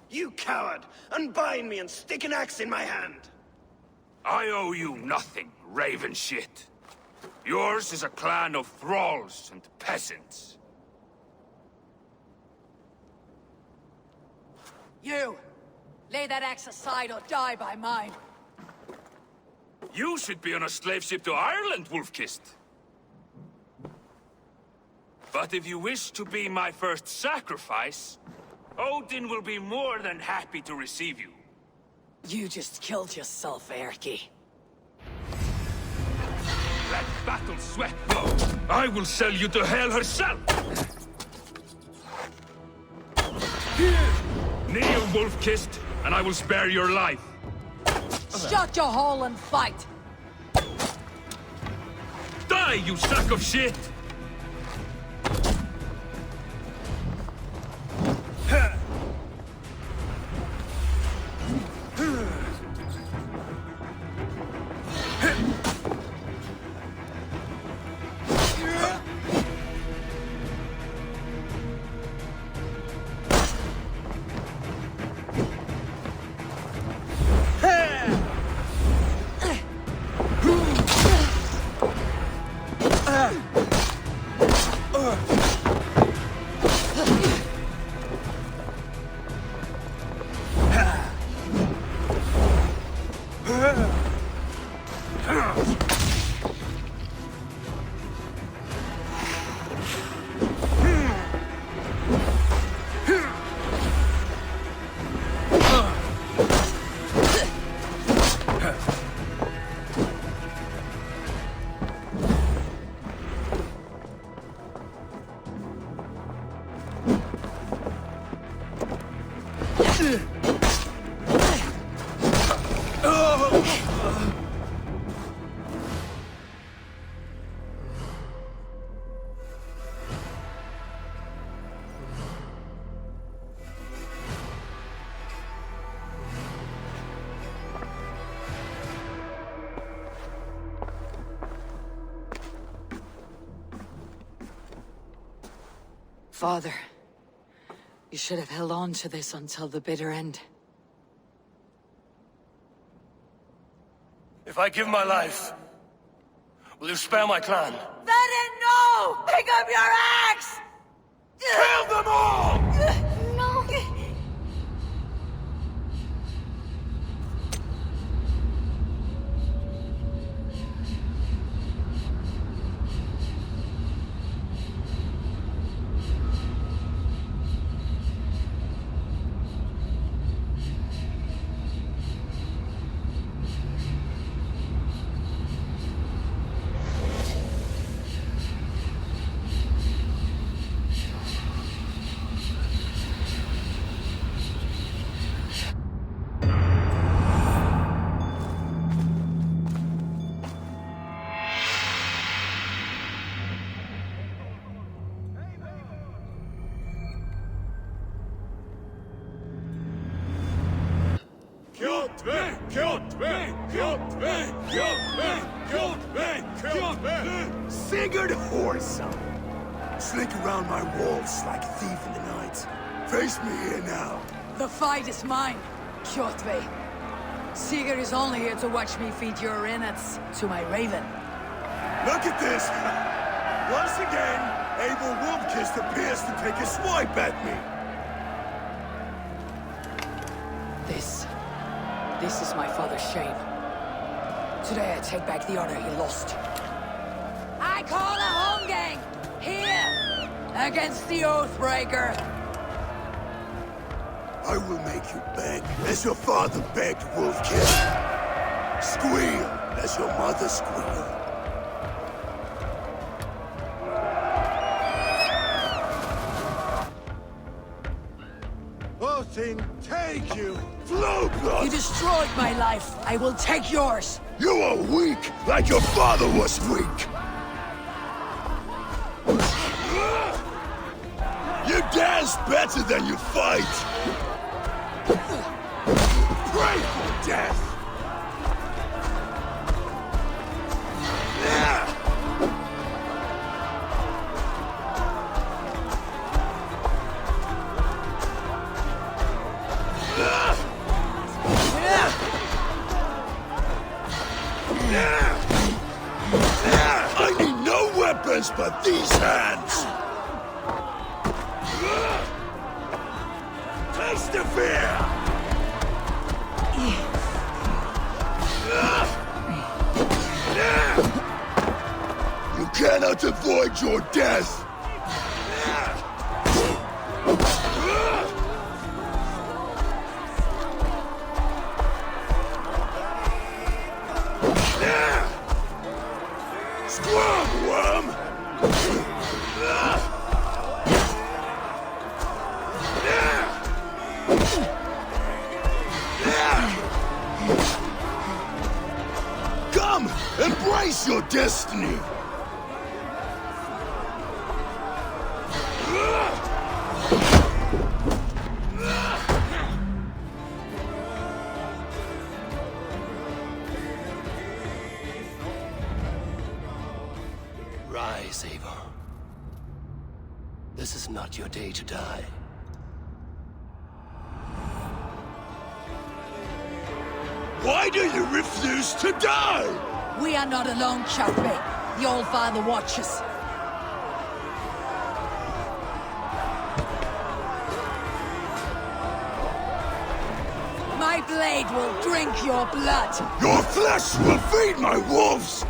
You coward! Unbind me and stick an axe in my hand! I owe you nothing, raven shit. Yours is a clan of thralls and peasants. You! Lay that axe aside or die by mine. You should be on a slave ship to Ireland, Wolf-Kissed. But if you wish to be my first sacrifice, Odin will be more than happy to receive you. You just killed yourself, Erki. Let battle sweat flow. I will sell you to Hel herself! Kneel, Wolf-Kissed, and I will spare your life. Shut your hole and fight! Die, you sack of shit! Father, you should have held on to this until the bitter end. If I give my life, will you spare my clan? Then no! Pick up your axe! Kill them all! No! Kjotve! Kjotve! Kjotve! Kjotve! Kjotve! Kjotve! Sigurd whoreson! Slink around my walls like a thief in the night. Face me here now. The fight is mine, Kjotve. Sigurd is only here to watch me feed your innards to my raven. Look at this! Once again, Abel Wolf-Kissed appears to take a swipe at me. This is my father's shame. Today I take back the honor he lost. I call a home gang! Here! Against the Oathbreaker! I will make you beg, as your father begged, Wolf-Kissed. Squeal, as your mother squealed. Odin, take you! Flowblood! You destroyed my life. I will take yours. You are weak, like your father was weak. You dance better than you fight. Pray for death. defense but these hands! Taste the fear! You cannot avoid your death! Scrum, worm! Come! Embrace your destiny! Rise, Eivor. This is not your day to die. Why do you refuse to die? We are not alone, Kjotve. The All-Father watches. My blade will drink your blood. Your flesh will feed my wolves!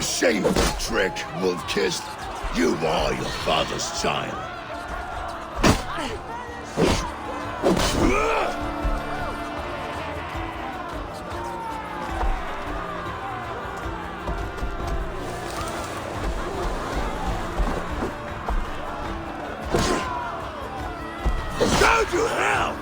Shameful trick, wolf-kissed. You are your father's child. Go to hell!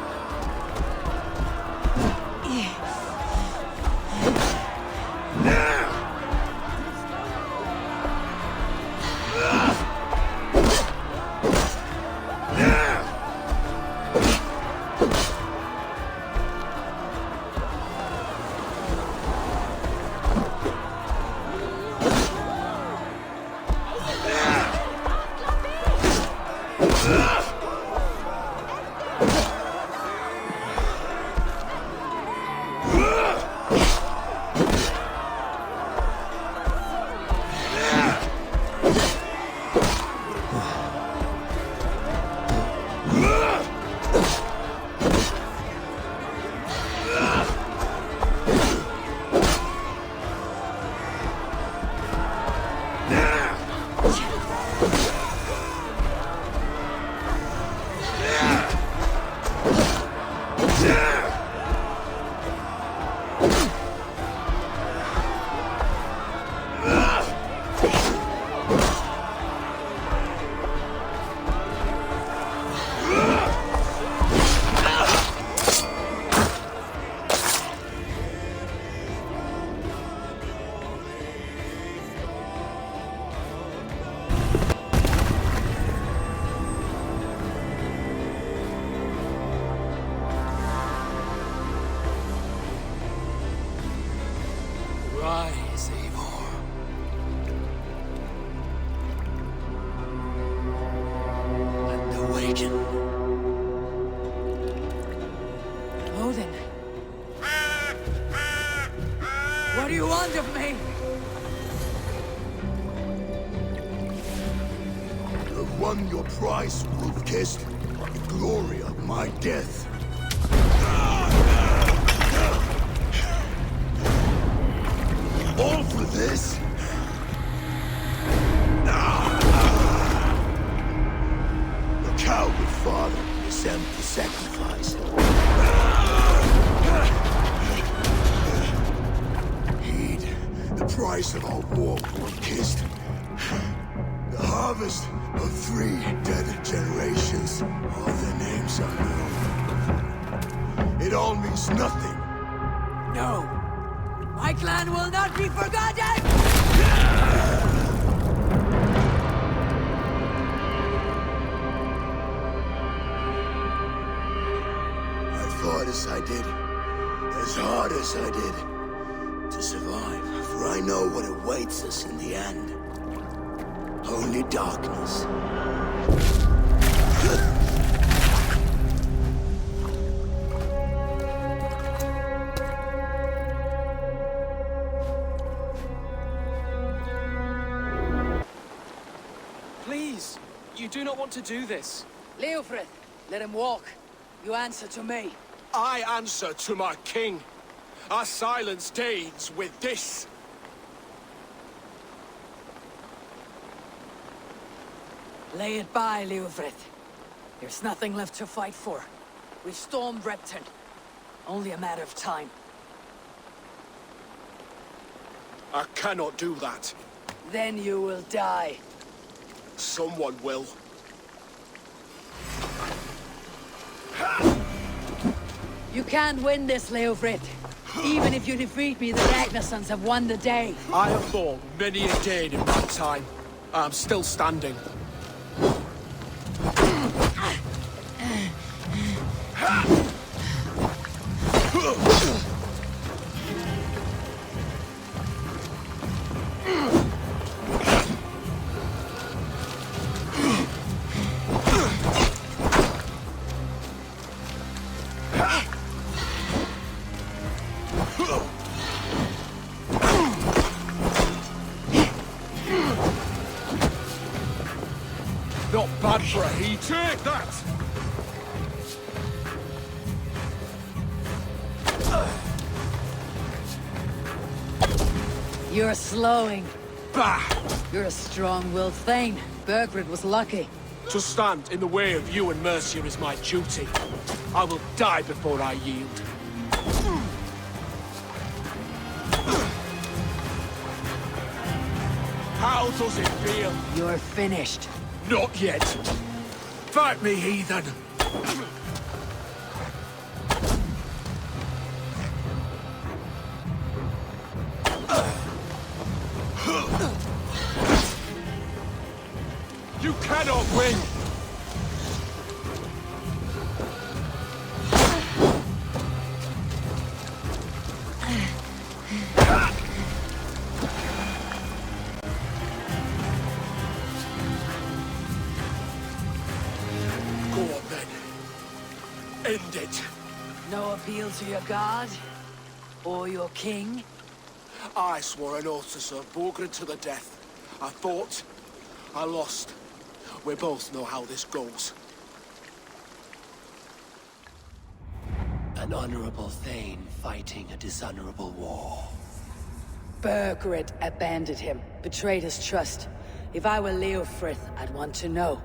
fond of me. You have won your price, Wolf-Kissed. The glory of my death. All for this? The coward father is empty sacrifice. Heed the price of our war, Wolf-Kissed. The harvest of 3 dead generations. All their names unknown. It all means nothing. No. My clan will not be forgotten! I fought as I did, as hard as I did, to survive, for I know what awaits us in the end. Only darkness. Please, you do not want to do this. Leofrith, let him walk. You answer to me. I answer to my king. I silence Danes with this. Lay it by, Leofrith. There's nothing left to fight for. We've stormed Repton. Only a matter of time. I cannot do that. Then you will die. Someone will. You can't win this, Leofrith. Even if you defeat me, the Ragnarsons have won the day. I have fought many a Dane in my time. I'm still standing. Not bad for a heat. Take that! You're slowing. Bah! You're a strong-willed Thane. Burgred was lucky. To stand in the way of you and Mercia is my duty. I will die before I yield. How does it feel? You're finished. Not yet. Fight me, heathen! You cannot win! Go on then. End it. No appeal to your god? Or your king? I swore an oath to serve Burgred to the death. I fought. I lost. We both know how this goes. An honorable Thane fighting a dishonorable war. Burgred abandoned him, betrayed his trust. If I were Leofrith, I'd want to know.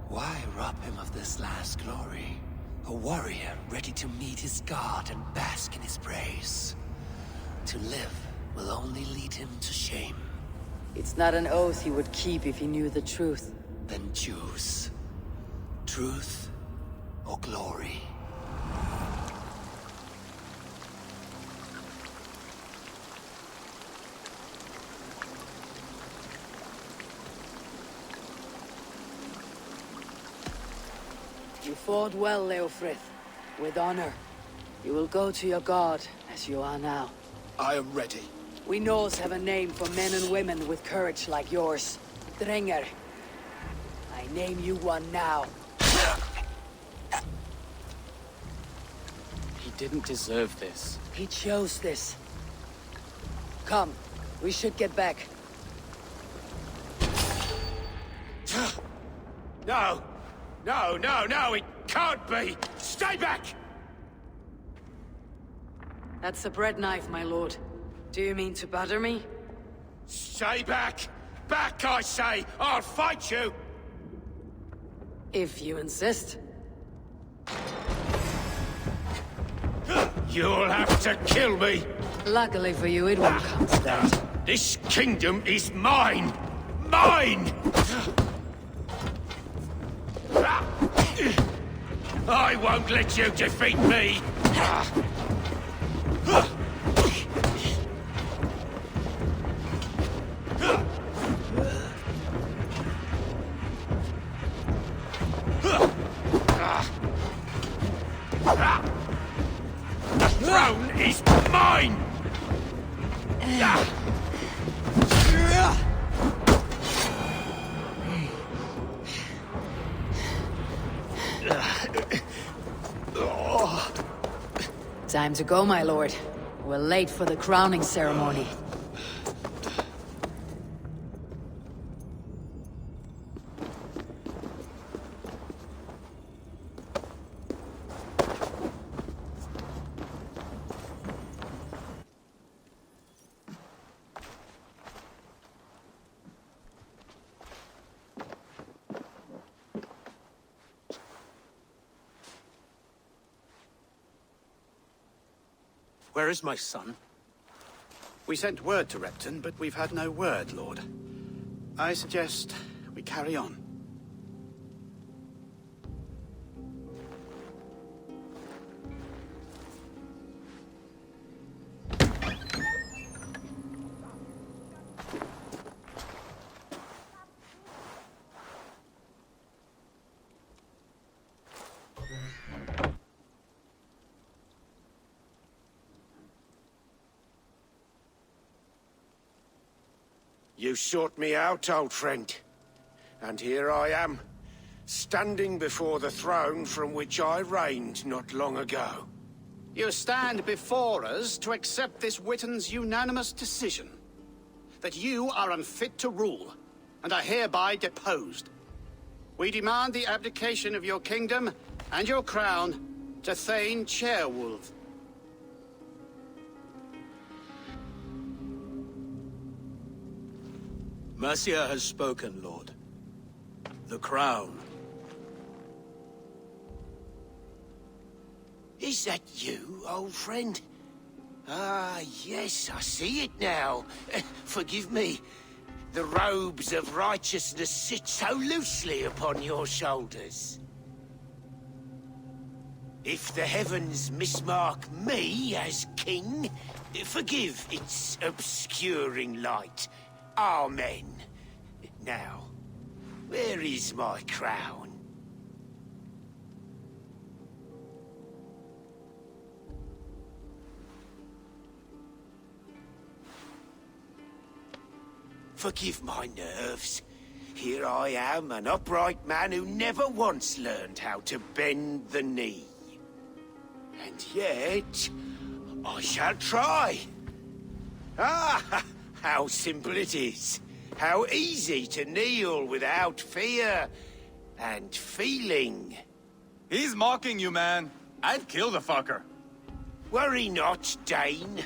Why rob him of this last glory? A warrior ready to meet his god and bask in his praise. To live will only lead him to shame. It's not an oath he would keep if he knew the truth. Then choose. Truth or glory. You fought well, Leofrith. With honor. You will go to your god, as you are now. I am ready. We Norse have a name for men and women with courage like yours. Drengr. I name you one now. He didn't deserve this. He chose this. Come, we should get back. No! No, no, no! It can't be! Stay back! That's a bread knife, my lord. Do you mean to batter me? Stay back! Back, I say! I'll fight you! If you insist. You'll have to kill me! Luckily for you, it won't come to that. This kingdom is mine! Mine! I won't let you defeat me! The throne is mine! Time to go, my lord. We're late for the crowning ceremony. Where is my son? We sent word to Repton, but we've had no word, Lord. I suggest we carry on. You sought me out, old friend. And here I am, standing before the throne from which I reigned not long ago. You stand before us to accept this Witten's unanimous decision. That you are unfit to rule, and are hereby deposed. We demand the abdication of your kingdom and your crown to Thane Ceolwulf. Mercia has spoken, Lord. The crown. Is that you, old friend? Ah, yes, I see it now. Forgive me. The robes of righteousness sit so loosely upon your shoulders. If the heavens mismark me as king, forgive its obscuring light. Amen. Now, where is my crown? Forgive my nerves. Here I am, an upright man who never once learned how to bend the knee. And yet, I shall try. Ah, how simple it is. How easy to kneel without fear and feeling. He's mocking you, man. I'd kill the fucker. Worry not, Dane.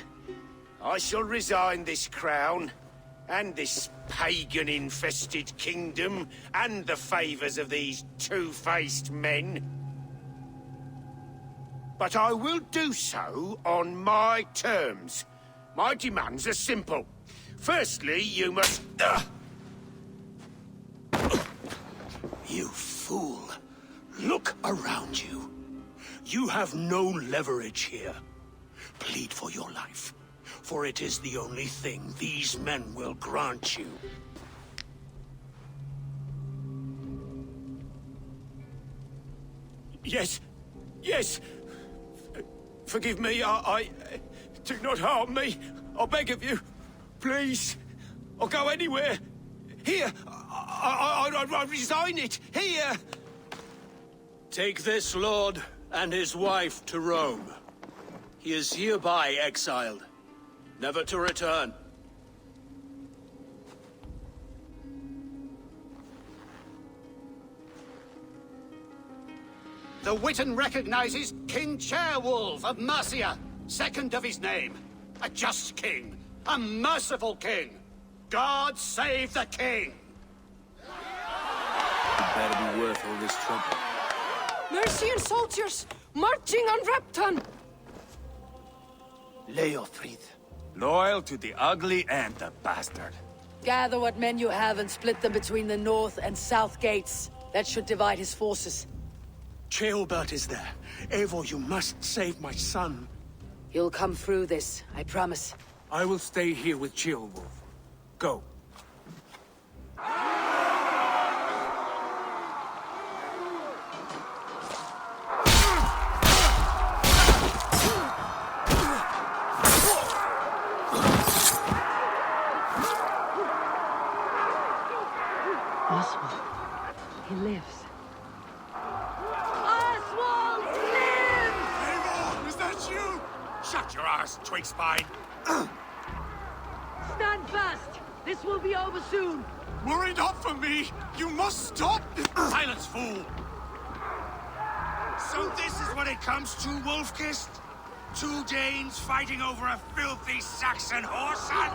I shall resign this crown, and this pagan-infested kingdom, and the favors of these two-faced men. But I will do so on my terms. My demands are simple. Firstly, you must... You fool. Look around you. You have no leverage here. Plead for your life, for it is the only thing these men will grant you. Yes. Yes. Forgive me, I... Do not harm me. I beg of you. Please. I'll go anywhere. Here. I resign it. Here. Take this lord and his wife to Rome. He is hereby exiled, never to return. The Witan recognizes King Kjotve of Mercia, second of his name. A just king, a merciful king. God save the king! Better be worth all this trouble. Mercian soldiers, marching on Repton! Leofrith. Loyal to the ugly and the bastard. Gather what men you have and split them between the north and south gates. That should divide his forces. Ceolbert is there. Eivor, you must save my son. You'll come through this, I promise. I will stay here with Ceolwulf. Go. Oswald, he lives. Oswald lives! Eivor, is that you? Shut your arse, twig spine. Stand fast! This will be over soon! Worry not for me! You must stop! Silence, fool! So this is what it comes to, Wolfkist? 2 Danes fighting over a filthy Saxon whoreson?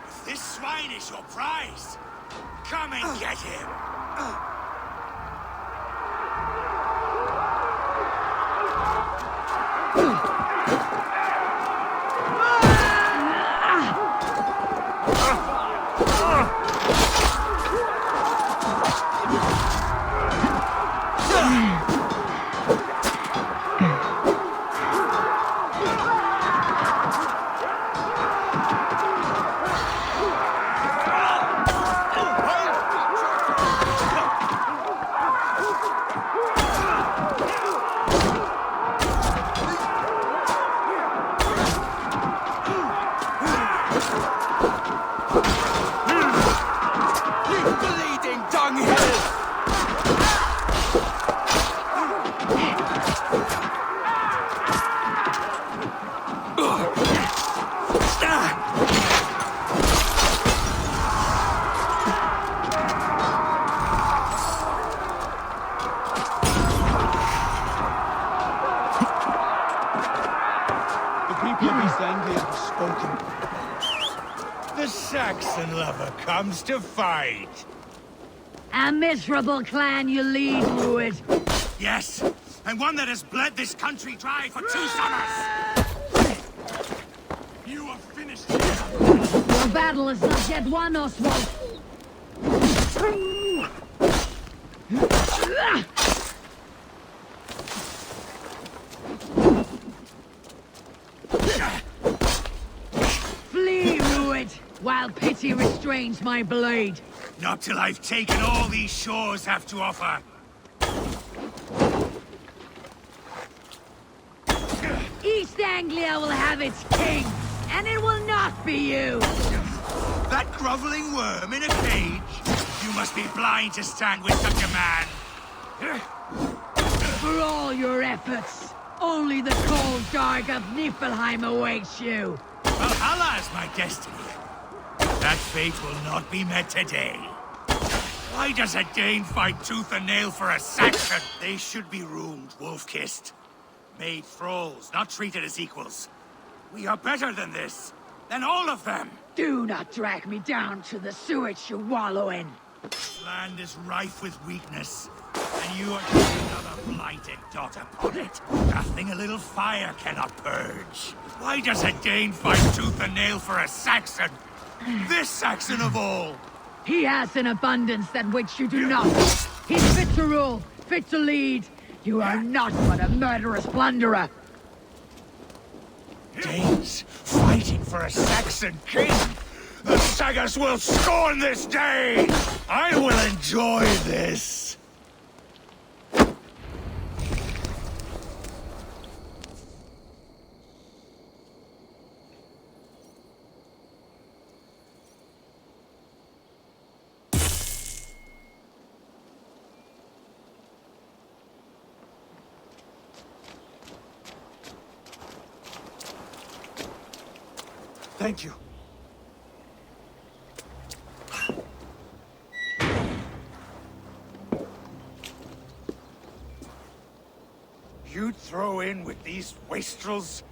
If this swine is your prize, come and get him! The Saxon lover comes to fight. A miserable clan you lead, Rued. Yes, and one that has bled this country dry for 2 summers. You are finished. Your battle is not yet won, Oswald. Flee, Rued, while pity restrains my blade. Not till I've taken all these shores have to offer. East Anglia will have its king, and it will not be you. That groveling worm in a cage? You must be blind to stand with such a man. For all your efforts, only the cold dark of Niflheim awaits you. Valhalla is my destiny. That fate will not be met today. Why does a Dane fight tooth and nail for a Saxon? They should be ruled, wolf-kissed. Made thralls, not treated as equals. We are better than this. Than all of them. Do not drag me down to the sewage you wallow in. This land is rife with weakness. And you are just another blighted dot upon it. Nothing a little fire cannot purge. Why does a Dane fight tooth and nail for a Saxon? This Saxon of all! He has an abundance that which you do not. He's fit to rule, fit to lead. You are not but a murderous plunderer. Danes fighting for a Saxon king! The Sagas will scorn this day! I will enjoy this! Thank you. You throw in with these wastrels?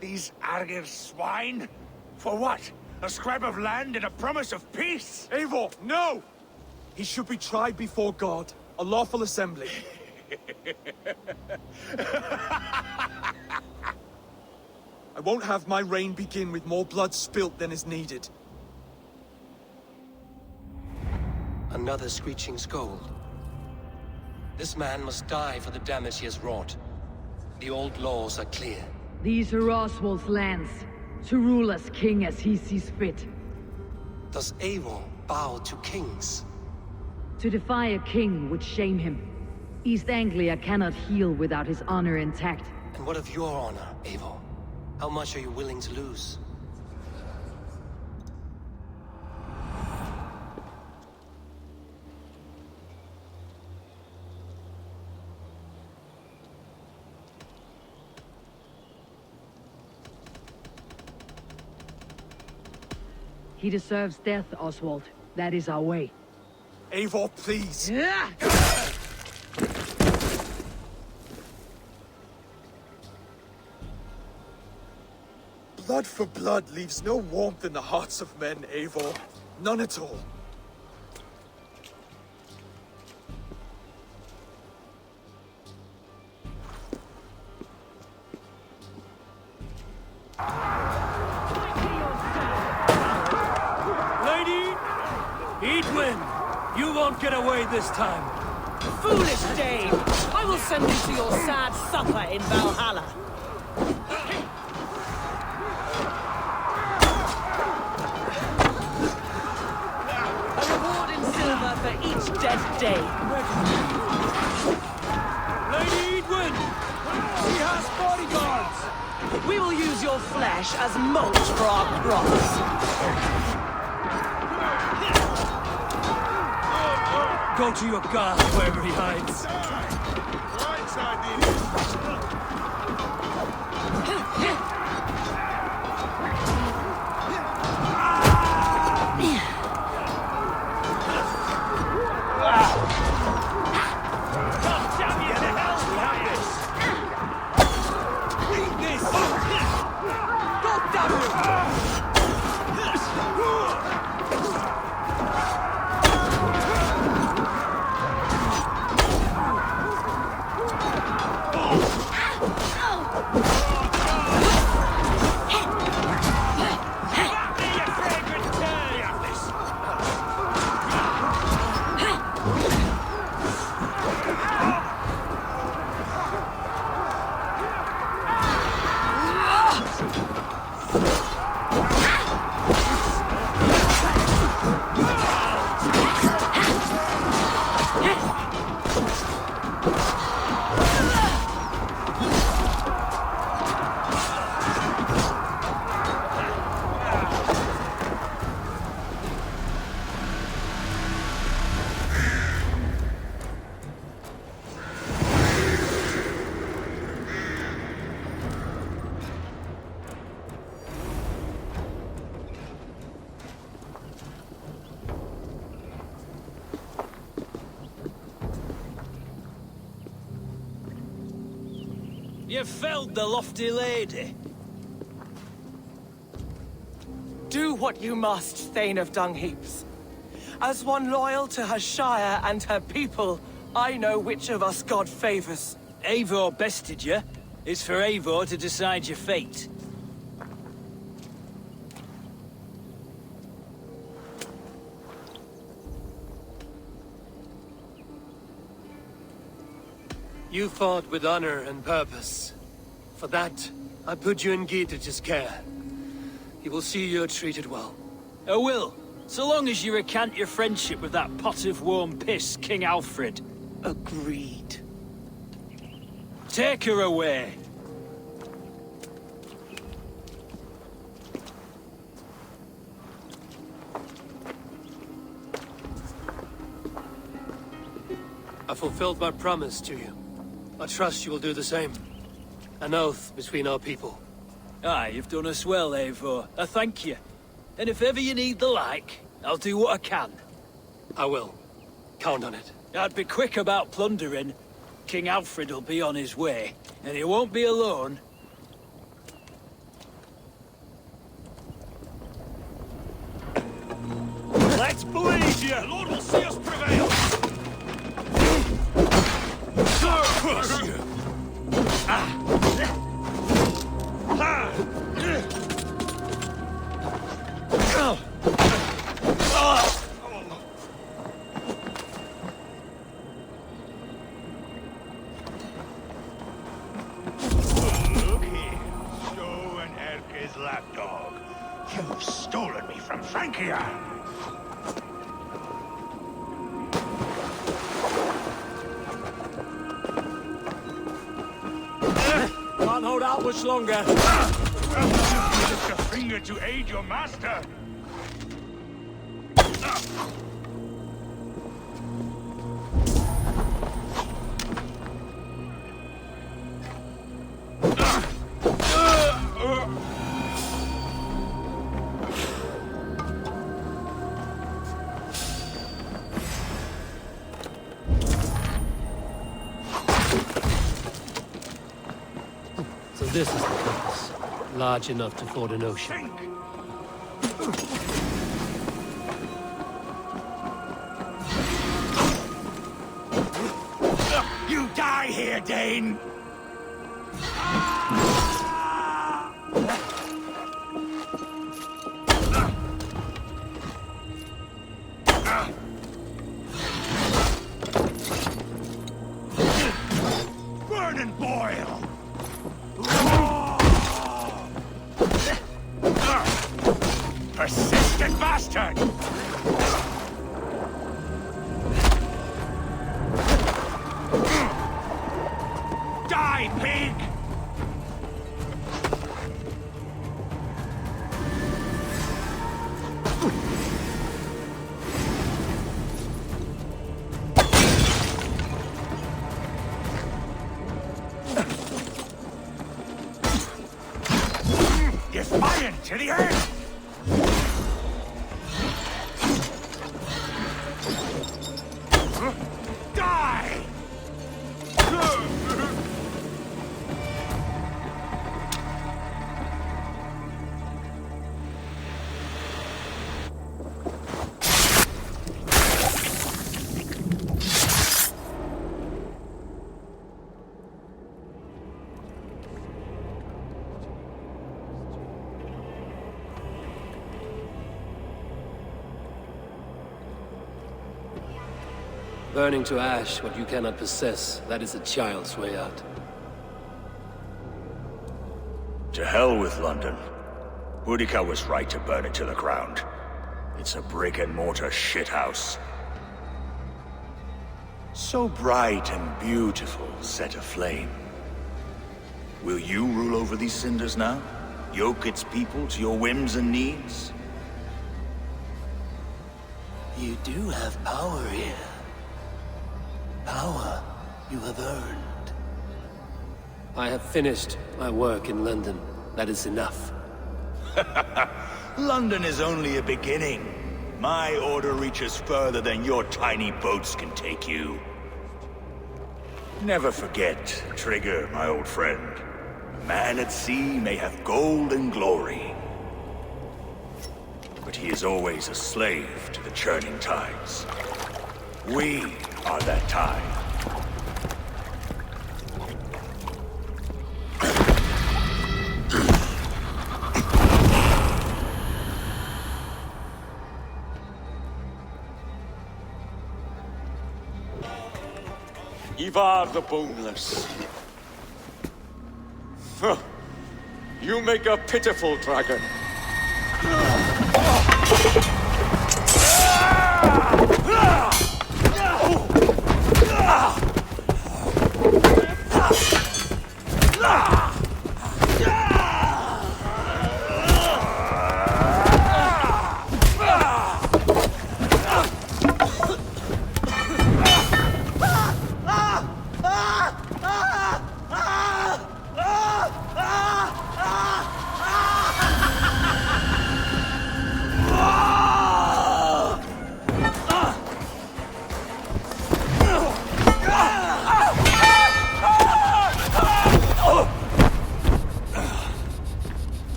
These Argir swine? For what? A scrap of land and a promise of peace? Eivor, no! He should be tried before God, a lawful assembly. I won't have my reign begin with more blood spilt than is needed. Another screeching scold. This man must die for the damage he has wrought. The old laws are clear. These are Oswald's lands, to rule as king as he sees fit. Does Eivor bow to kings? To defy a king would shame him. East Anglia cannot heal without his honor intact. And what of your honor, Eivor? How much are you willing to lose? He deserves death, Oswald. That is our way. Eivor, please! Blood for blood leaves no warmth in the hearts of men, Eivor. None at all. Lady Eadwyn, you won't get away this time. Foolish dame! I will send you to your sad supper in Valhalla. A reward in silver for each dead day. Lady Eadwyn, she has bodyguards. We will use your flesh as mulch for our crops. Go to your guard wherever he hides. You felled the lofty lady. Do what you must, Thane of Dungheaps. As one loyal to her shire and her people, I know which of us God favors. Eivor bested you. It's for Eivor to decide your fate. You fought with honor and purpose. For that, I put you in Geirtric's care. He will see you're treated well. I will, so long as you recant your friendship with that pot of warm piss, King Ealhferth. Agreed. Take her away. I fulfilled my promise to you. I trust you will do the same. An oath between our people. Aye, you've done us well, Eivor. I thank you. And if ever you need the like, I'll do what I can. I will. Count on it. I'd be quick about plundering. King Ealhferth will be on his way, and he won't be alone. Let's bleed you! Lord will see us prevail! Look here, so an Erke's lapdog. You've stolen me from Francia! Can't hold out much longer. Just a finger to aid your master. So this is the place. Large enough to ford an ocean. You die here, Dane! Burn and boil! Persistent bastard! Die, pig! Defiant to the end! Die! Burning to ash what you cannot possess, that is a child's way out. To hell with London. Boudica was right to burn it to the ground. It's a brick-and-mortar shithouse. So bright and beautiful, set aflame. Will you rule over these cinders now? Yoke its people to your whims and needs? You do have power here. Power you have earned. I have finished my work in London. That is enough. London is only a beginning. My order reaches further than your tiny boats can take you. Never forget, Trigger, my old friend. A man at sea may have gold and glory, but he is always a slave to the churning tides. We are that tide. Ivarr the Boneless. Huh. You make a pitiful dragon.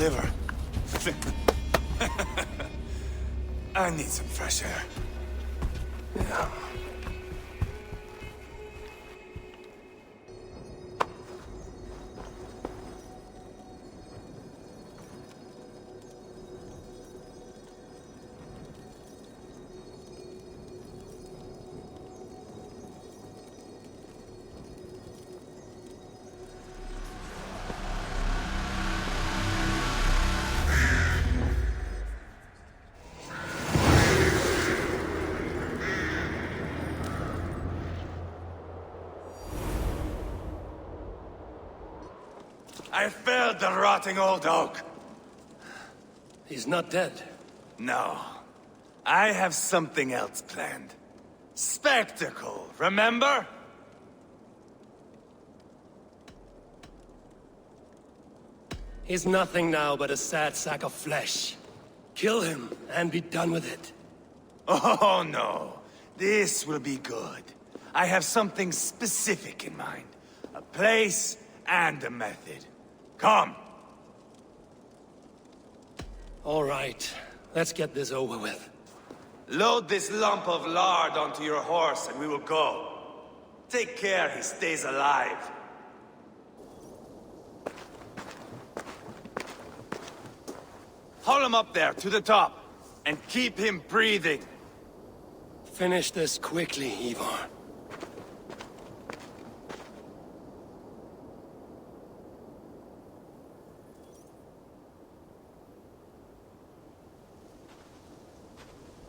liver. I need some fresh air. Yeah. I felled the rotting old oak. He's not dead. No. I have something else planned. Spectacle, remember? He's nothing now but a sad sack of flesh. Kill him and be done with it. Oh no. This will be good. I have something specific in mind. A place and a method. Come! All right, let's get this over with. Load this lump of lard onto your horse and we will go. Take care he stays alive. Haul him up there, to the top, and keep him breathing. Finish this quickly, Ivarr.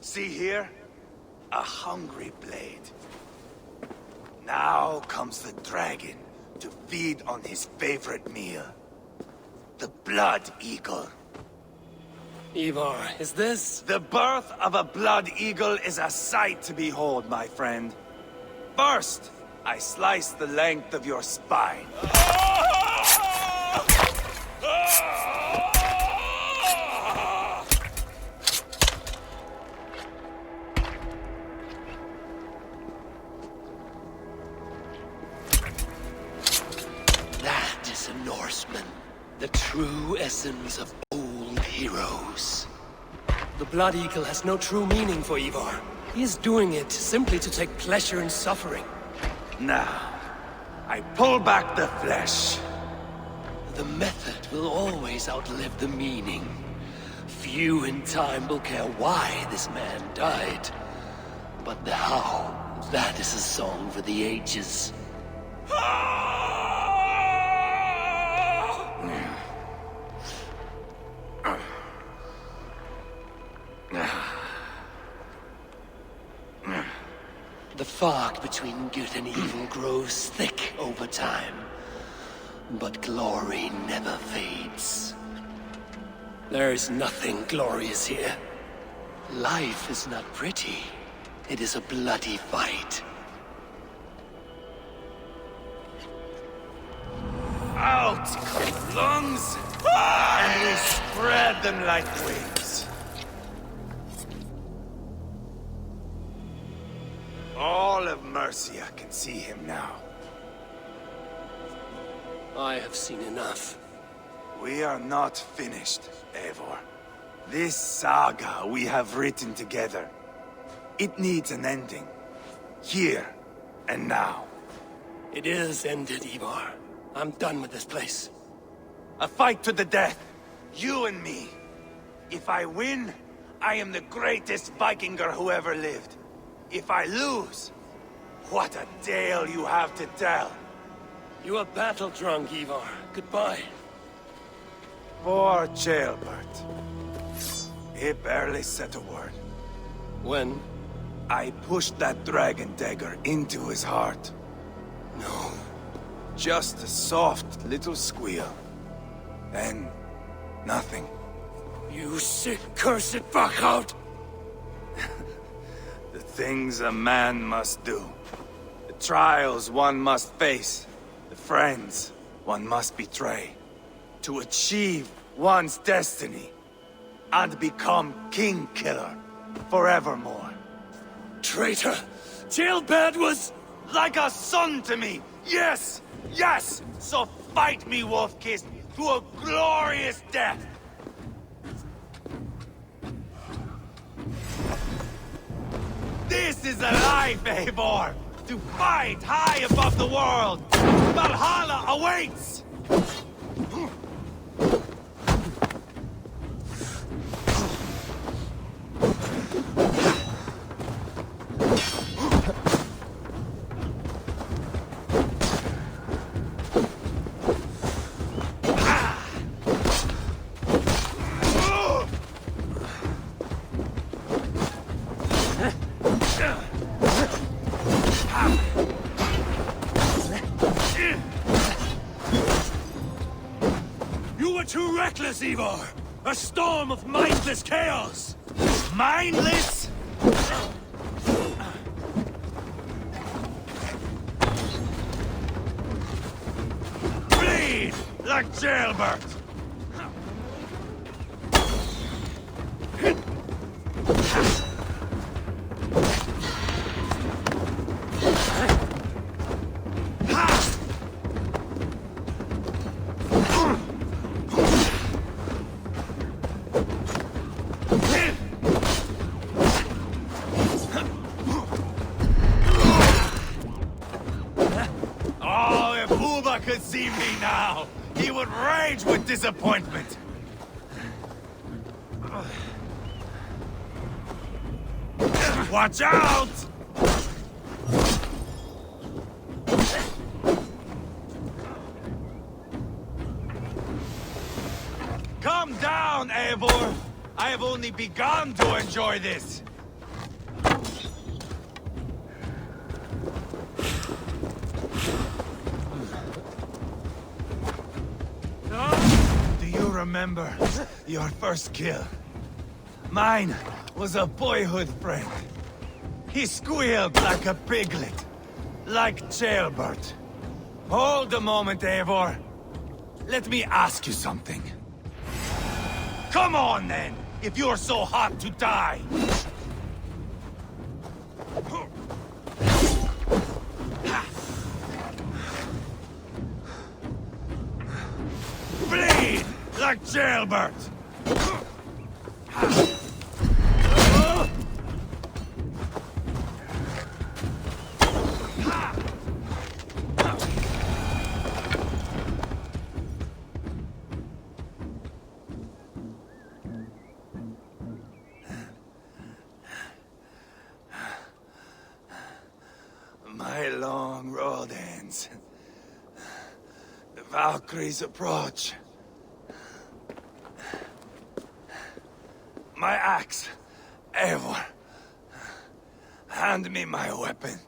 See here? A hungry blade. Now comes the dragon to feed on his favorite meal. The blood eagle. Ivarr, is this? The birth of a blood eagle is a sight to behold, my friend. First, I slice the length of your spine. That is a Norseman. The true essence of old heroes. The Blood Eagle has no true meaning for Ivarr. He is doing it simply to take pleasure in suffering. Now, I pull back the flesh. The method will always outlive the meaning. Few in time will care why this man died. But the how, that is a song for the ages. The fog between good and evil grows thick over time. But glory never fades. There is nothing glorious here. Life is not pretty. It is a bloody fight. Out come lungs, and we spread them like wings. All of Mercia can see him now. I have seen enough. We are not finished, Eivor. This saga we have written together, it needs an ending. Here and now. It is ended, Ivarr. I'm done with this place. A fight to the death. You and me. If I win, I am the greatest Vikinger who ever lived. If I lose, what a tale you have to tell. You are battle-drunk, Ivarr. Goodbye. Poor Ealhferth. He barely said a word. When? I pushed that dragon dagger into his heart. No. Just a soft little squeal. Then, nothing. You sick, cursed fuck-out! The things a man must do. The trials one must face. The friends one must betray. To achieve one's destiny. And become king-killer forevermore. Traitor! Ealhferth was... like a son to me! Yes! Yes! So fight me, Wolf-Kissed, to a glorious death! This is a life, Eivor! To fight high above the world! Valhalla awaits! Too reckless, Ivarr! A storm of mindless chaos! Mindless? Bleed like jailbirds! Could see me now, he would rage with disappointment. Watch out! Calm down, Eivor. I have only begun to enjoy this. Remember your first kill. Mine was a boyhood friend. He squealed like a piglet, like jailbird. Hold a moment, Eivor. Let me ask you something. Come on, then, if you're so hot to die. Bleed! Like jailbirds! My long road ends. The Valkyries approach. My axe, Eivor. Hand me my weapon.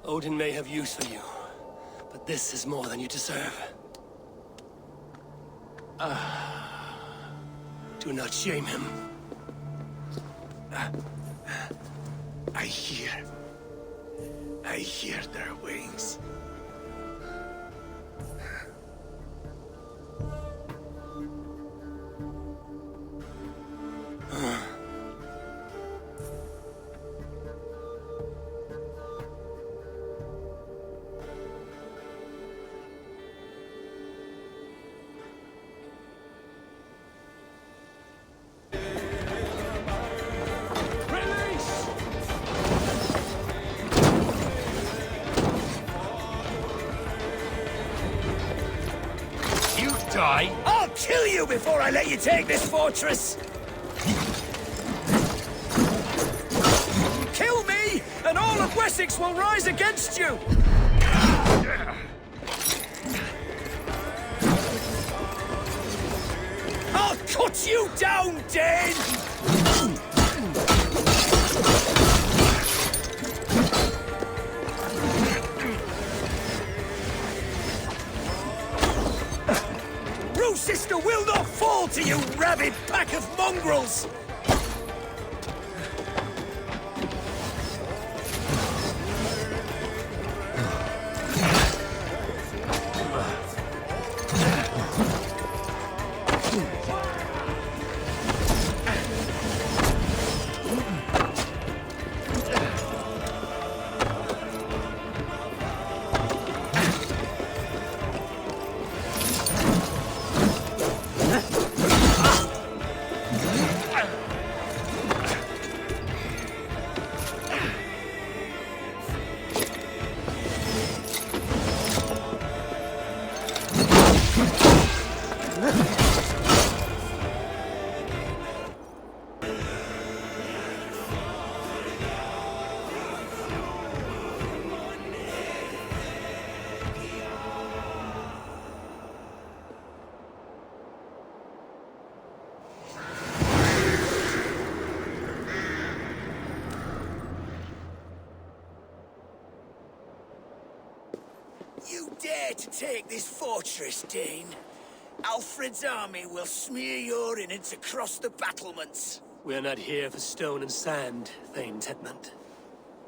Odin may have use for you, but this is more than you deserve. Do not shame him. I hear their wings. I'll kill you before I let you take this fortress! Kill me, and all of Wessex will rise against you! I'll cut you down, Dane! Sister will not fall to you, rabid pack of mongrels! dare to take this fortress, Dane, Alfred's army will smear your innards across the battlements. We're not here for stone and sand, Thane Tedmund.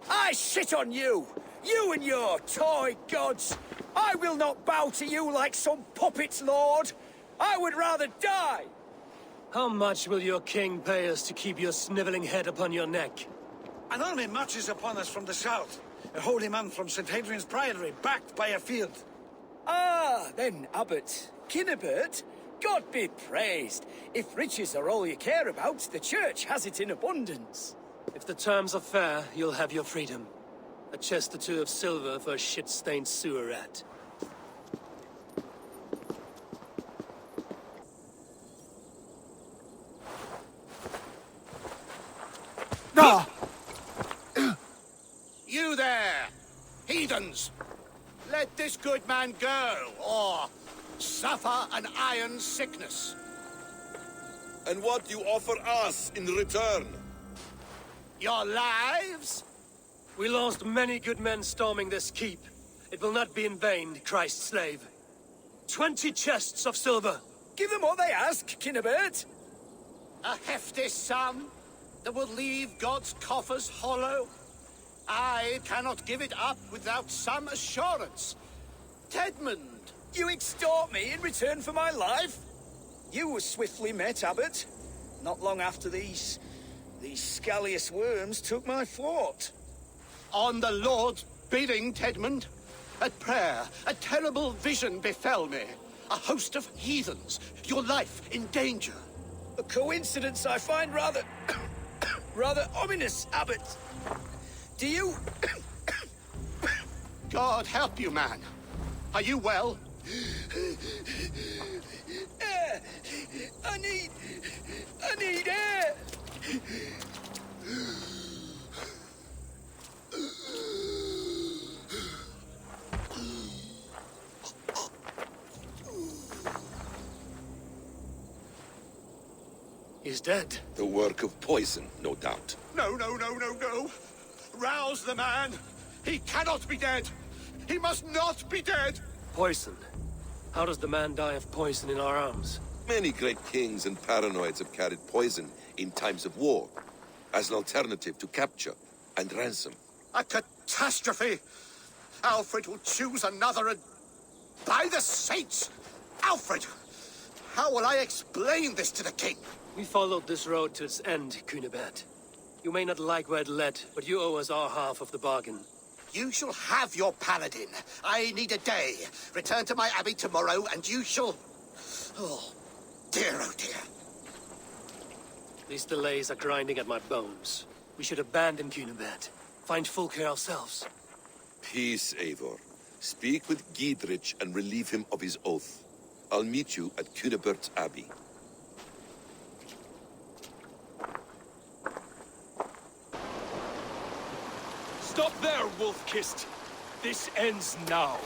I shit on you! You and your toy gods! I will not bow to you like some puppet's lord! I would rather die! How much will your king pay us to keep your sniveling head upon your neck? An army marches upon us from the south. A holy man from St. Hadrian's Priory, backed by a field. Ah, then, Abbot. Kinnebert, God be praised. If riches are all you care about, the church has it in abundance. If the terms are fair, you'll have your freedom. A chest or two of silver for a shit-stained sewer rat. You there, heathens! Let this good man go, or suffer an iron sickness. And what you offer us in return? Your lives? We lost many good men storming this keep. It will not be in vain, Christ's slave. 20 chests of silver. Give them what they ask, Kinnebert. A hefty sum that will leave God's coffers hollow. I cannot give it up without some assurance. Tedmund! You extort me in return for my life? You were swiftly met, Abbot. Not long after these scallious worms took my fort. On the Lord's bidding, Tedmund. At prayer, a terrible vision befell me. A host of heathens, your life in danger. A coincidence I find rather... rather ominous, Abbot. Do you... God help you, man. Are you well? Air! I need air! He's dead. The work of poison, no doubt. No. Rouse the man. He cannot be dead. He must not be dead. Poison. How does the man die of poison in our arms? Many great kings and paranoids have carried poison in times of war, as an alternative to capture and ransom. A catastrophe. Alfred will choose another and... By the saints! Alfred! How will I explain this to the king? We followed this road to its end, Cunibert. You may not like where it led, but you owe us our half of the bargain. You shall have your paladin. I need a day. Return to my abbey tomorrow, and you shall... Oh dear. These delays are grinding at my bones. We should abandon Cunibert. Find Fulke ourselves. Peace, Eivor. Speak with Giedrich and relieve him of his oath. I'll meet you at Cunibert's Abbey. Stop there, Wolf-Kissed! This ends now.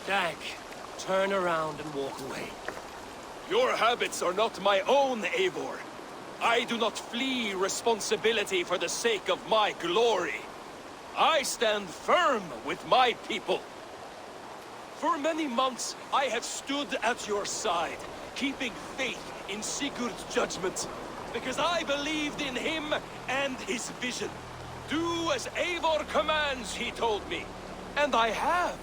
Dag, turn around and walk away. Your habits are not my own, Eivor. I do not flee responsibility for the sake of my glory. I stand firm with my people. For many months, I have stood at your side, keeping faith in Sigurd's judgment, because I believed in him and his vision. Do as Eivor commands, he told me. And I have.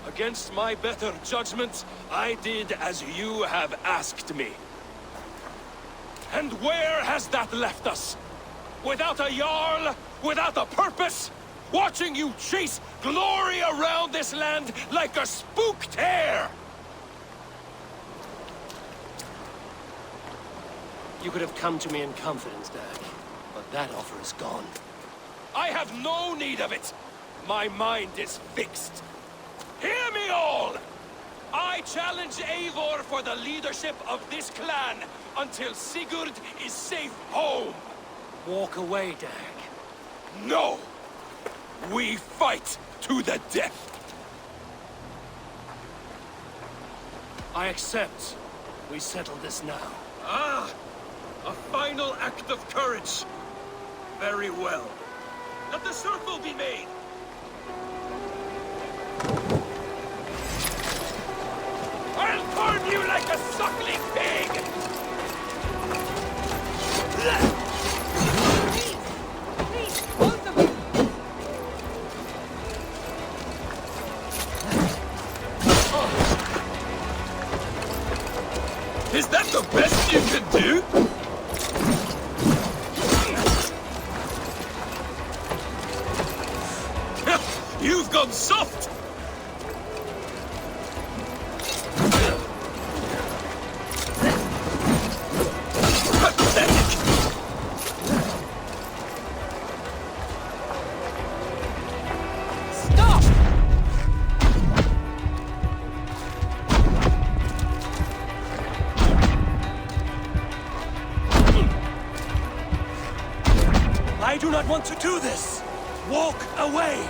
Against my better judgment, I did as you have asked me. And where has that left us? Without a Jarl? Without a purpose? Watching you chase glory around this land like a spooked hare! You could have come to me in confidence, Dag, but that offer is gone. I have no need of it! My mind is fixed. Hear me all! I challenge Eivor for the leadership of this clan until Sigurd is safe home! Walk away, Dag. No! We fight to the death! I accept. We settle this now. Ah! A final act of courage! Very well. Let the circle be made! I'll burn you like a suckling pig! Please, both of you! Is that the best you can do? You've gone soft! Pathetic! Stop! I do not want to do this! Walk away!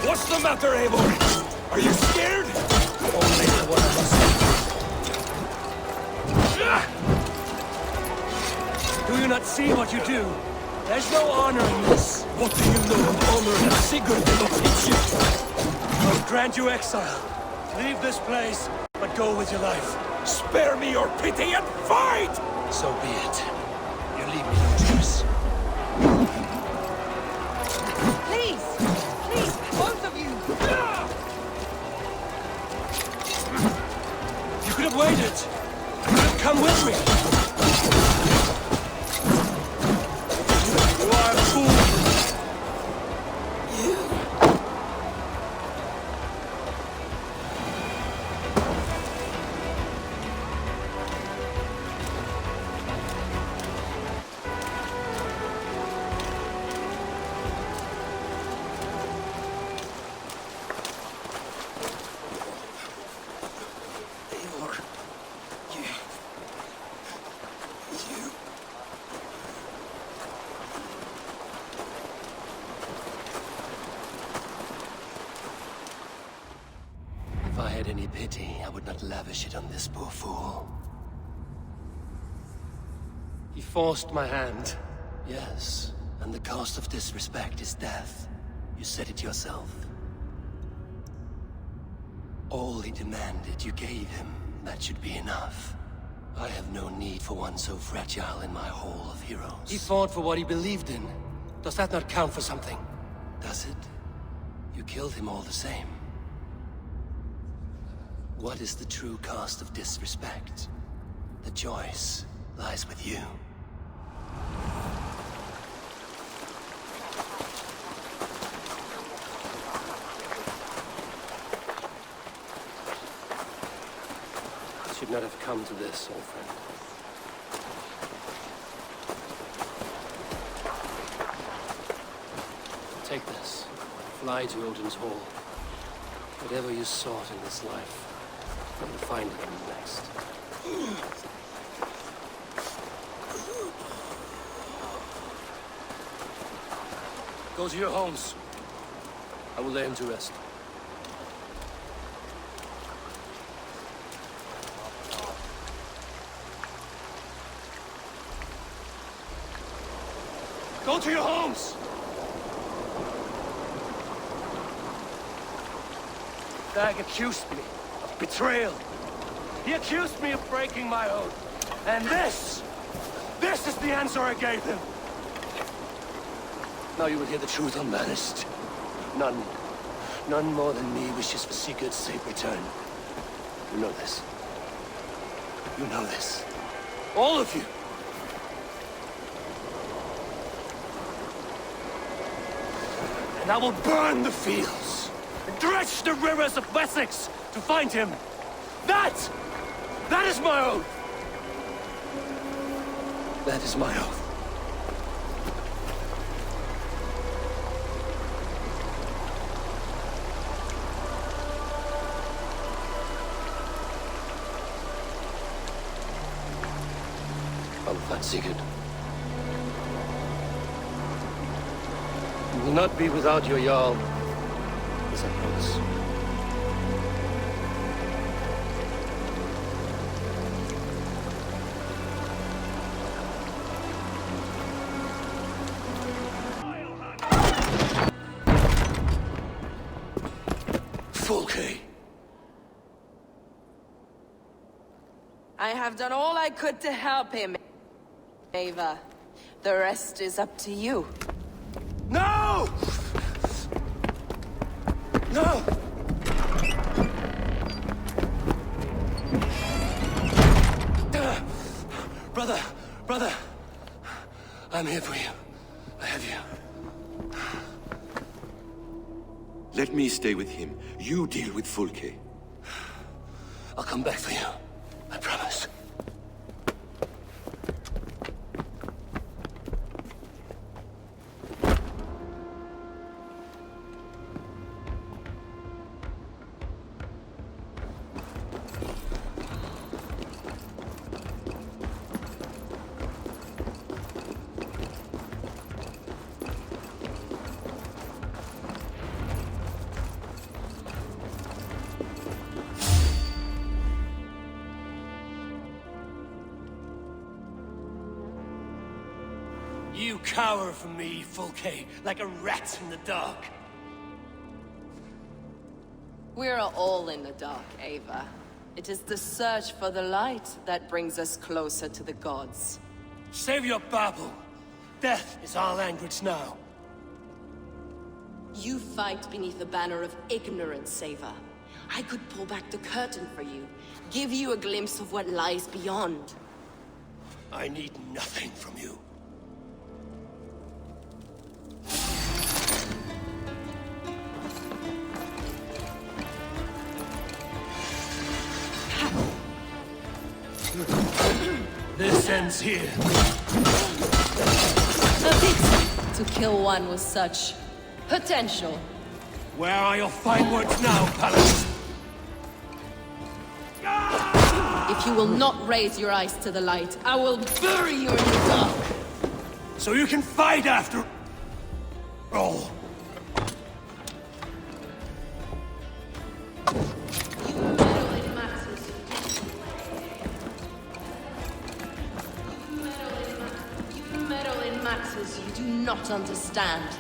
What's the matter, Eivor? Are you scared? Only for what I must do. Do you not see what you do? There's no honor in this. What do you know of honor that Sigurd did not teach you? I'll grant you exile. Leave this place, but go with your life. Spare me your pity and fight! So be it. You leave me no choice. Please! Please, both of you! You could have waited. You could have come with me. You are a fool. If I had any pity, I would not lavish it on this poor fool. He forced my hand. Yes, and the cost of disrespect is death. You said it yourself. All he demanded, you gave him. That should be enough. I have no need for one so fragile in my hall of heroes. He fought for what he believed in. Does that not count for something? Does it? You killed him all the same. What is the true cost of disrespect? The choice lies with you. It should not have come to this, old friend. Take this. Fly to Odin's hall. Whatever you sought in this life, you will find it in the next. Go to your homes. I will lay him to rest. Go to your homes! Dag accused me of betrayal. He accused me of breaking my oath. And this is the answer I gave him. Now you will hear the truth unmanaged. None more than me wishes for Sigurd's safe return. You know this. You know this. All of you. And I will burn the fields, and dredge the rivers of Wessex to find him. That is my oath. That is my oath. I will find Sigurd. You will not be without your Jarl, as I promise. Fulke. I have done all I could to help him, Ava. The rest is up to you. No! No! Brother, I'm here for you. I have you. Let me stay with him. You deal with Fulke. I'll come back for you. I promise. You cower from me, Fulke, like a rat in the dark. We're all in the dark, Ava. It is the search for the light that brings us closer to the gods. Save your babble. Death is our language now. You fight beneath the banner of ignorance, Ava. I could pull back the curtain for you, give you a glimpse of what lies beyond. I need nothing from you. This ends here. A pity to kill one with such potential. Where are your fine words now, Paladin? If you will not raise your eyes to the light, I will bury you in the dark. So you can fight after all. You meddle in matters you do not understand.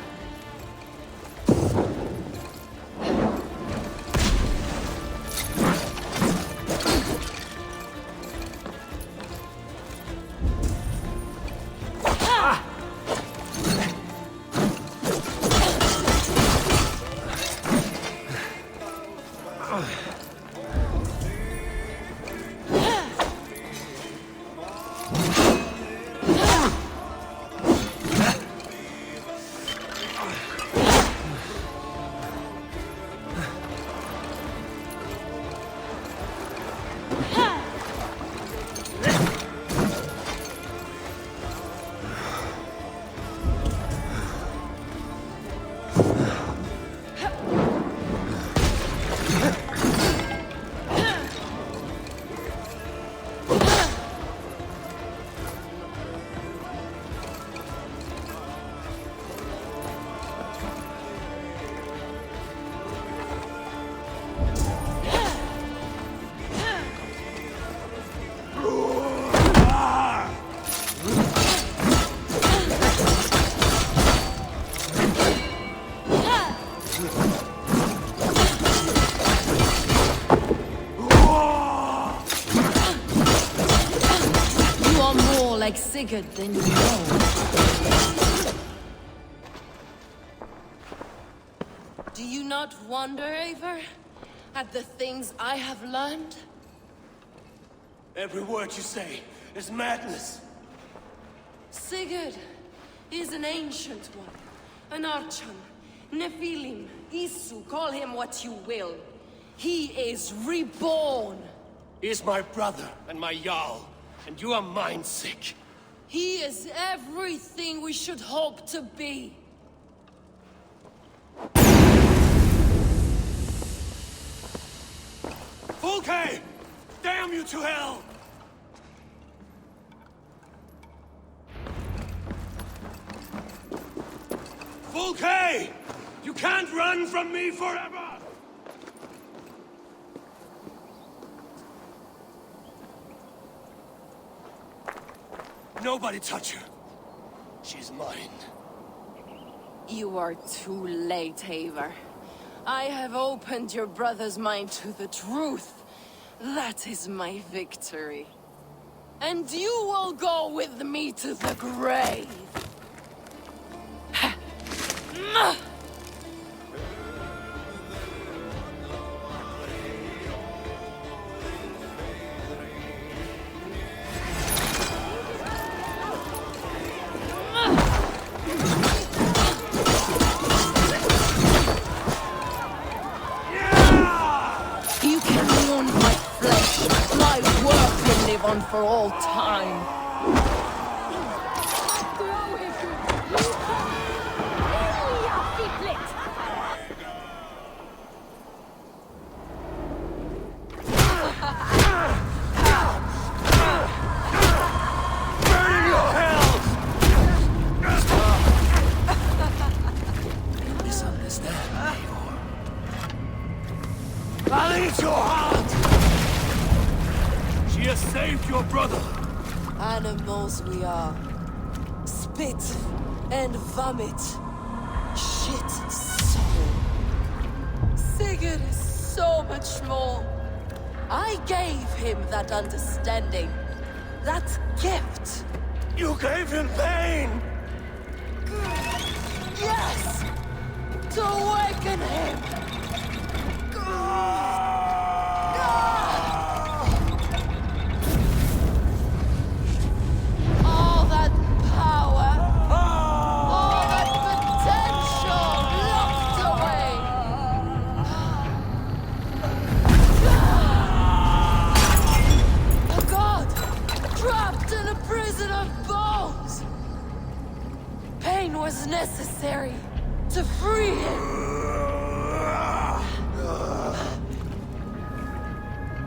Like Sigurd, then you know. Do you not wonder, Eivor, at the things I have learned? Every word you say is madness. Sigurd is an ancient one, an Archon, Nephilim, Isu, call him what you will. He is reborn. He is my brother and my Jarl. And you are mind-sick. He is everything we should hope to be. Fulke! Damn you to hell! Fulke! You can't run from me forever! Nobody touch her. She's mine. You are too late, Eivor. I have opened your brother's mind to the truth. That is my victory. And you will go with me to the grave. You can wound my flesh. My work will live on for all time. Animals we are. Spit and vomit. Shit and soul. Sigurd is so much more. I gave him that understanding. That gift. You gave him pain! Yes! To awaken him! All that power, all that potential locked away. A god trapped in a prison of bones. Pain was necessary to free him.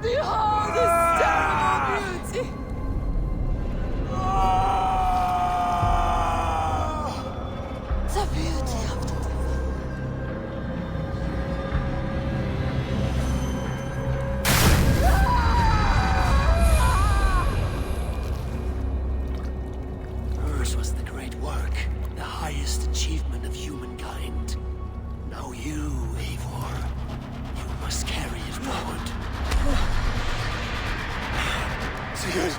Behold this terrible beauty! The beauty of the Hers was the great work, the highest achievement of humankind. Now you, Eivor, you must carry it forward. Sigurd!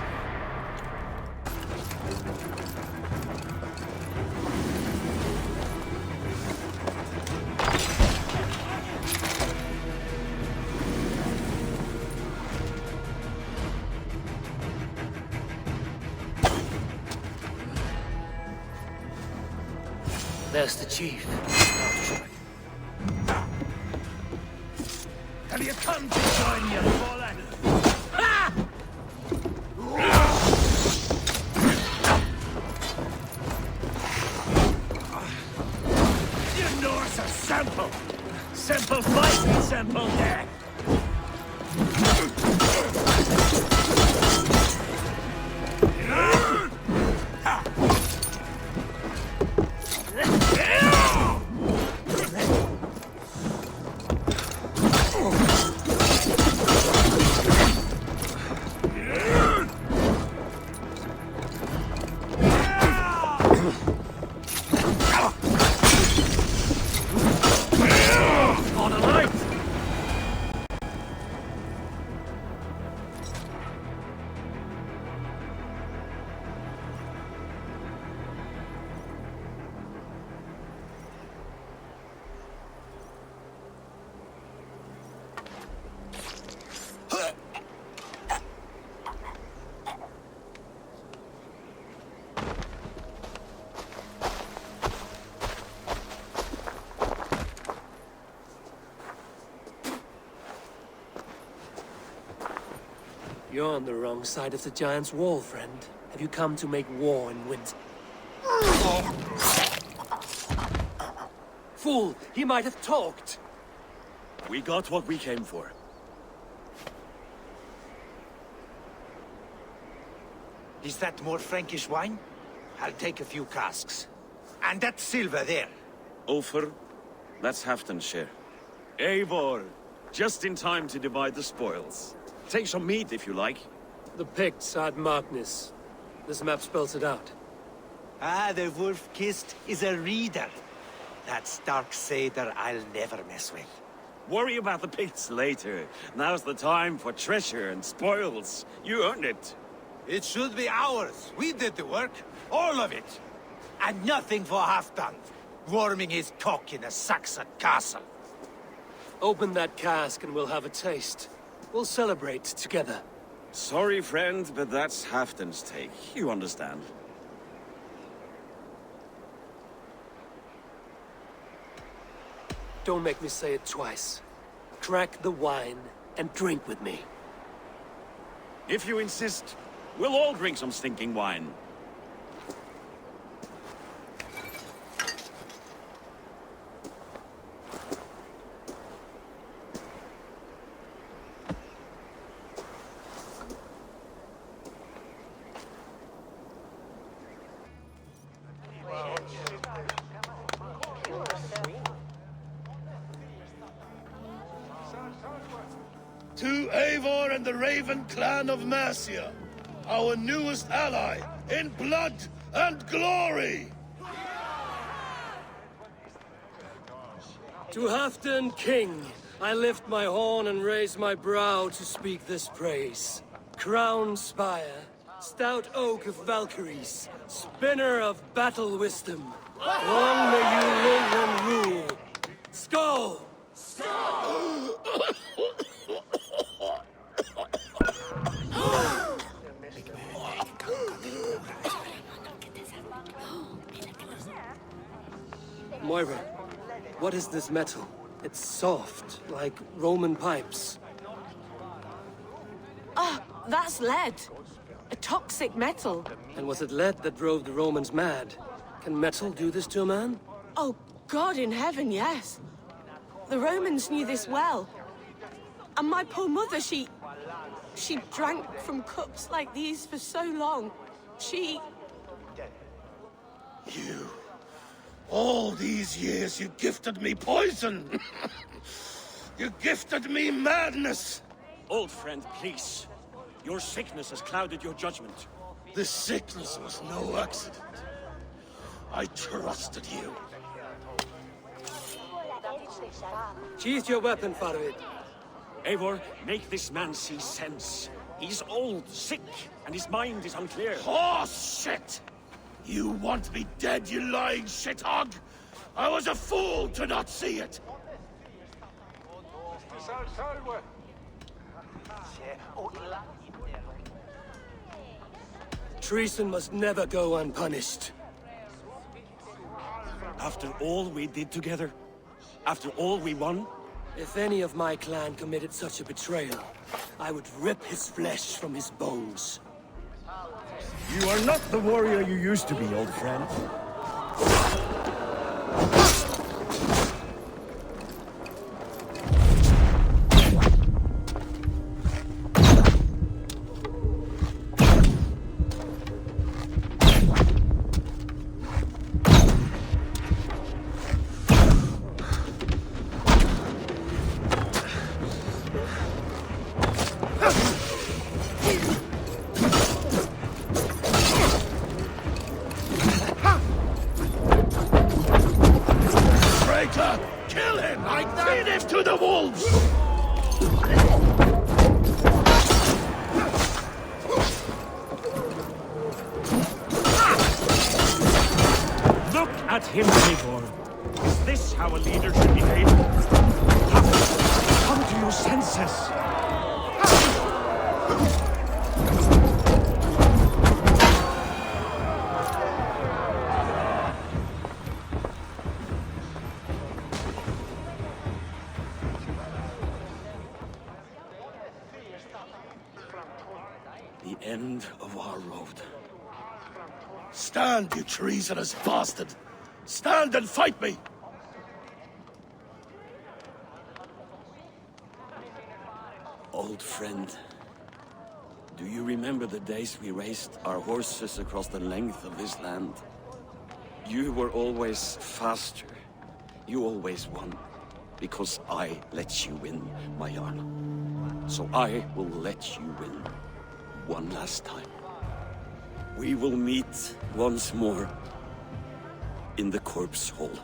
There's the chief. Have you come to join your fallen? You Norse are simple. Simple fight and simple death. You're on the wrong side of the giant's wall, friend. Have you come to make war and win? Fool! He might have talked! We got what we came for. Is that more Frankish wine? I'll take a few casks. And that silver there. Ulfr, that's Halfdan's share. Eivor, just in time to divide the spoils. Take some meat if you like. The Picts had Magnus. This map spells it out. Ah, the wolf-kissed is a reader. That stark satyr I'll never mess with. Worry about the pits later. Now's the time for treasure and spoils. You earned it. It should be ours. We did the work. All of it. And nothing for Halfdan, warming his cock in a Saxon castle. Open that cask and we'll have a taste. We'll celebrate together. Sorry, friend, but that's Halfdan's take. You understand. Don't make me say it twice. Crack the wine and drink with me. If you insist, we'll all drink some stinking wine. To Eivor and the Raven clan of Mercia, our newest ally in blood and glory! To Halfdan, King, I lift my horn and raise my brow to speak this praise. Crown spire, stout oak of Valkyries, spinner of battle wisdom. Long may you live and rule. Skull! Moira, what is this metal? It's soft, like Roman pipes. Ah, that's lead. A toxic metal. And was it lead that drove the Romans mad? Can metal do this to a man? Oh, God in heaven, yes. The Romans knew this well. And my poor mother, she drank from cups like these for so long. You... All these years you gifted me poison! You gifted me madness! Old friend, please. Your sickness has clouded your judgment. This sickness was no accident. I trusted you. Sheath your weapon, Faravid. Eivor, make this man see sense. He's old, sick, and his mind is unclear. Horse shit! You want me dead, you lying shithog? I was a fool to not see it! Treason must never go unpunished. After all we did together? After all we won? If any of my clan committed such a betrayal, I would rip his flesh from his bones. You are not the warrior you used to be, old friend. Kill him! Feed him to the wolves! Look at him, Eivor. Is this how a leader should behave? Come to your senses. The end of our road. Stand, you treasonous bastard! Stand and fight me! Old friend, do you remember the days we raced our horses across the length of this land? You were always faster. You always won. Because I let you win, my Jarl. So I will let you win. One last time. We will meet once more in the corpse hall.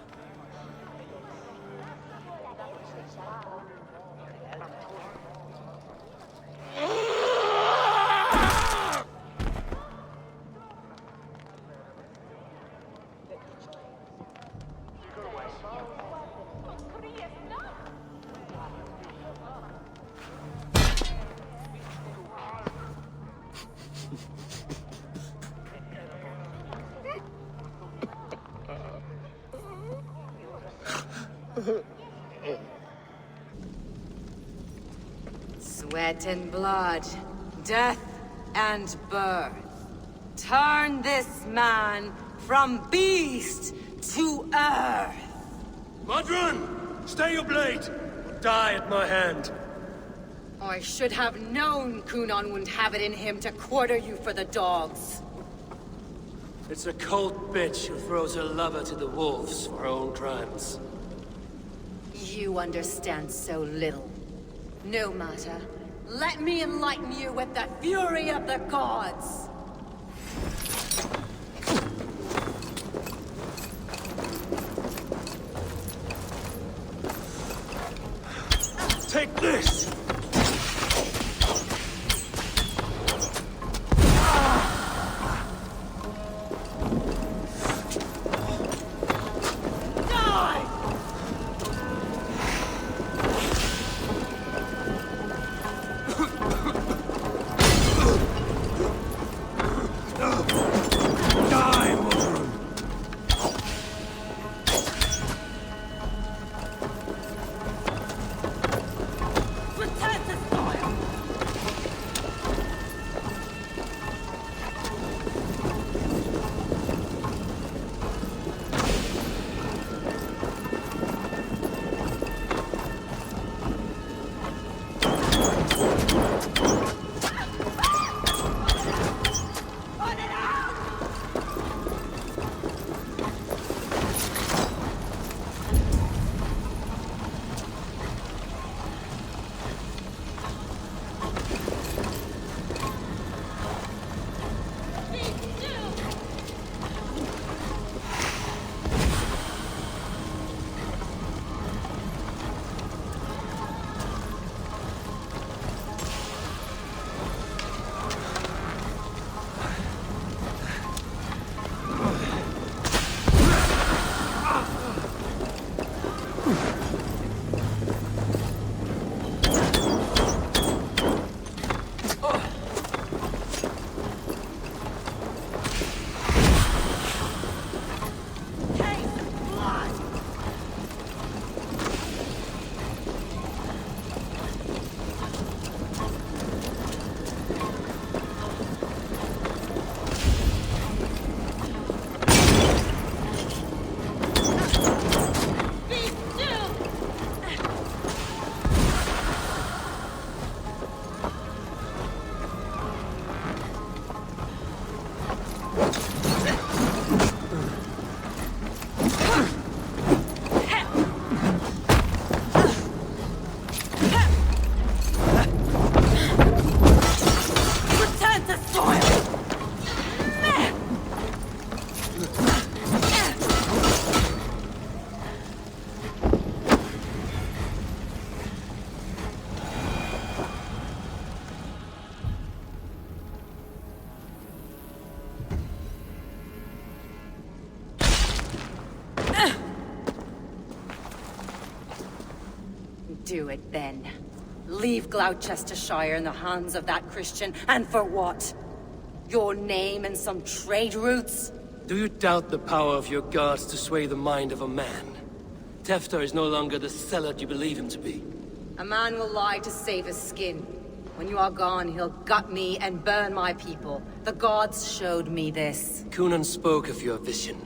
Sweat and blood, death and birth. Turn this man from beast to earth. Modron! Stay your blade! Or die at my hand. I should have known Kunon wouldn't have it in him to quarter you for the dogs. It's a cold bitch who throws her lover to the wolves for her own crimes. You understand so little. No matter. Let me enlighten you with the fury of the gods! Take this! Do it then. Leave Gloucestershire in the hands of that Christian, and for what? Your name and some trade routes? Do you doubt the power of your gods to sway the mind of a man? Tefter is no longer the zealot you believe him to be. A man will lie to save his skin. When you are gone, he'll gut me and burn my people. The gods showed me this. Kunon spoke of your vision.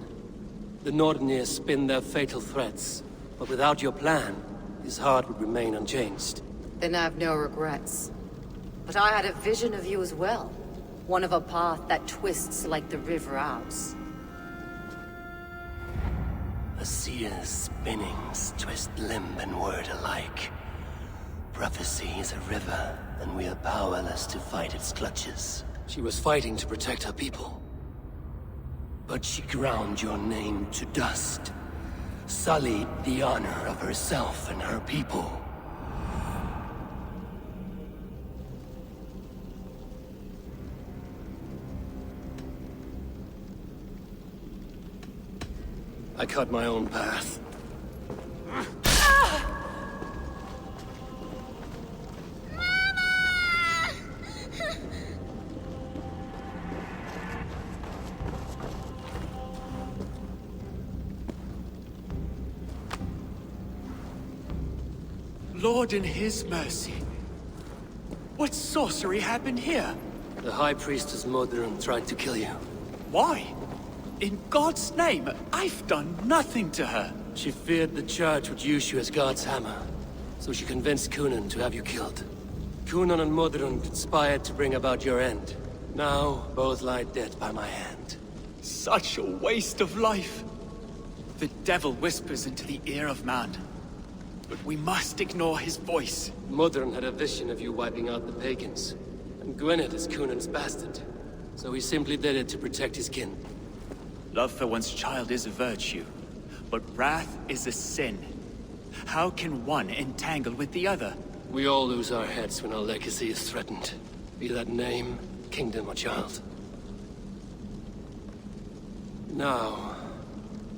The Nordenir spin their fatal threats, but without your plan, his heart would remain unchanged. Then I have no regrets. But I had a vision of you as well. One of a path that twists like the river Ouse. A seer's spinnings twist limb and word alike. Prophecy is a river, and we are powerless to fight its clutches. She was fighting to protect her people. But she ground your name to dust. Sullied the honor of herself and her people. I cut my own path. Lord in his mercy. What sorcery happened here? The High Priestess Modron tried to kill you. Why? In God's name, I've done nothing to her. She feared the Church would use you as God's hammer, so she convinced Kunan to have you killed. Kunan and Modron conspired to bring about your end. Now, both lie dead by my hand. Such a waste of life. The devil whispers into the ear of man, but we must ignore his voice. Modron had a vision of you wiping out the pagans, and Gwynedd is Kunan's bastard, so he simply did it to protect his kin. Love for one's child is a virtue, but wrath is a sin. How can one entangle with the other? We all lose our heads when our legacy is threatened, be that name, kingdom, or child. Now,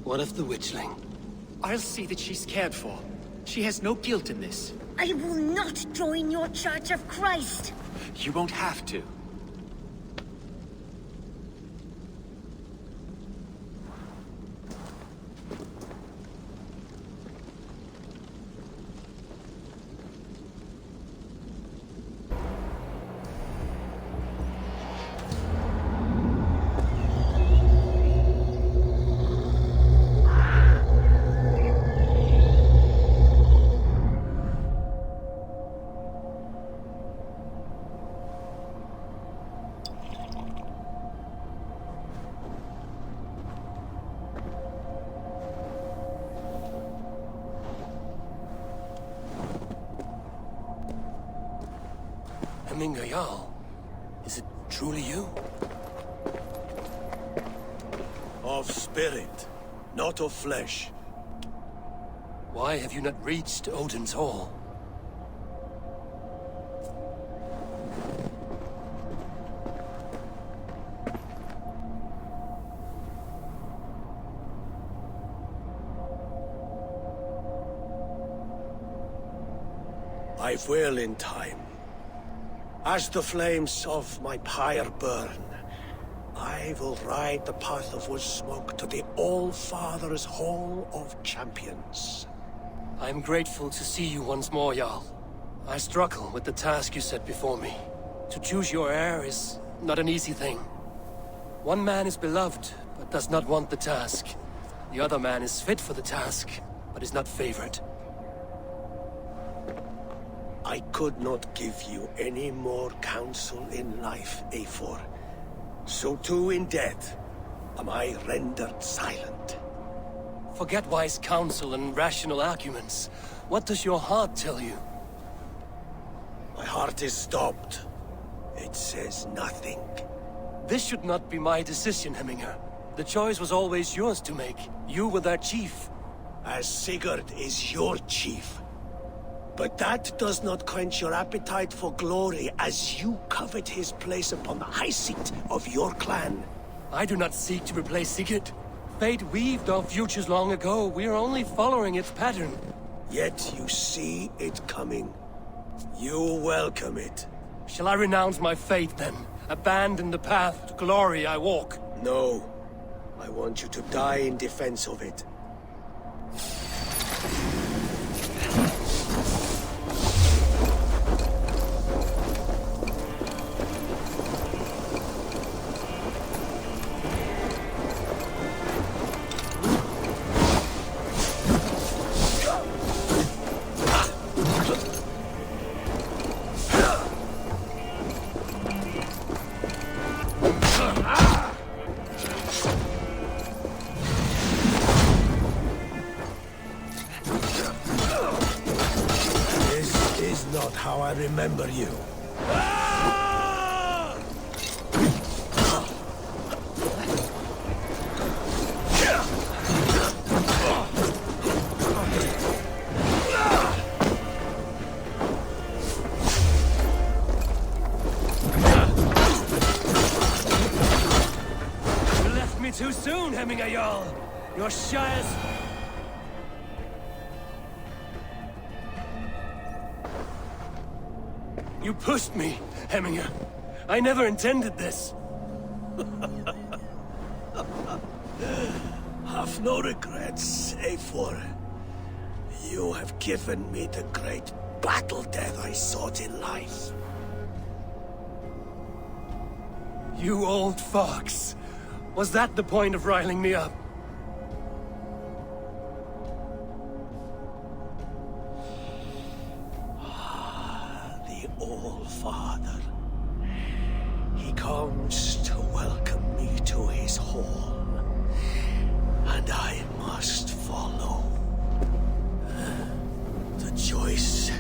what of the witchling? I'll see that she's cared for. She has no guilt in this. I will not join your Church of Christ. You won't have to. Jarl, is it truly you? Of spirit, not of flesh. Why have you not reached Odin's Hall? I will in time. As the flames of my pyre burn, I will ride the path of wood smoke to the All-Father's Hall of Champions. I am grateful to see you once more, Jarl. I struggle with the task you set before me. To choose your heir is not an easy thing. One man is beloved, but does not want the task. The other man is fit for the task, but is not favored. I could not give you any more counsel in life, Ealhferth. So too in death am I rendered silent. Forget wise counsel and rational arguments. What does your heart tell you? My heart is stopped. It says nothing. This should not be my decision, Hemminger. The choice was always yours to make. You were their chief. As Sigurd is your chief. But that does not quench your appetite for glory as you covet his place upon the high seat of your clan. I do not seek to replace Sigurd. Fate weaved our futures long ago. We are only following its pattern. Yet you see it coming. You welcome it. Shall I renounce my faith then? Abandon the path to glory I walk? No. I want you to die in defense of it. Remember you. You left me too soon, Hemminger Jarl. Your shire's... You pushed me, Hemminger. I never intended this. Have no regrets, Ealhferth. You have given me the great battle death I sought in life. You old fox! Was that the point of riling me up? The All-Father. He comes to welcome me to his hall, and I must follow. The choice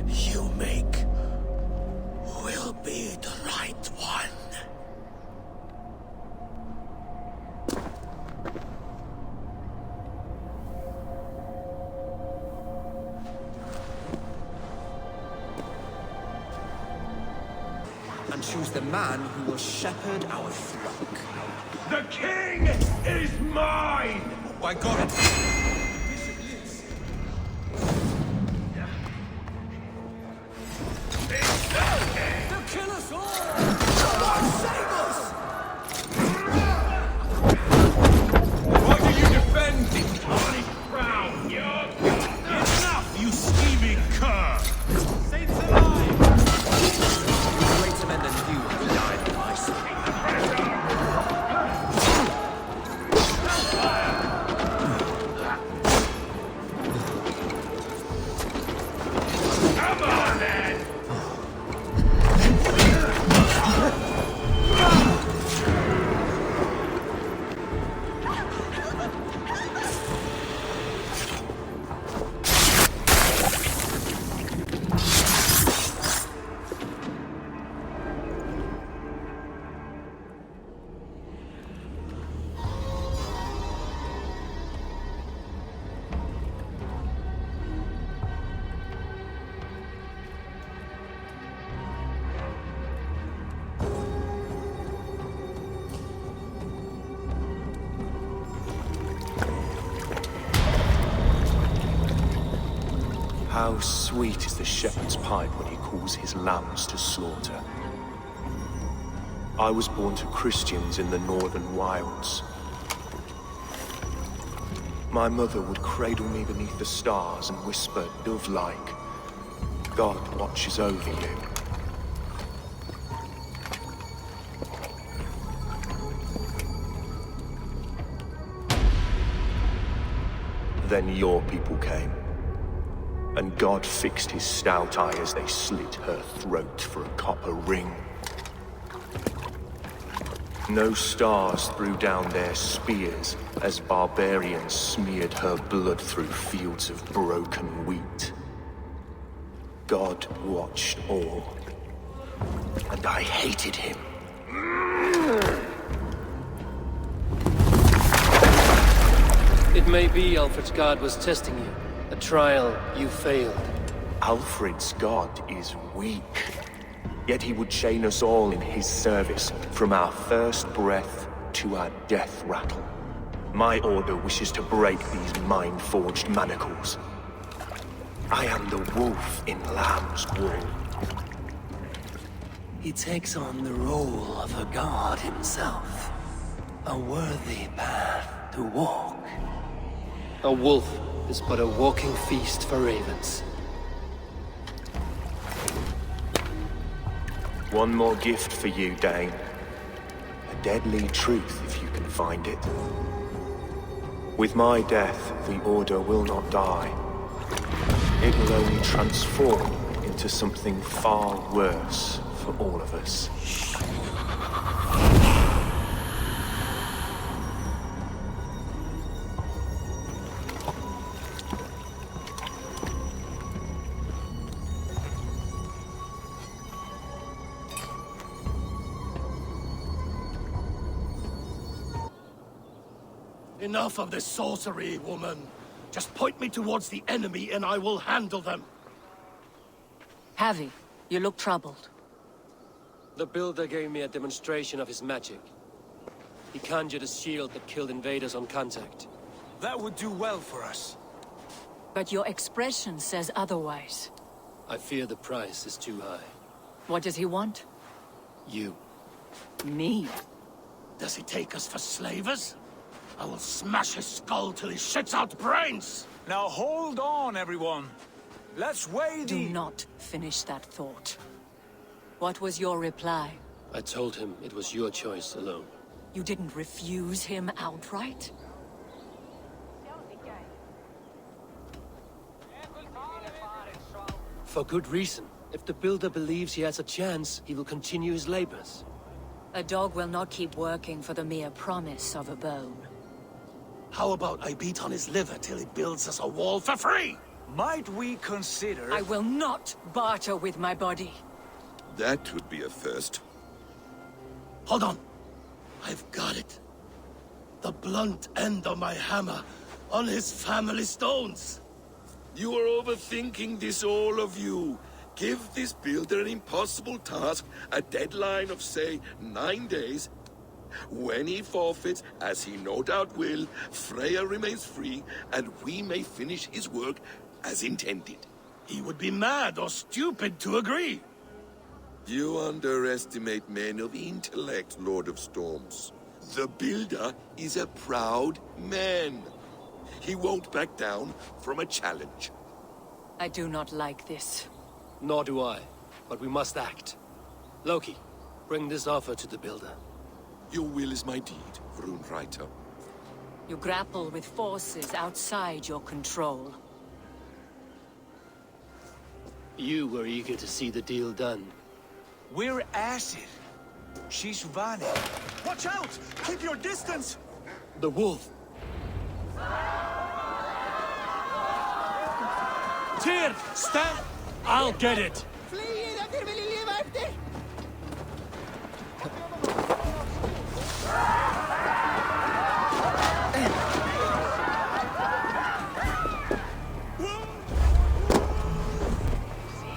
you make will be the right one. And choose the man who will shepherd our flock. The king is mine! By God, They'll kill us all! Someone save us! Why do you defend this tarnished crown? Enough, you scheming cur! Saints alive! Greater men than you have died for my sake. Come on, then! How sweet is the shepherd's pipe when he calls his lambs to slaughter. I was born to Christians in the northern wilds. My mother would cradle me beneath the stars and whisper, dove-like, God watches over you. Then your people came. And God fixed his stout eye as they slit her throat for a copper ring. No stars threw down their spears as barbarians smeared her blood through fields of broken wheat. God watched all, and I hated him. It may be Ealhferth's god was testing you. A trial you failed. Alfred's god is weak. Yet he would chain us all in his service, from our first breath to our death rattle. My order wishes to break these mind-forged manacles. I am the wolf in lamb's wool. He takes on the role of a god himself. A worthy path to walk. A wolf is but a walking feast for ravens. One more gift for you, Dane. A deadly truth, if you can find it. With my death, the Order will not die. It will only transform into something far worse for all of us. Enough of this sorcery, woman. Just point me towards the enemy and I will handle them. Heavy, you look troubled. The builder gave me a demonstration of his magic. He conjured a shield that killed invaders on contact. That would do well for us. But your expression says otherwise. I fear the price is too high. What does he want? You. Me? Does he take us for slavers? I will smash his skull till he shits out brains! Now hold on, everyone. Let's weigh the... Do not finish that thought. What was your reply? I told him it was your choice alone. You didn't refuse him outright? For good reason. If the builder believes he has a chance, he will continue his labors. A dog will not keep working for the mere promise of a bone. How about I beat on his liver till he builds us a wall for free? Might we consider... I will not barter with my body. That would be a first. Hold on. I've got it. The blunt end of my hammer on his family stones. You are overthinking this, all of you. Give this builder an impossible task, a deadline of, say, 9 days. When he forfeits, as he no doubt will, Freya remains free, and we may finish his work as intended. He would be mad or stupid to agree. You underestimate men of intellect, Lord of Storms. The builder is a proud man. He won't back down from a challenge. I do not like this. Nor do I, but we must act. Loki, bring this offer to the builder. Your will is my deed, Runewriter. You grapple with forces outside your control. You were eager to see the deal done. We're acid. She's vanning. Watch out! Keep your distance! The wolf! Tyr, stand! I'll get it!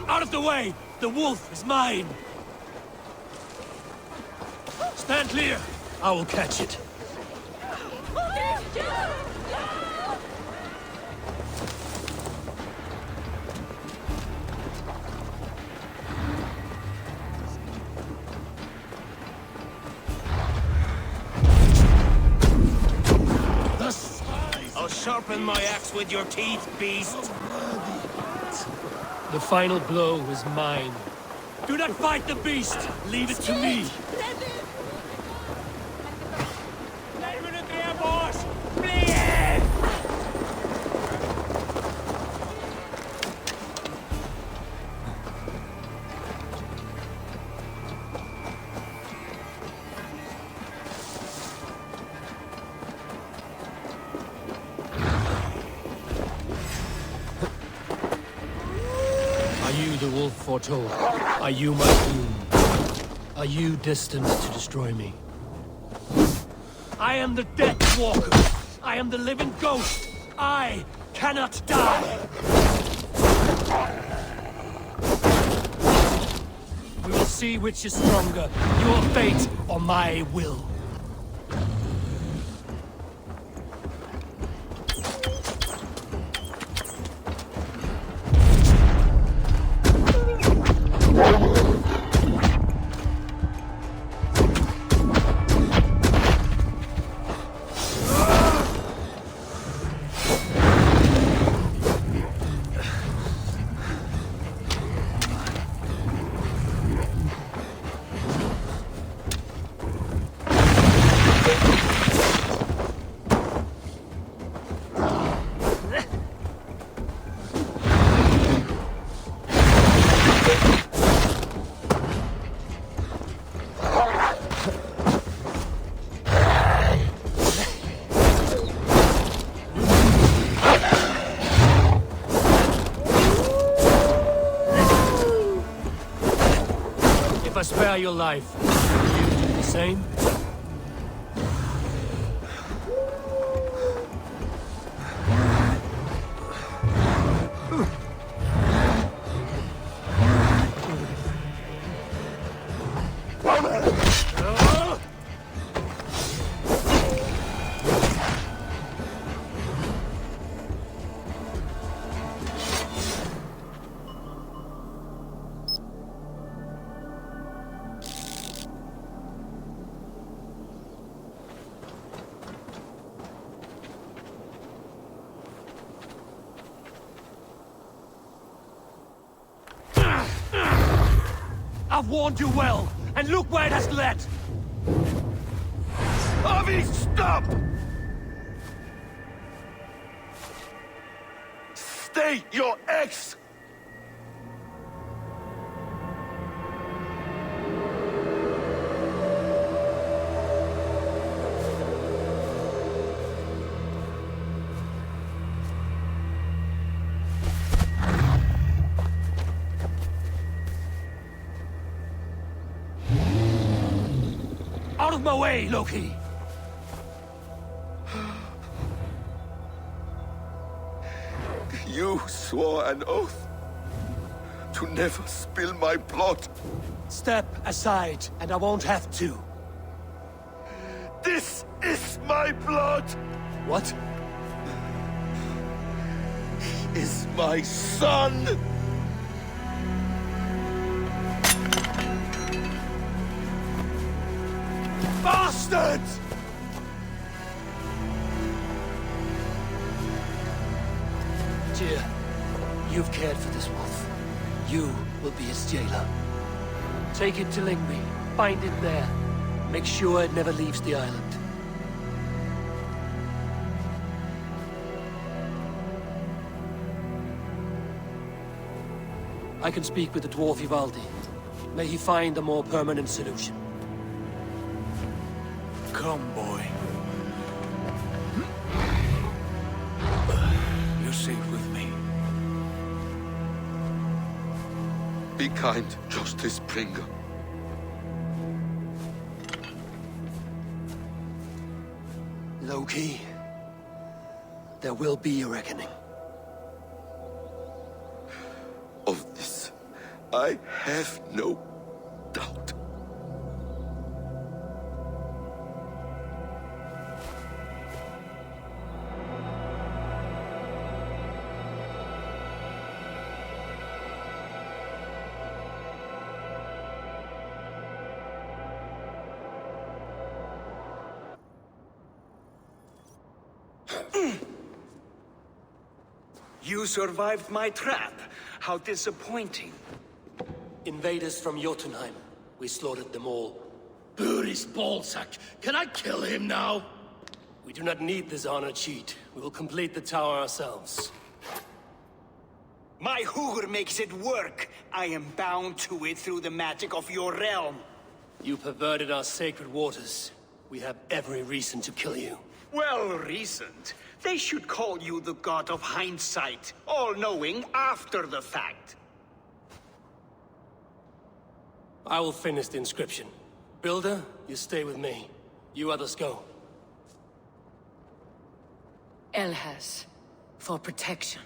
Out of the way! The wolf is mine! Stand clear! I will catch it. I'll sharpen my axe with your teeth, beast. The final blow is mine. Do not fight the beast! Leave it to me! The wolf foretold. Are you my doom? Are you destined to destroy me? I am the Death Walker. I am the living ghost. I cannot die. We will see which is stronger, your fate or my will. Spare your life. Will you do the same? I've warned you well, and look where it has led! Avi, stop! Stay your ex! Out of my way, Loki! You swore an oath to never spill my blood. Step aside, and I won't have to. This is my blood! What? He is my son! Bastards! Tyr, you've cared for this wolf. You will be its jailer. Take it to Lyngby. Bind it there. Make sure it never leaves the island. I can speak with the dwarf Ivaldi. May he find a more permanent solution. Come, boy. You're safe with me. Be kind, Justice Bringer. Loki, there will be a reckoning. Of this, I have no doubt. You survived my trap. How disappointing. Invaders from Jotunheim. We slaughtered them all. Buri's ballsack. Can I kill him now? We do not need this honor cheat. We will complete the tower ourselves. My Hugr makes it work. I am bound to it through the magic of your realm. You perverted our sacred waters. We have every reason to kill you. Well reasoned. They should call you the god of hindsight, all-knowing after the fact. I will finish the inscription. Builder, you stay with me. You others go. Ealhferth, for protection.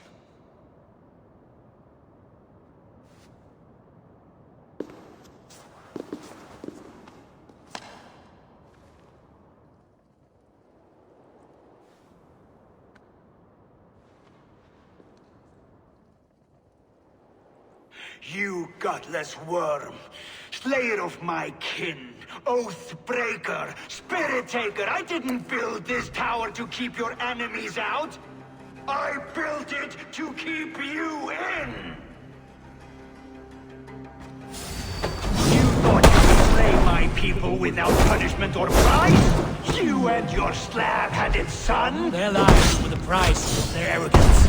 You gutless worm, slayer of my kin, oath breaker, spirit taker, I didn't build this tower to keep your enemies out. I built it to keep you in! You thought you could slay my people without punishment or price? You and your slab had its son? Their lives were the price of their arrogance.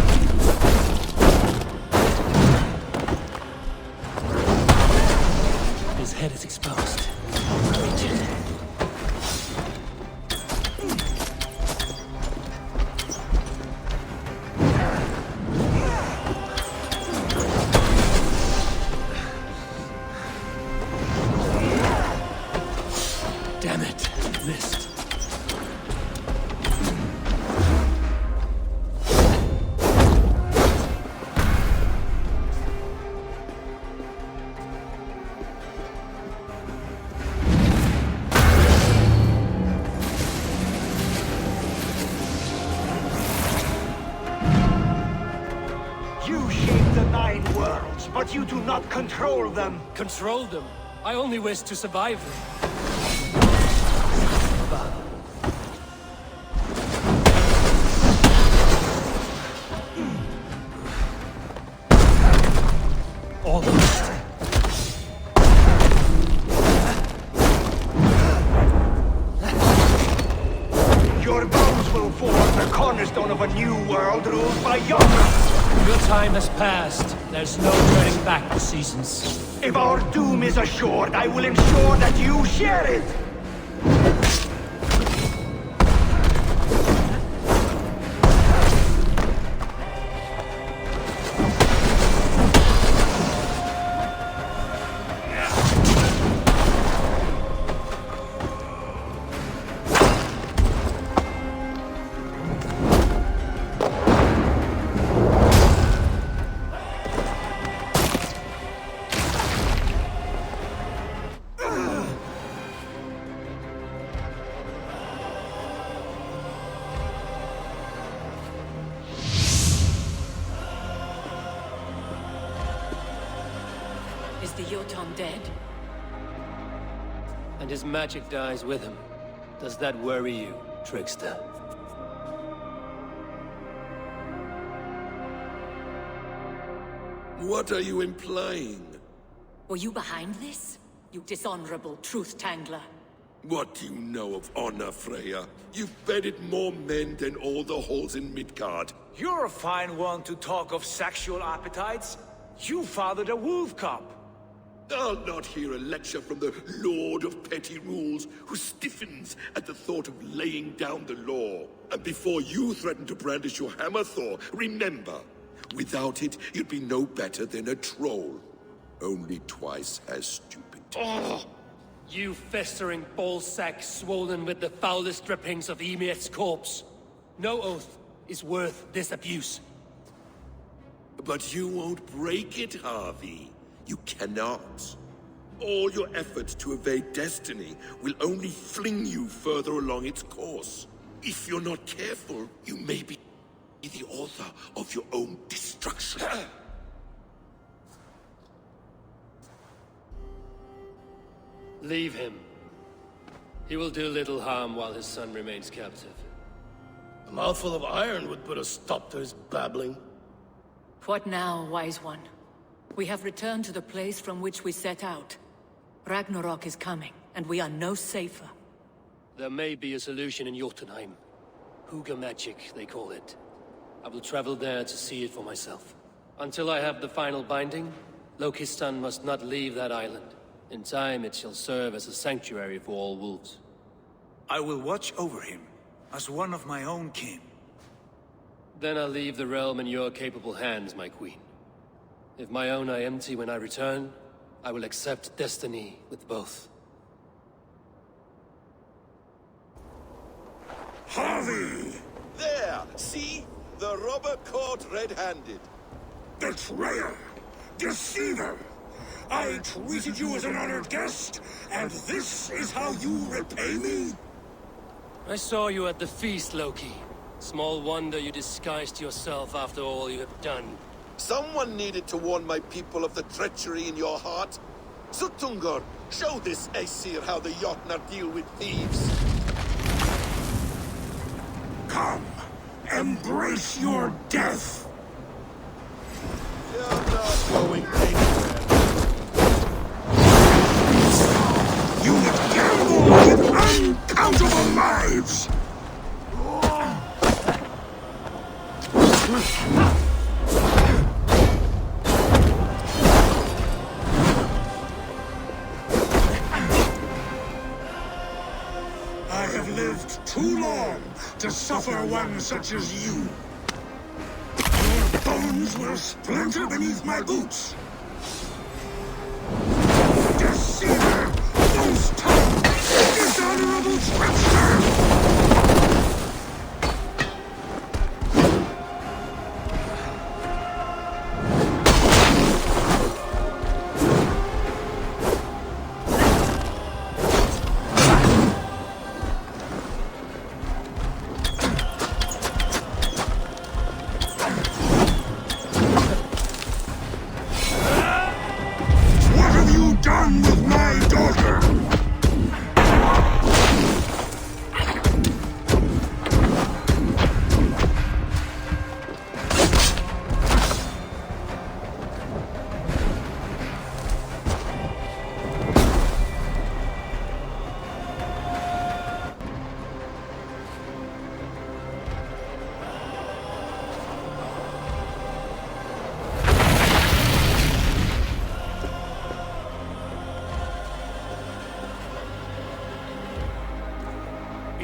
His head is exposed. Reach it. Damn it. Missed. But you do not control them. Control them? I only wish to survive them. Almost. a new world ruled by Yogg. Your time has passed. There's no turning back the seasons. If our doom is assured, I will ensure that you share it! Is the Jotun dead? And his magic dies with him. Does that worry you, trickster? What are you implying? Were you behind this? You dishonorable truth-tangler. What do you know of honor, Freya? You've bedded more men than all the halls in Midgard. You're a fine one to talk of sexual appetites. You fathered a wolf cub. I'll not hear a lecture from the Lord of Petty Rules, who stiffens at the thought of laying down the law. And before you threaten to brandish your hammer, Thor, remember, without it, you'd be no better than a troll. Only twice as stupid. Oh! You festering ballsack swollen with the foulest drippings of Ymir's corpse. No oath is worth this abuse. But you won't break it, Harvey. You cannot. All your efforts to evade destiny will only fling you further along its course. If you're not careful, you may be the author of your own destruction. Leave him. He will do little harm while his son remains captive. A mouthful of iron would put a stop to his babbling. What now, wise one? We have returned to the place from which we set out. Ragnarok is coming, and we are no safer. There may be a solution in Jotunheim. Hugger magic, they call it. I will travel there to see it for myself. Until I have the final binding, Loki's son must not leave that island. In time, it shall serve as a sanctuary for all wolves. I will watch over him, as one of my own kin. Then I'll leave the realm in your capable hands, my queen. If my own are empty when I return, I will accept destiny with both. Harvey! There! See? The robber caught red-handed. Betrayer! Deceiver! I treated you as an honored guest, and this is how you repay me? I saw you at the feast, Loki. Small wonder you disguised yourself after all you have done. Someone needed to warn my people of the treachery in your heart. Guttungr, show this Aesir how the Jotnar deal with thieves. Come, embrace your death! You're not going anywhere. You would gamble with uncountable lives! I have lived too long to suffer one such as you. Your bones will splinter beneath my boots. Deceiver! False-tongued! Dishonorable trickster!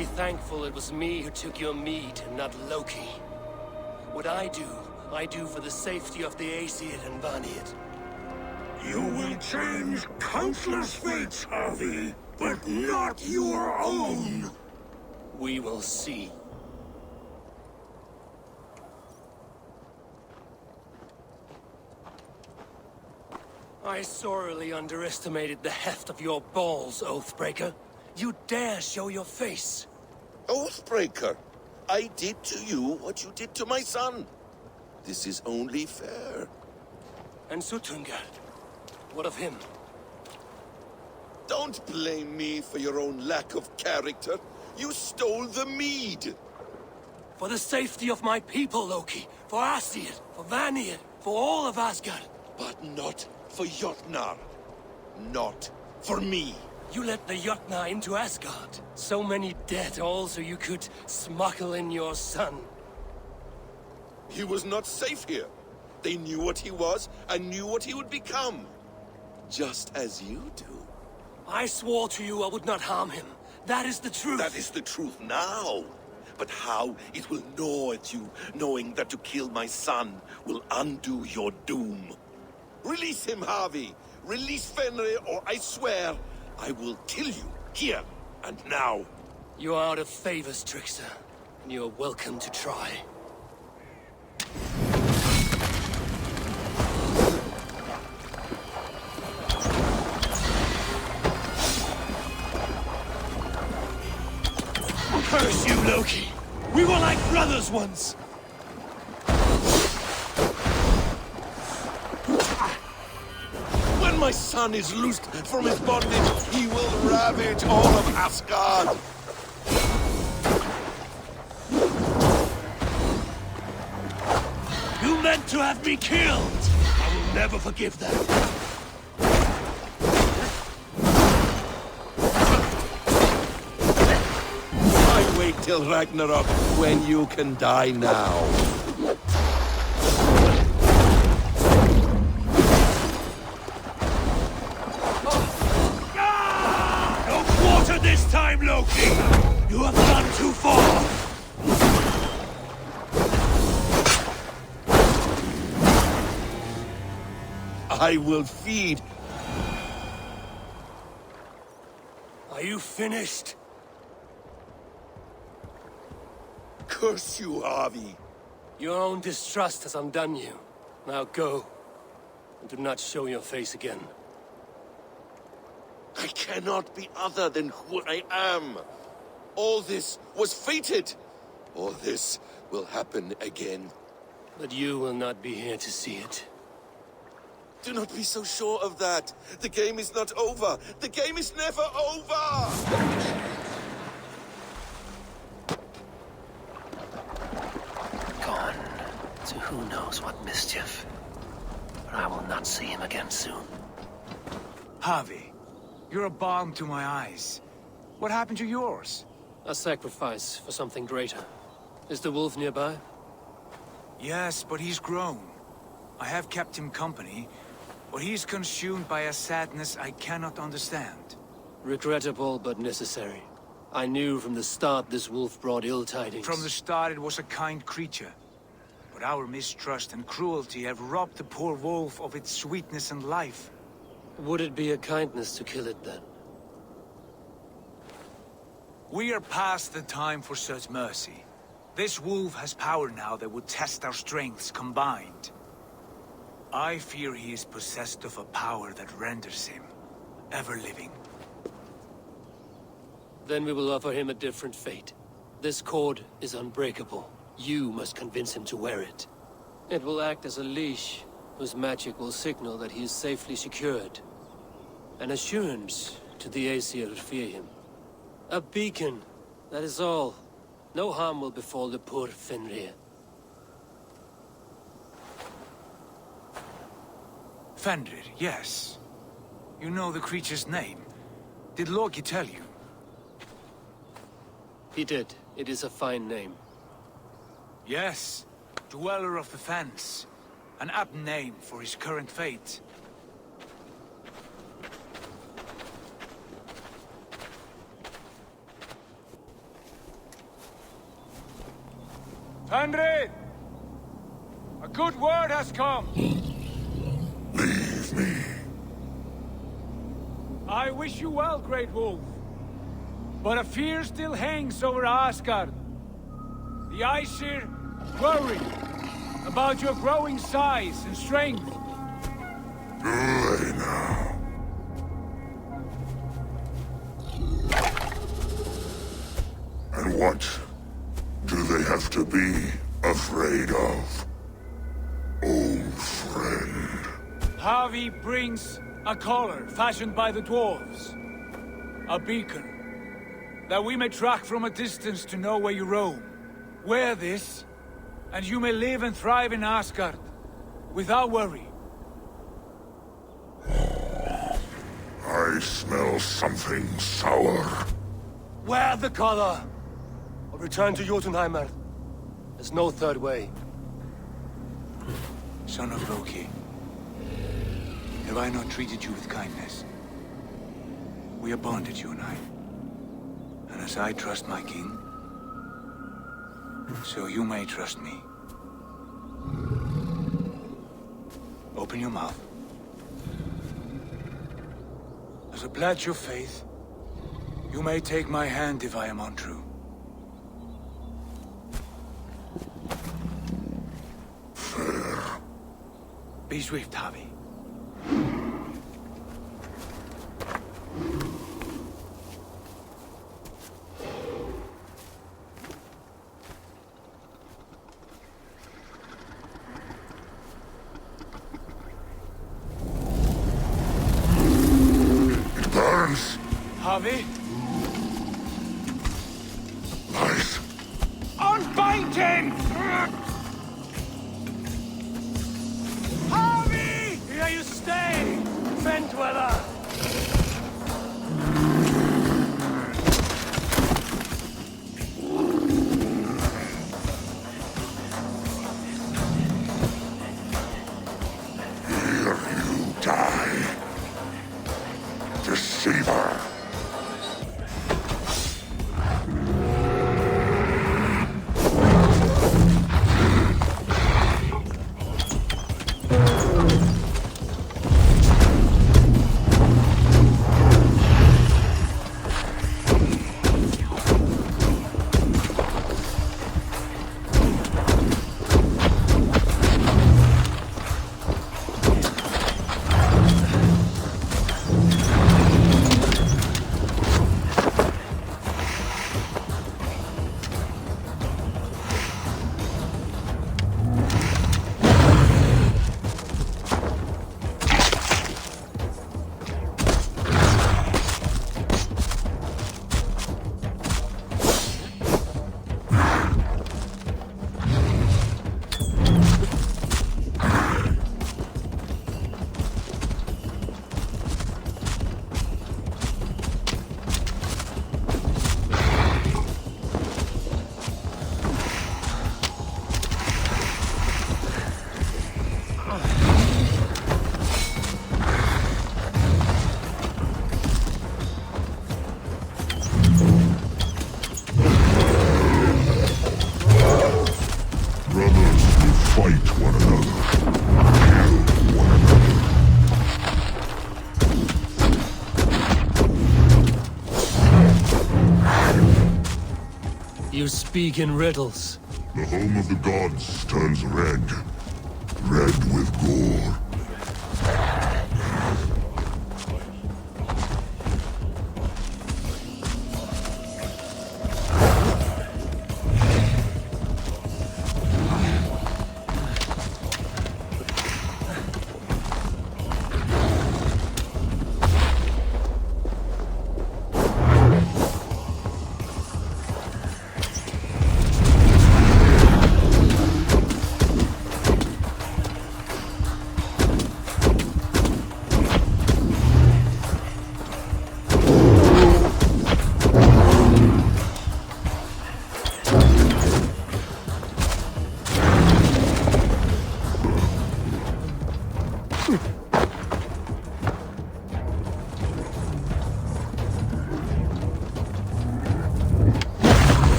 Be thankful it was me who took your mead and not Loki. What I do for the safety of the Aesir and Vanir. You will change countless fates, Harvey, but not your own. We will see. I sorely underestimated the heft of your balls, Oathbreaker. You dare show your face. Oathbreaker, I did to you what you did to my son. This is only fair. And Suttungr, what of him? Don't blame me for your own lack of character. You stole the mead. For the safety of my people, Loki. For Aesir, for Vanir, for all of Asgard. But not for Jotnar. Not for me. You let the Jotnar into Asgard. So many dead, all so you could smuggle in your son. He was not safe here. They knew what he was, and knew what he would become. Just as you do. I swore to you I would not harm him. That is the truth. That is the truth now. But how it will gnaw at you, knowing that to kill my son will undo your doom. Release him, Harvey. Release Fenrir, or I swear, I will kill you, here and now. You are out of favors, trickster. And you are welcome to try. Curse you, Loki! We were like brothers once! When my son is loosed from his bondage, he will ravage all of Asgard! You meant to have me killed! I will never forgive that. Wait till Ragnarok, when you can die now. No quarter this time, Loki! You have gone too far! I will feed. Are you finished? Curse you, Harvey. Your own distrust has undone you. Now go. And do not show your face again. I cannot be other than who I am. All this was fated. All this will happen again. But you will not be here to see it. Do not be so sure of that. The game is not over. The game is never over! Gone to who knows what mischief. But I will not see him again soon. Harvey, you're a balm to my eyes. What happened to yours? A sacrifice for something greater. Is the wolf nearby? Yes, but he's grown. I have kept him company, but he's consumed by a sadness I cannot understand. Regrettable, but necessary. I knew from the start this wolf brought ill tidings. From the start it was a kind creature. But our mistrust and cruelty have robbed the poor wolf of its sweetness and life. Would it be a kindness to kill it then? We are past the time for such mercy. This wolf has power now that would test our strengths combined. I fear he is possessed of a power that renders him ever-living. Then we will offer him a different fate. This cord is unbreakable. You must convince him to wear it. It will act as a leash, whose magic will signal that he is safely secured. An assurance to the Aesir who fear him. A beacon, that is all. No harm will befall the poor Fenrir. Fenrir, yes. You know the creature's name. Did Loki tell you? He did. It is a fine name. Yes. Dweller of the Fens. An apt name for his current fate. Fenrir! A good word has come. Leave me. I wish you well, Great Wolf. But a fear still hangs over Asgard. The Aesir worry about your growing size and strength. Do they now? And what do they have to be afraid of? Old friend. Havi brings a collar fashioned by the dwarves. A beacon. That we may track from a distance to know where you roam. Wear this, and you may live and thrive in Asgard, without worry. I smell something sour. Wear the collar! Or return to Jotunheimer. There's no third way. Son of Loki, have I not treated you with kindness? We are bonded, you and I. And as I trust my king, so you may trust me. Open your mouth. As a pledge of faith, you may take my hand if I am untrue. Fair. Be swift, Havi. Havi? Lies. Unbind him! Havi! Here you stay, Fen Dweller! Here you die. Deceiver. You speak in riddles. The home of the gods turns red. Red with gore.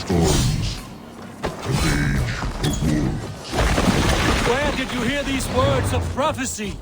storms. An age of wolves. Where did you hear these words of prophecy?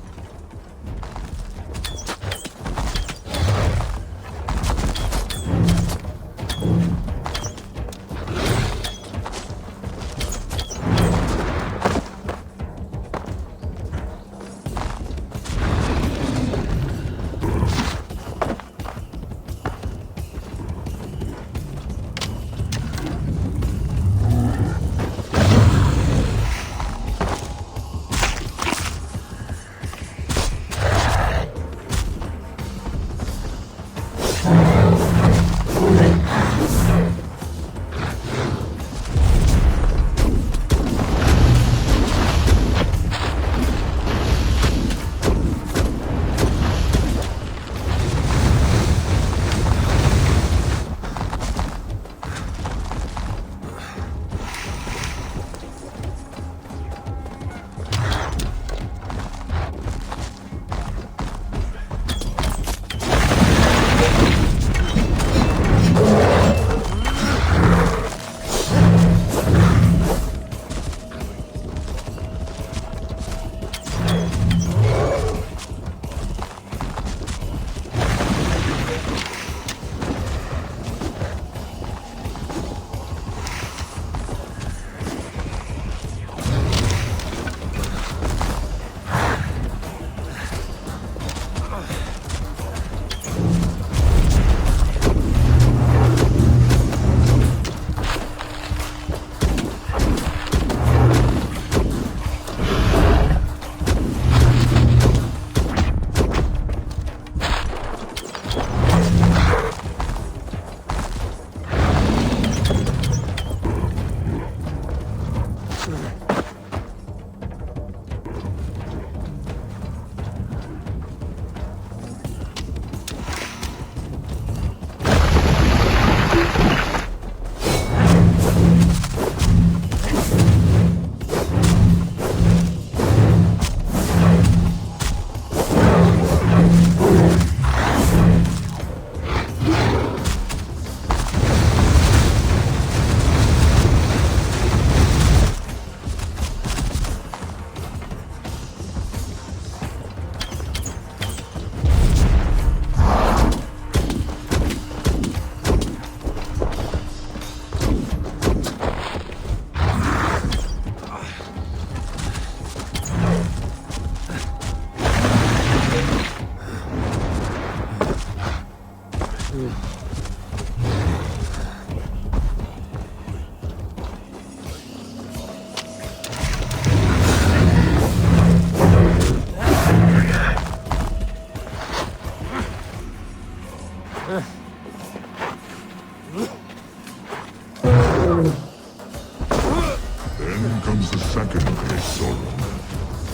Then comes the second great sorrow,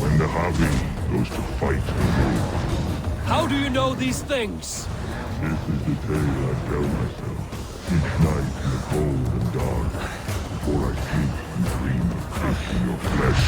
when the Havi goes to fight the How do you know these things? This is the tale I tell myself, each night in the cold and dark, before I sleep and dream of tasting your flesh.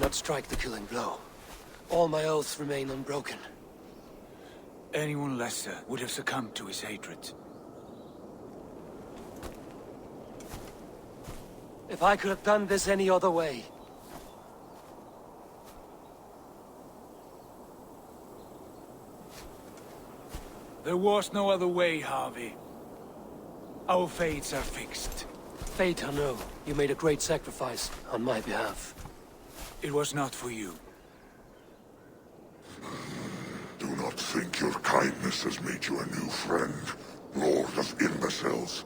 not strike the killing blow. All my oaths remain unbroken. Anyone lesser would have succumbed to his hatred. If I could have done this any other way... There was no other way, Harvey. Our fates are fixed. Fate or no, you made a great sacrifice on my behalf. It was not for you. Do not think your kindness has made you a new friend, Lord of Imbeciles.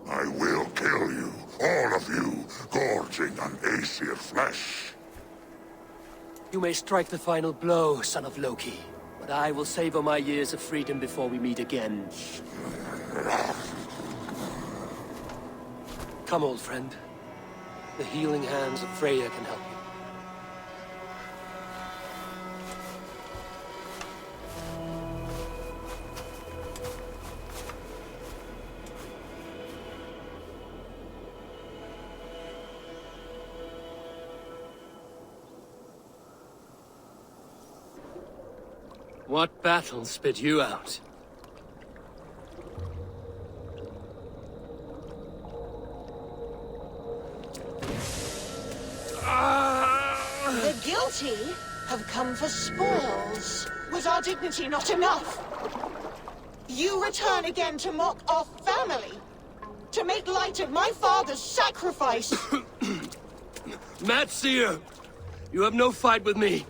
I will kill you, all of you, gorging on Aesir flesh. You may strike the final blow, son of Loki, but I will savor my years of freedom before we meet again. Come, old friend. The healing hands of Freya can help you. What battle spit you out? The guilty have come for spoils. Was our dignity not enough? You return again to mock our family? To make light of my father's sacrifice? Mad Seer! You have no fight with me.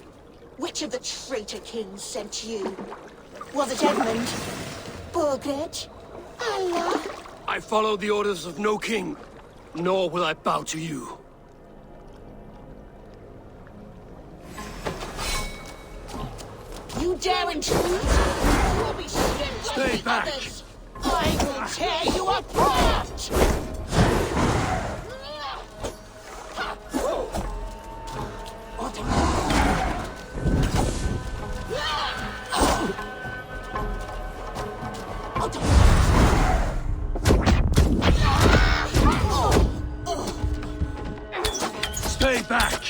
Which of the traitor kings sent you? Was it Edmund? Burgred? Allah? I follow the orders of no king, nor will I bow to you. You dare intrude? You will be skinned Stay like the back. others! I will tear you apart! Stay back!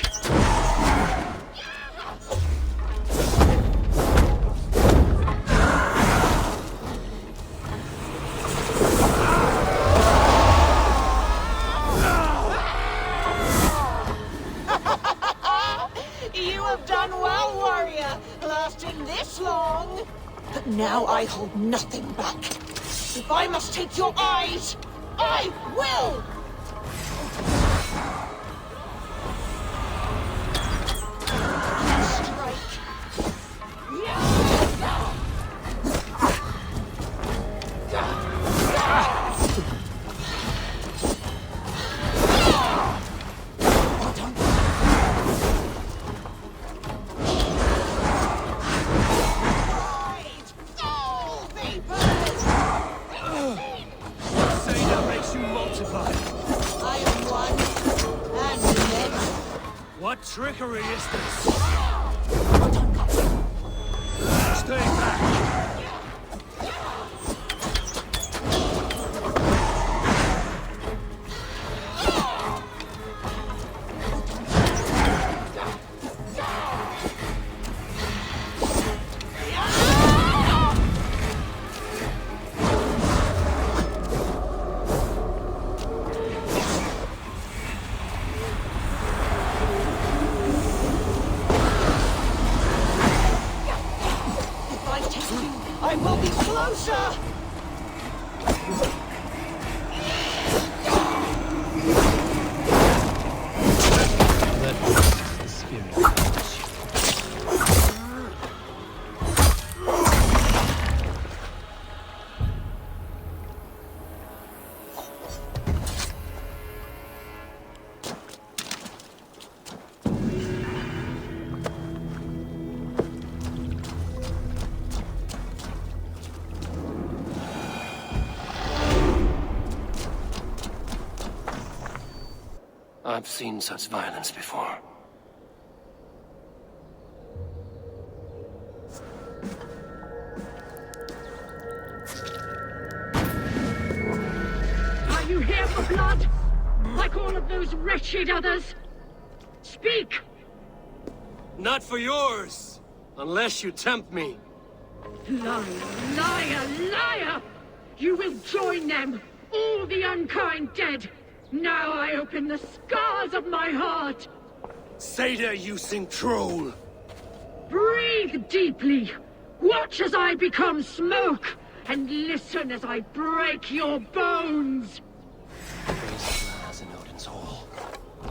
You have done well, warrior, lasting this long. But now I hold nothing back. If I must take your eyes, I will! What trickery is this? Stay back! I will be closer! Let the spirit touch you. I've seen such violence before. Are you here for blood? Like all of those wretched others? Speak! Not for yours, unless you tempt me. Liar, liar, liar! You will join them, all the unkind dead. Now I open the scars of my heart. Seder-using troll. Breathe deeply. Watch as I become smoke, and listen as I break your bones. Raise glass in Odin's hall.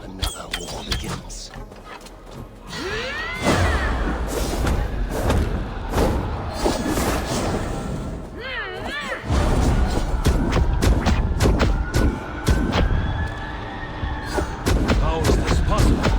Another war begins. How is this possible?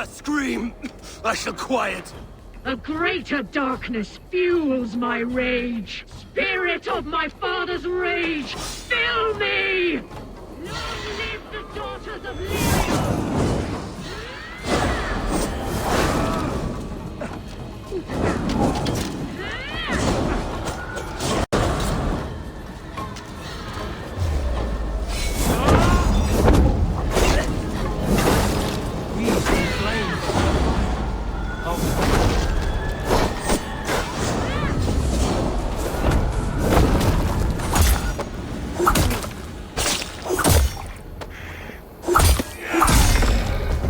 Scream! I shall quiet. A greater darkness fuels my rage. Spirit of my father's rage, fill me! Long live the daughters of Leofrith!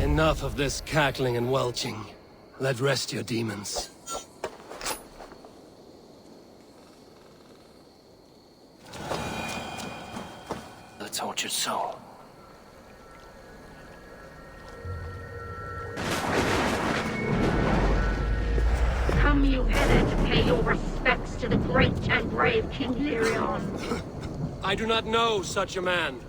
Enough of this cackling and welching. Let rest your demons. The tortured soul. Come you hither to pay your respects to the great and brave King Lirion. I do not know such a man.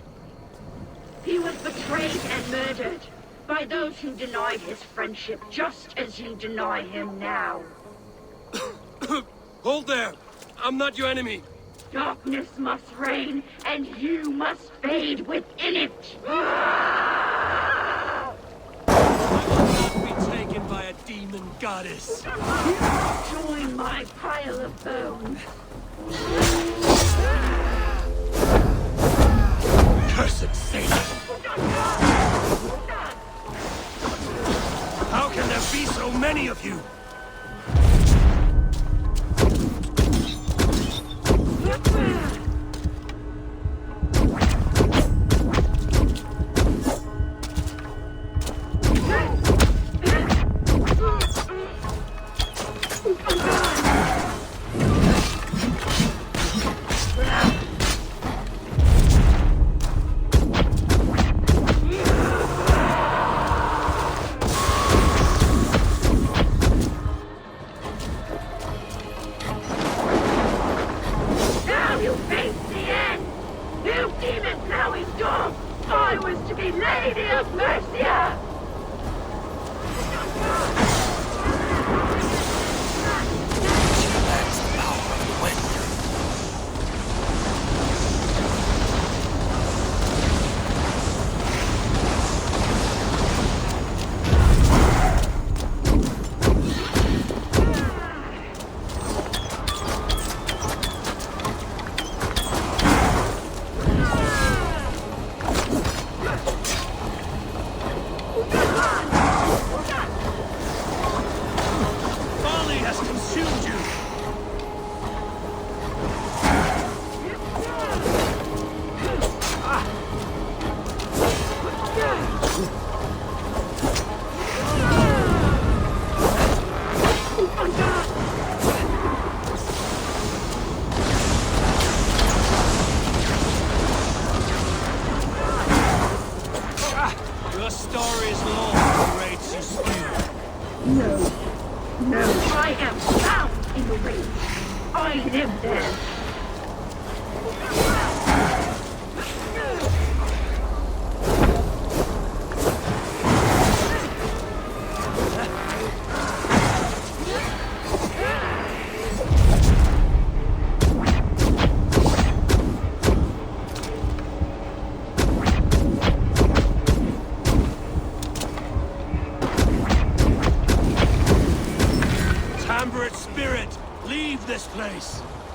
He was betrayed and murdered by those who denied his friendship, just as you deny him now. Hold there! I'm not your enemy! Darkness must reign, and you must fade within it! I will not be taken by a demon goddess! Join my pile of bones! Cursed Satan! How can there be so many of you? us.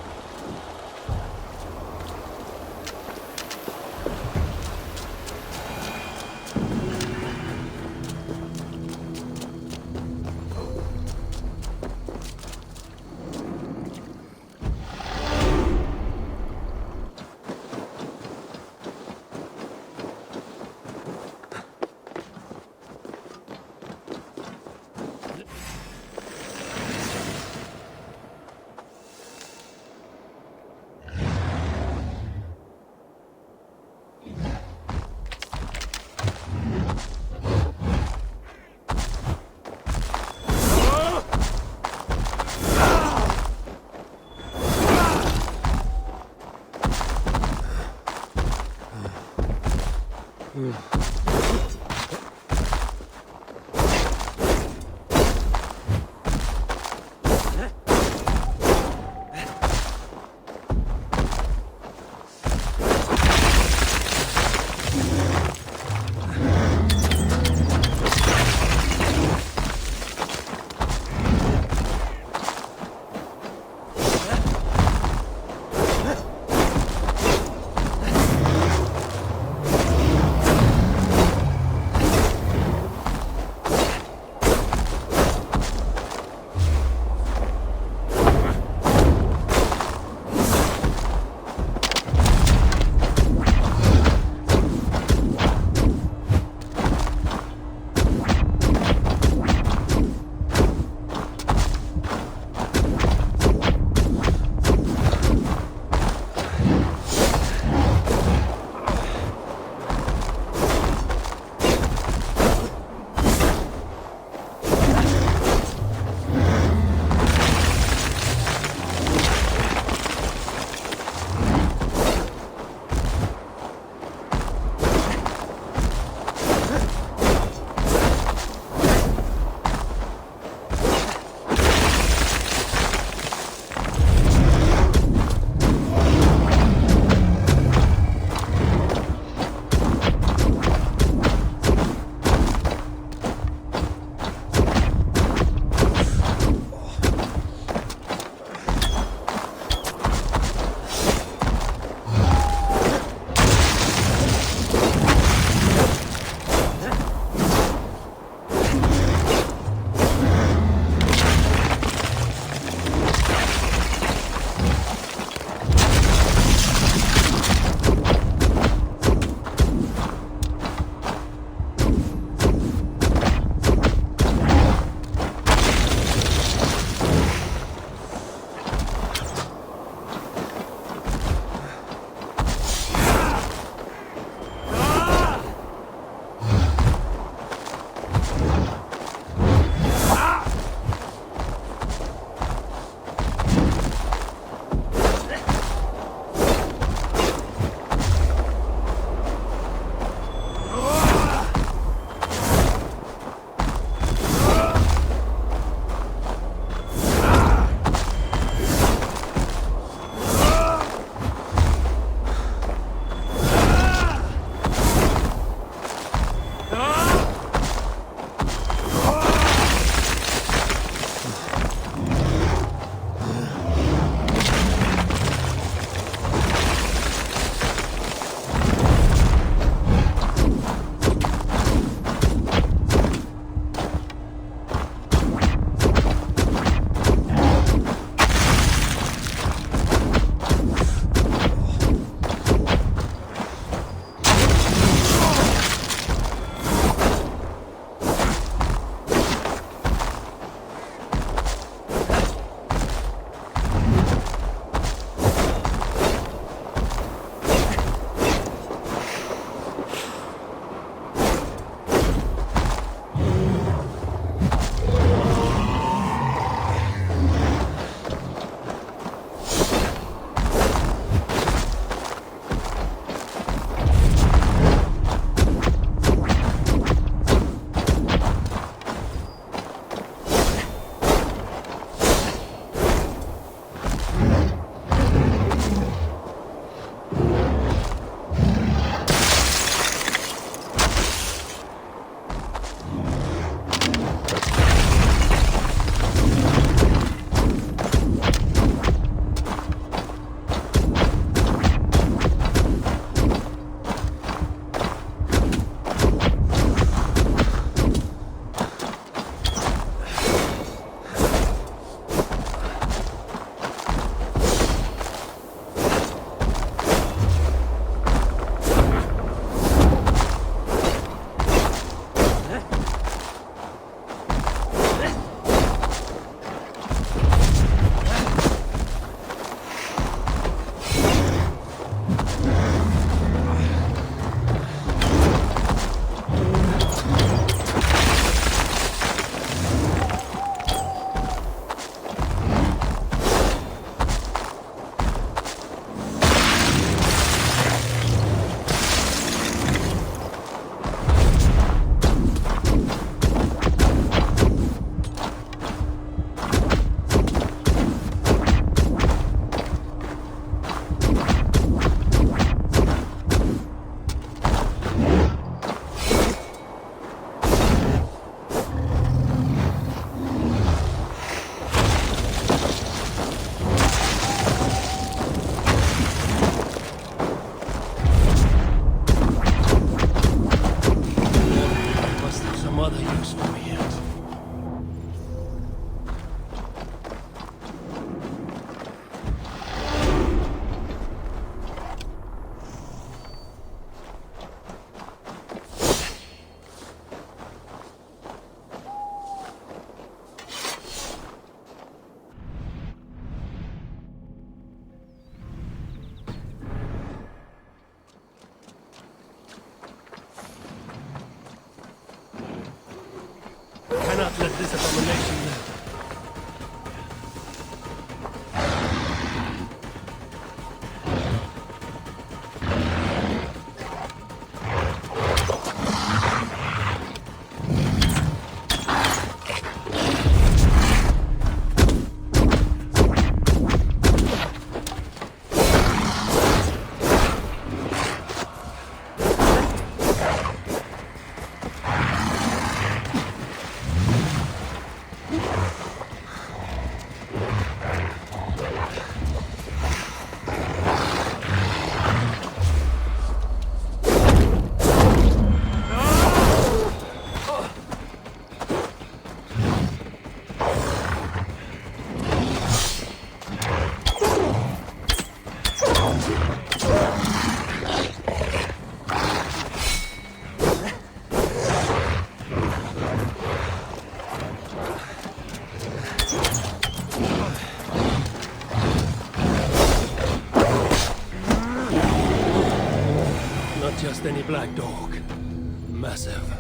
cannot let this abomination live. Just any black dog. Massive.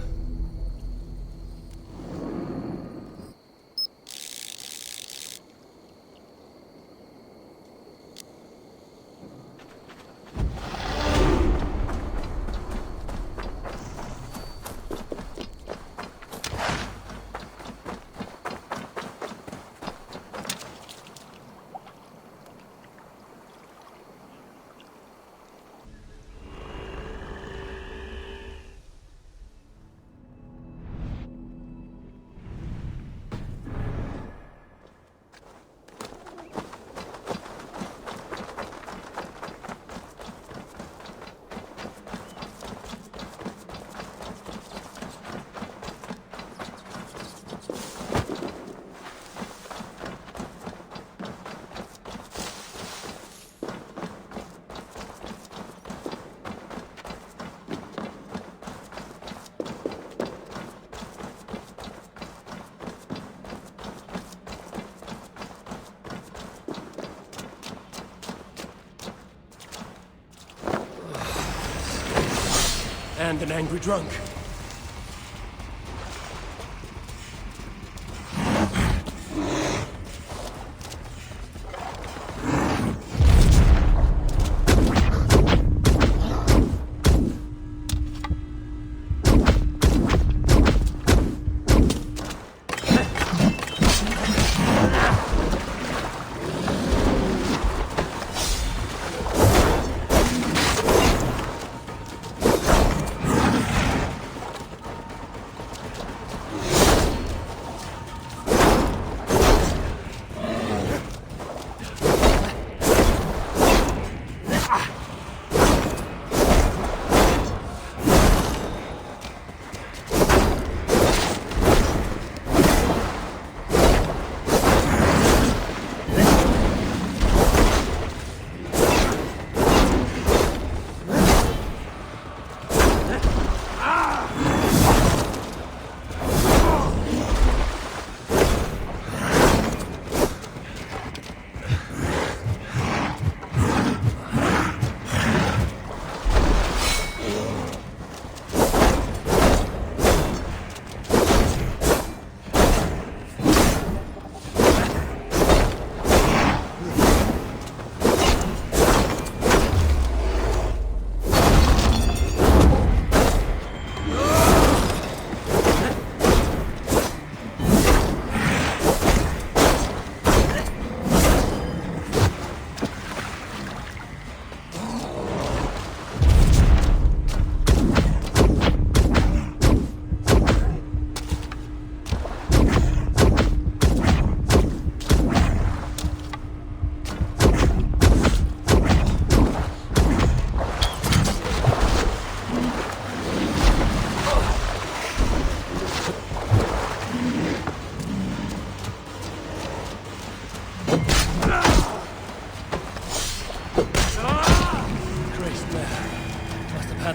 And an angry drunk.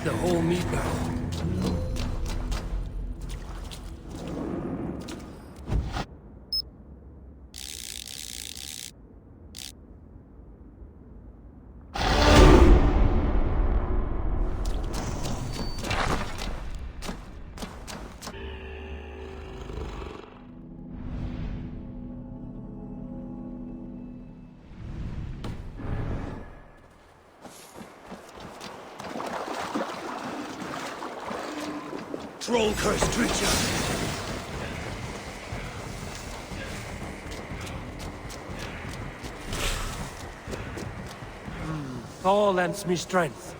The whole meat barrel. troll-cursed creature! Thor lends me strength.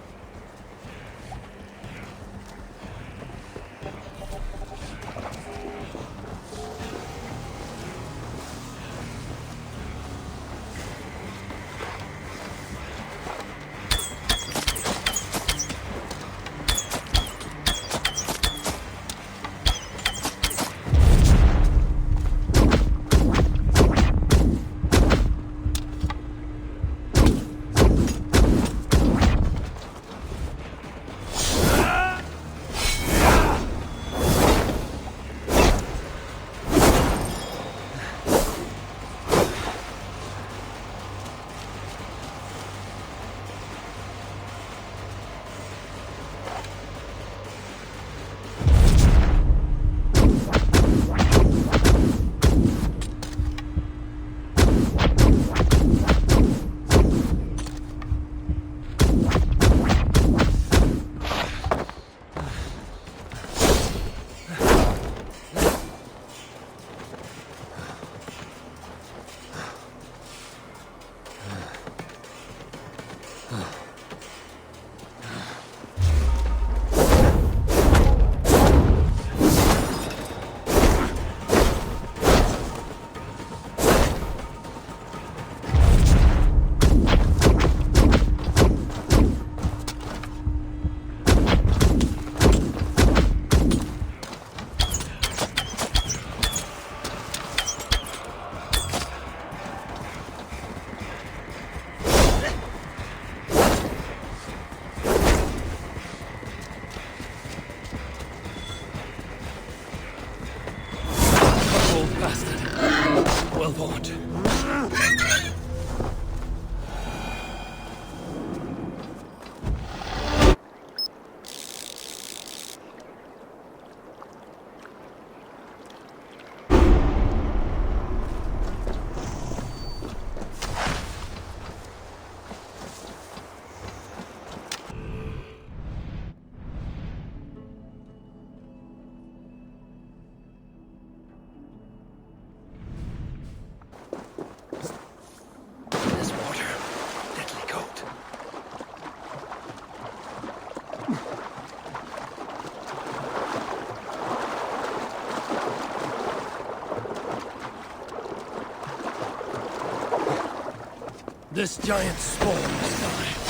This giant spawn must die.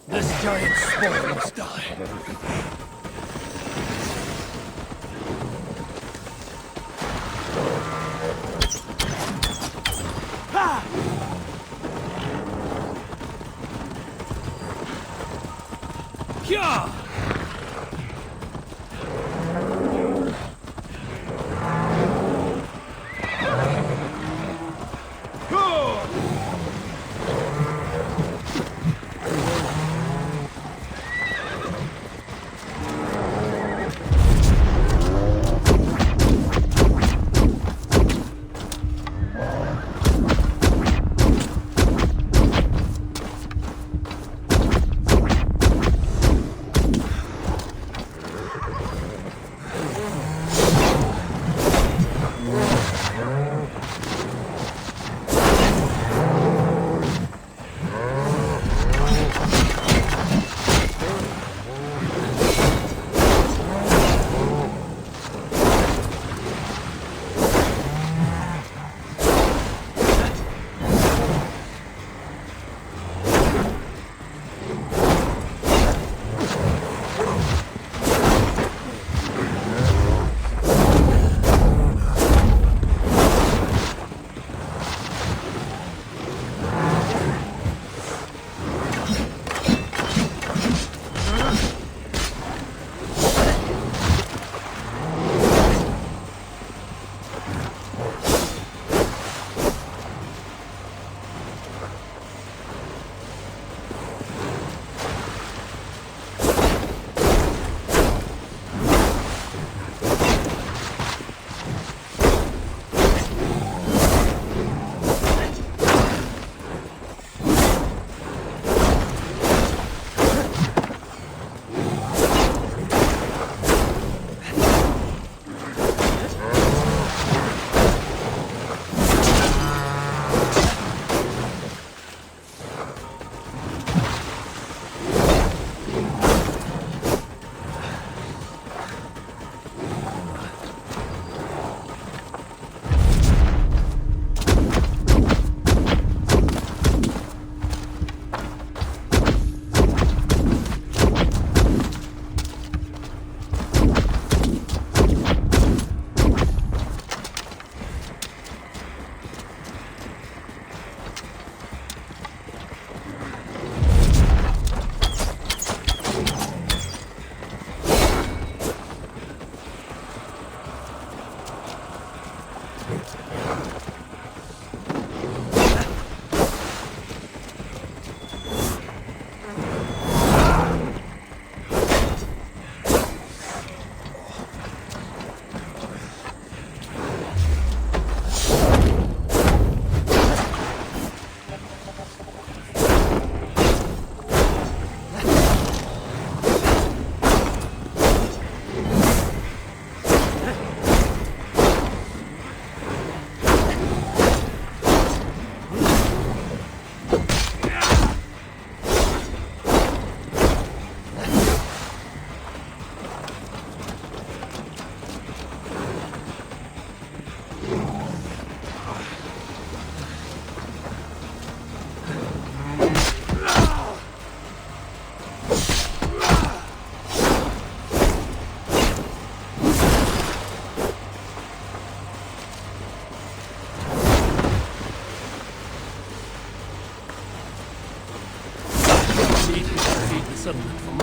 This giant spawn must die. Kya!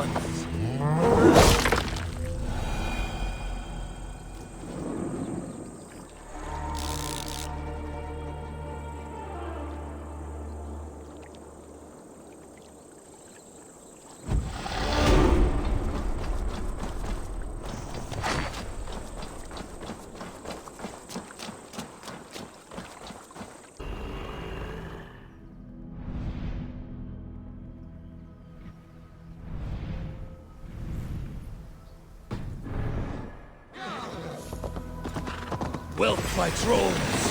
months. Wealth by droves.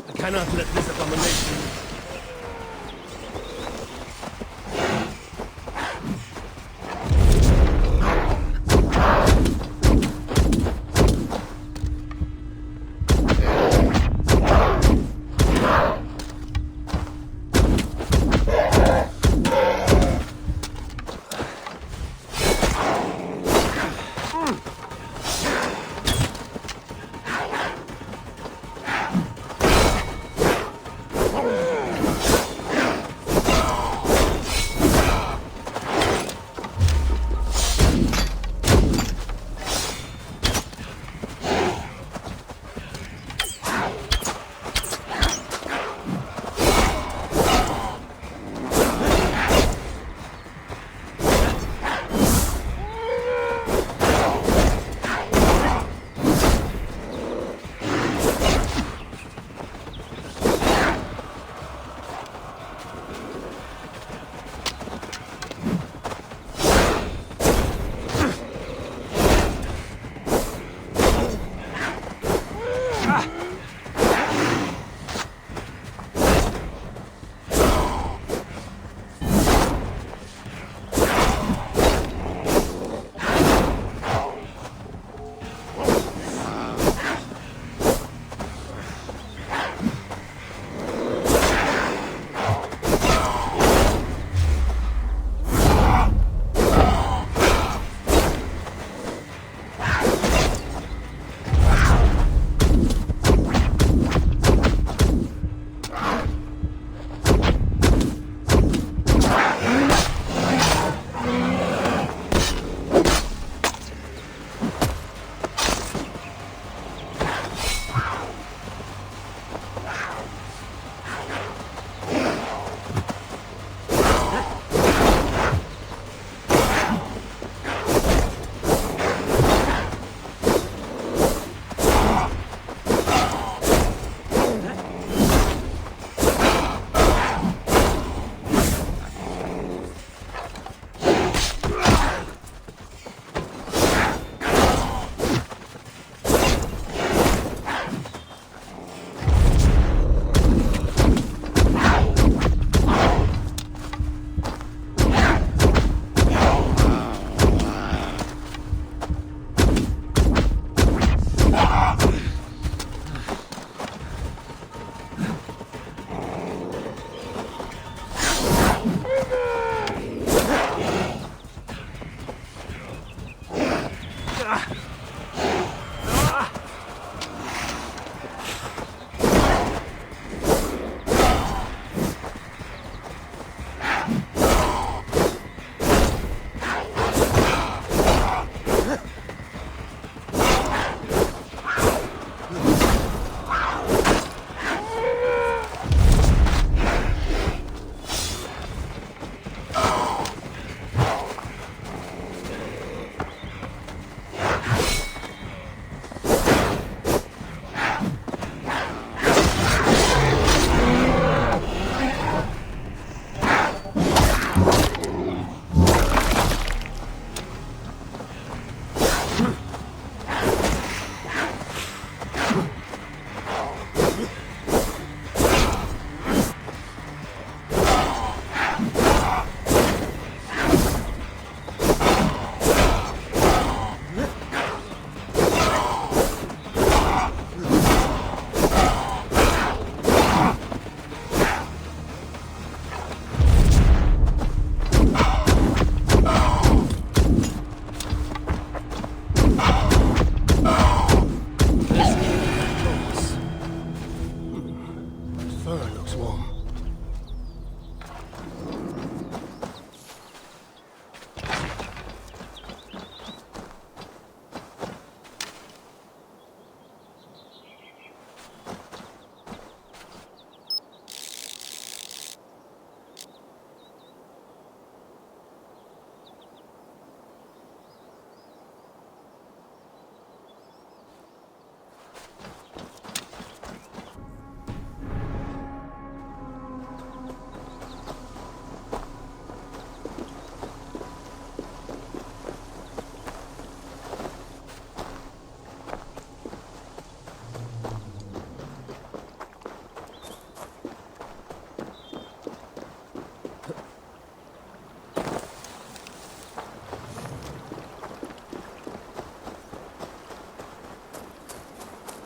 I cannot let this abomination...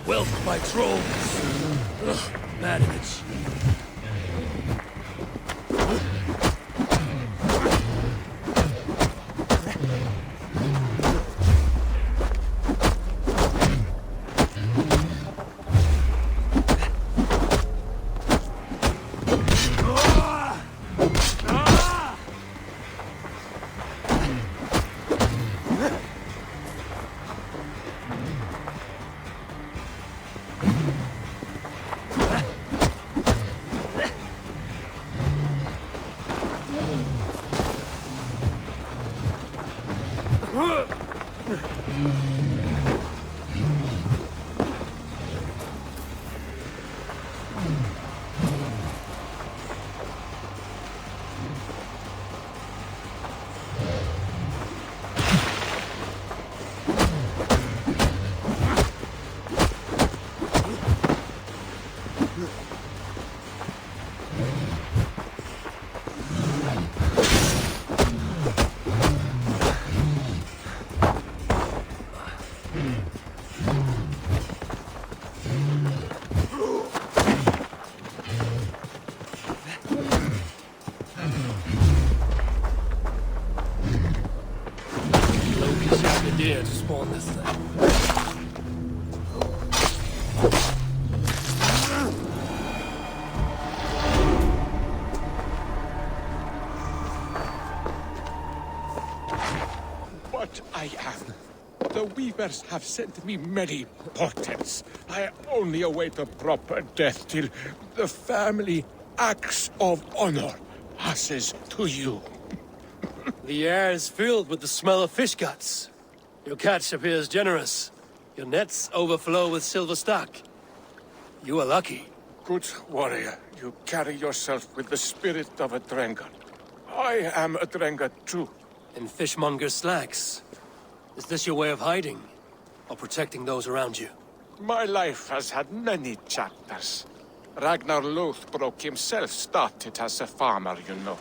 Wealth by trolls. Ugh, bad image. To spawn this thing. What I am. The weavers have sent me many portents. I only await a proper death till the family axe of honor passes to you. The air is filled with the smell of fish guts. Your catch appears generous. Your nets overflow with silver stock. You are lucky. Good warrior, you carry yourself with the spirit of a Drengr. I am a Drengr too. In fishmonger slacks. Is this your way of hiding? Or protecting those around you? My life has had many chapters. Ragnar Lothbrok himself started as a farmer, you know.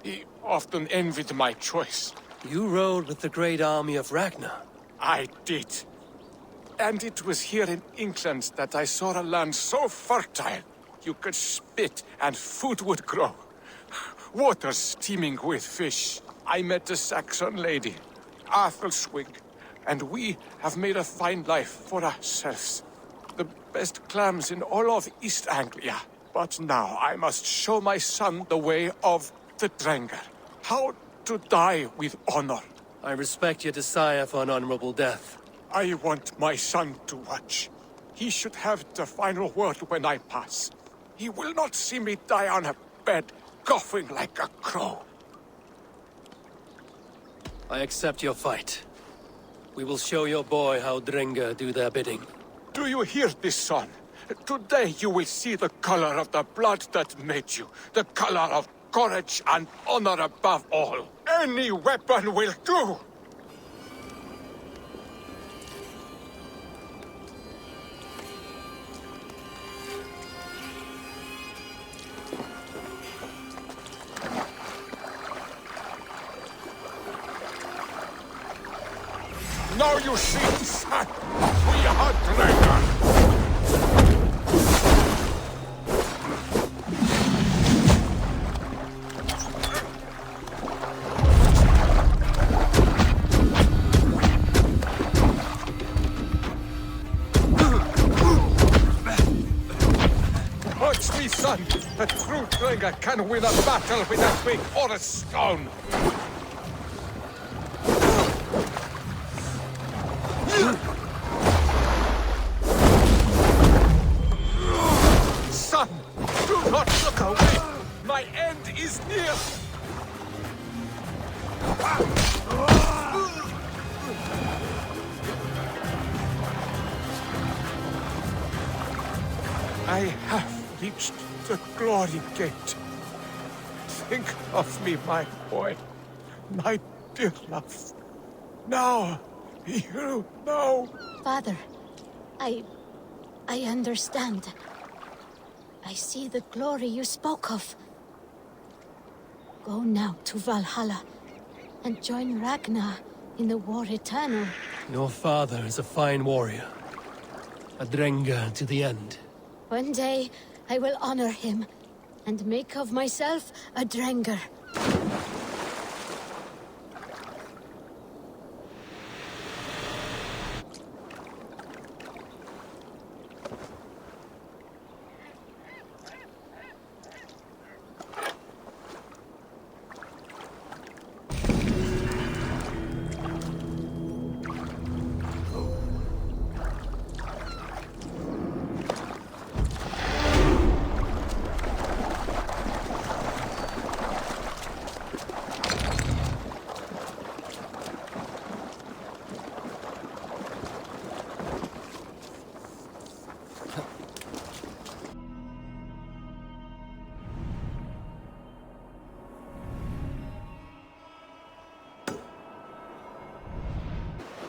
He often envied my choice. You rode with the great army of Ragnar. I did. And it was here in England that I saw a land so fertile, you could spit and food would grow. Waters teeming with fish. I met a Saxon lady, Athelwig, and we have made a fine life for ourselves. The best clams in all of East Anglia. But now I must show my son the way of the Drengr. How to die with honor. I respect your desire for an honorable death. I want my son to watch. He should have the final word when I pass. He will not see me die on a bed, coughing like a crow. I accept your fight. We will show your boy how Drengr do their bidding. Do you hear this, son? Today you will see the color of the blood that made you. The color of courage and honor above all. Any weapon will do! Now you see, son, we are Drengr. Watch me, son. A true Drengr can win a battle with a twig or a stone. Son, do not look away. My end is near. I have reached the glory gate. Think of me, my boy. My dear love. Now, you know. Father, I understand. I see the glory you spoke of. Go now to Valhalla and join Ragnar in the war eternal. Your father is a fine warrior. A Drengr to the end. One day, I will honor him, and make of myself a Drengr.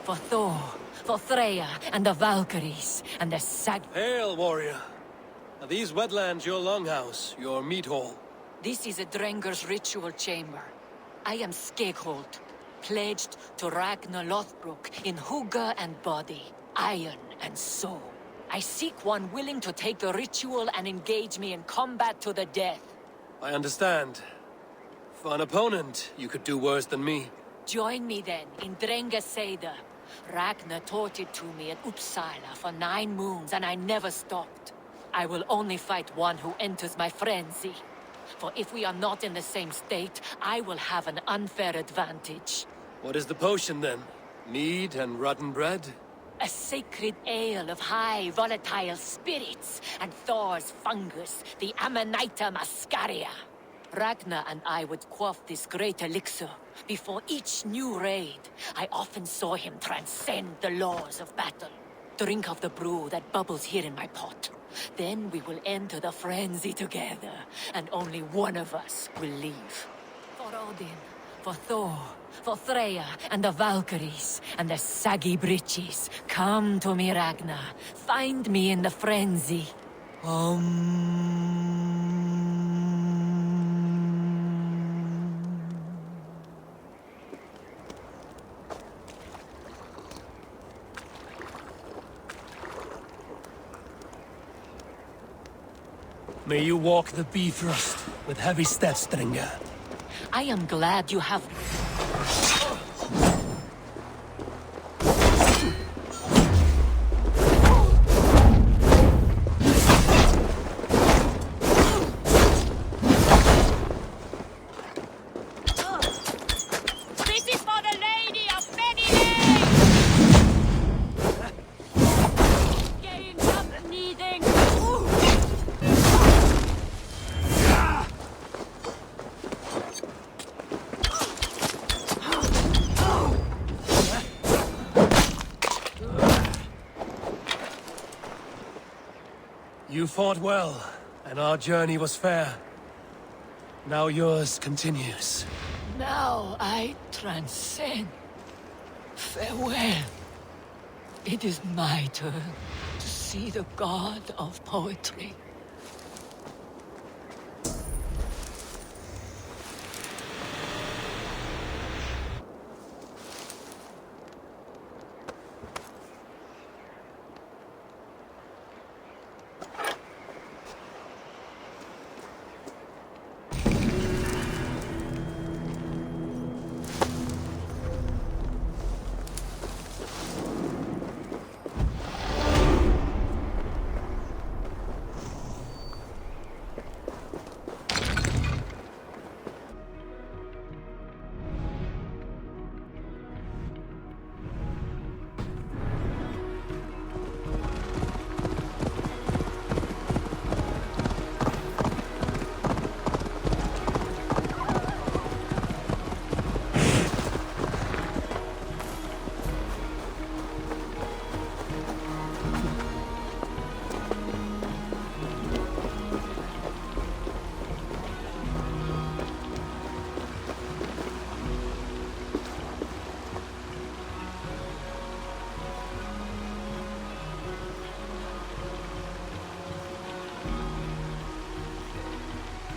For Thor, for Freya, and the Valkyries, and the Hail, warrior! Are these wetlands your longhouse, your meat hall? This is a Drengr's ritual chamber. I am Skegholt, pledged to Ragnar Lothbrok in hugger and body, iron and soul. I seek one willing to take the ritual and engage me in combat to the death. I understand. For an opponent, you could do worse than me. Join me then in Drengr Seder. Ragnar taught it to me at Uppsala for 9 moons, and I never stopped. I will only fight one who enters my frenzy. For if we are not in the same state, I will have an unfair advantage. What is the potion then? Mead and rotten bread? A sacred ale of high volatile spirits, and Thor's fungus, the Amanita muscaria. Ragnar and I would quaff this great elixir. Before each new raid, I often saw him transcend the laws of battle. Drink of the brew that bubbles here in my pot. Then we will enter the frenzy together, and only one of us will leave. For Odin, for Thor, for Freya, and the Valkyries, and the saggy breeches, come to me, Ragnar. Find me in the frenzy. May you walk the Bifrost with heavy steps, Drengr. I am glad you have... This is for the Lady of Many Names! Getting up, needing... You fought well, and our journey was fair. Now yours continues. Now I transcend. Farewell. It is my turn to see the god of poetry.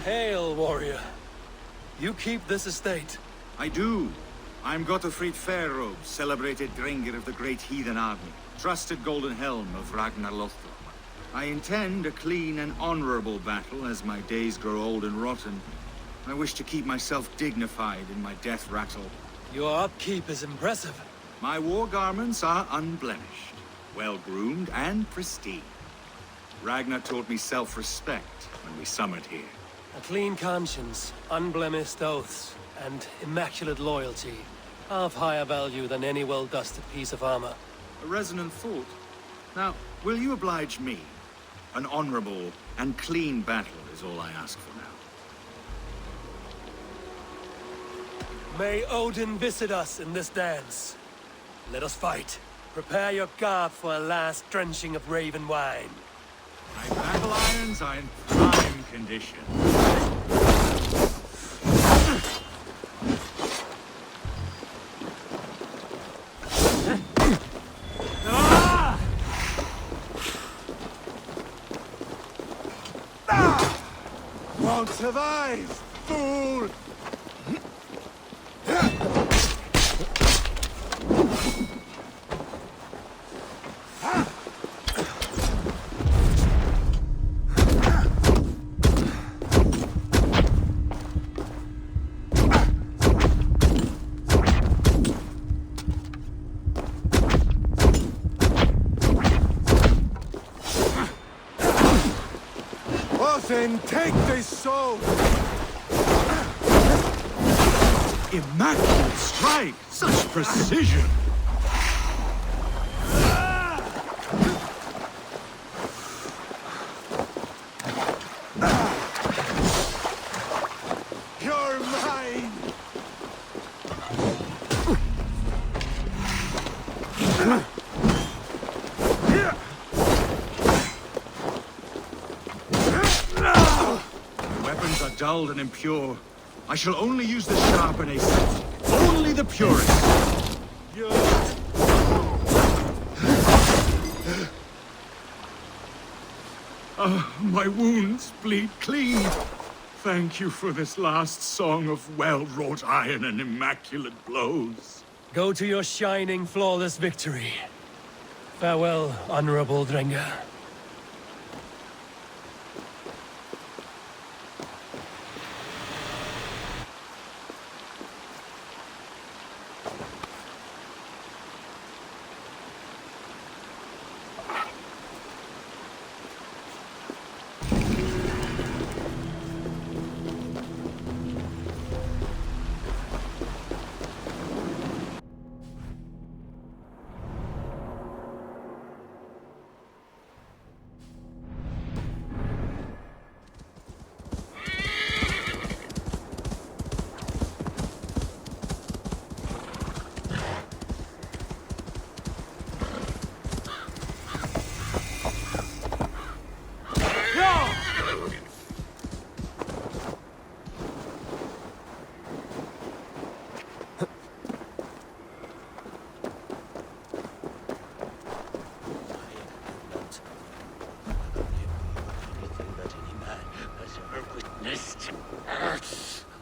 Hail, warrior. You keep this estate. I do. I'm Gottfried Fairrobe, celebrated Drengr of the Great Heathen Army. trusted Golden Helm of Ragnar Lothbrok. I intend a clean and honorable battle as my days grow old and rotten. I wish to keep myself dignified in my death rattle. Your upkeep is impressive. My war garments are unblemished, well-groomed and pristine. Ragnar taught me self-respect when we summoned here. A clean conscience, unblemished oaths, and immaculate loyalty. Of higher value than any well-dusted piece of armor. A resonant thought. Now, will you oblige me? An honorable and clean battle is all I ask for now. May Odin visit us in this dance. Let us fight. Prepare your garb for a last drenching of raven wine. My battle irons are in prime condition. Won't survive, fool! Then take this sword! Immaculate strike! Such precision! You're mine! Dull and impure. I shall only use the sharp and ascetic. Only the purest. My wounds bleed clean. Thank you for this last song of well-wrought iron and immaculate blows. Go to your shining, flawless victory. Farewell, honorable Drengr.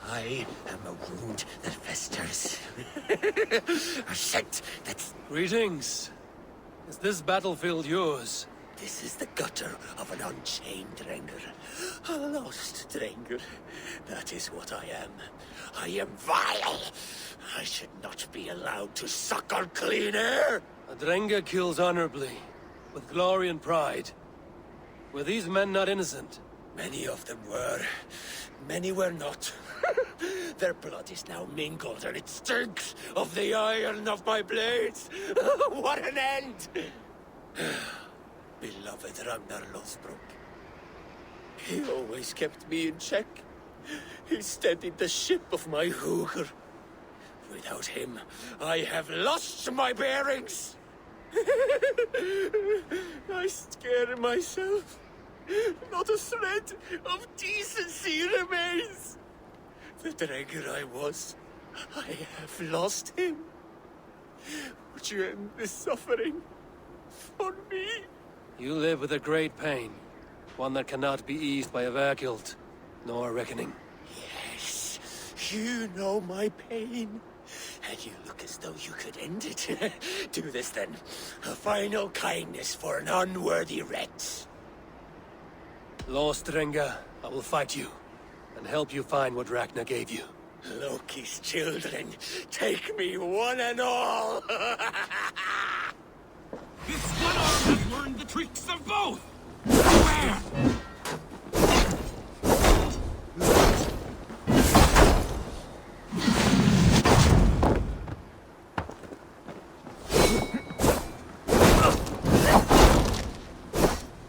I am a wound that festers. A scent that's... Greetings. Is this battlefield yours? This is the gutter of an unchained Drengr. A lost Drengr. That is what I am. I am vile. I should not be allowed to suck on clean air. A Drengr kills honorably, with glory and pride. Were these men not innocent? Many of them were. Many were not. Their blood is now mingled, and it stinks of the iron of my blades. What an end! Beloved Ragnar Lothbrok. He always kept me in check. He steadied the ship of my Hugr. Without him, I have lost my bearings. I scare myself. Not a thread of decency remains. The Drengr I was, I have lost him. Would you end this suffering for me? You live with a great pain, one that cannot be eased by a verguilt, nor a reckoning. Yes, you know my pain. You look as though you could end it. Do this then. A final kindness for an unworthy wretch. Lost Drengr, I will fight you, and help you find what Ragnar gave you. Loki's children, take me one and all! This one arm has learned the tricks of both! Where?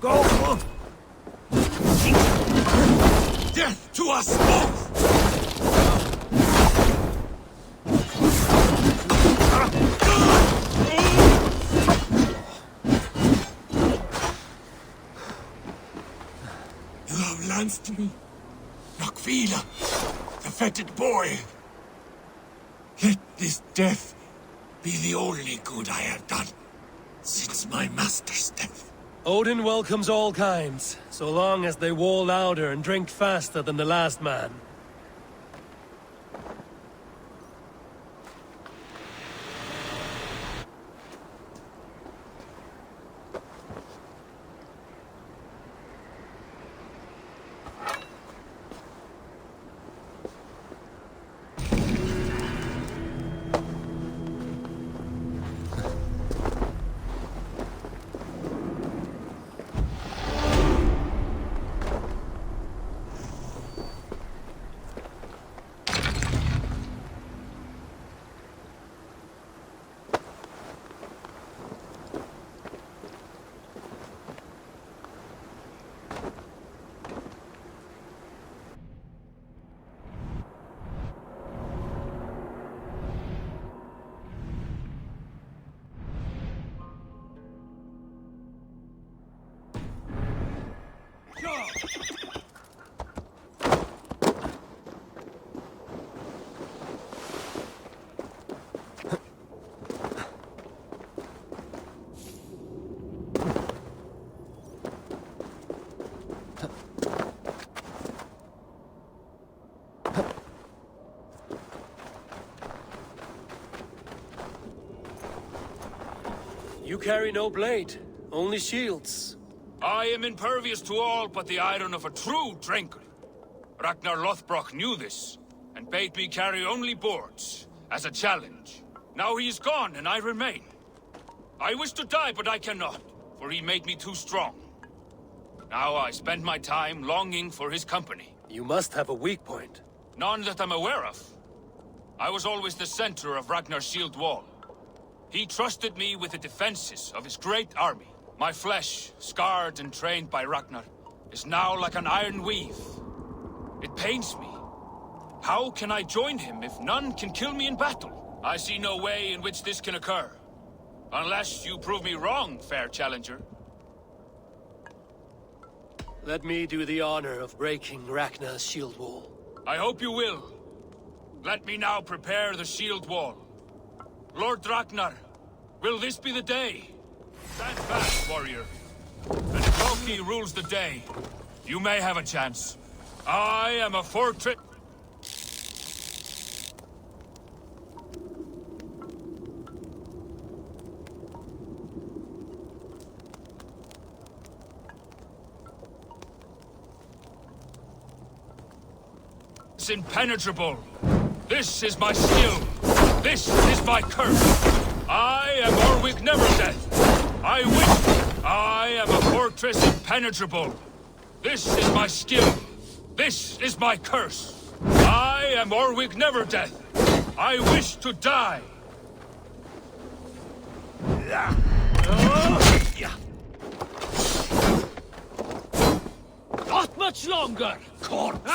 Go! Death to us both! You have lanced me, Nakvila, the fetid boy. Let this death be the only good I have done since my master's death. Odin welcomes all kinds, so long as they war louder and drink faster than the last man. You carry no blade, only shields. I am impervious to all but the iron of a true Drengr. Ragnar Lothbrok knew this, and bade me carry only boards, as a challenge. Now he is gone, and I remain. I wish to die, but I cannot, for he made me too strong. Now I spend my time longing for his company. You must have a weak point. None that I'm aware of. I was always the center of Ragnar's shield wall. He trusted me with the defenses of his great army. My flesh, scarred and trained by Ragnar, is now like an iron weave. It pains me. How can I join him if none can kill me in battle? I see no way in which this can occur. Unless you prove me wrong, fair challenger. Let me do the honor of breaking Ragnar's shield wall. I hope you will. Let me now prepare the shield wall. Lord Ragnar, will this be the day? Stand fast, warrior. And if Loki rules the day, you may have a chance. I am a fortress... It's impenetrable. This is my skill. This is my curse. I am Orwig Neverdeath. I wish. I am a fortress impenetrable. This is my skill. This is my curse. I am Orwig Neverdeath. I wish to die. Not much longer, corpse!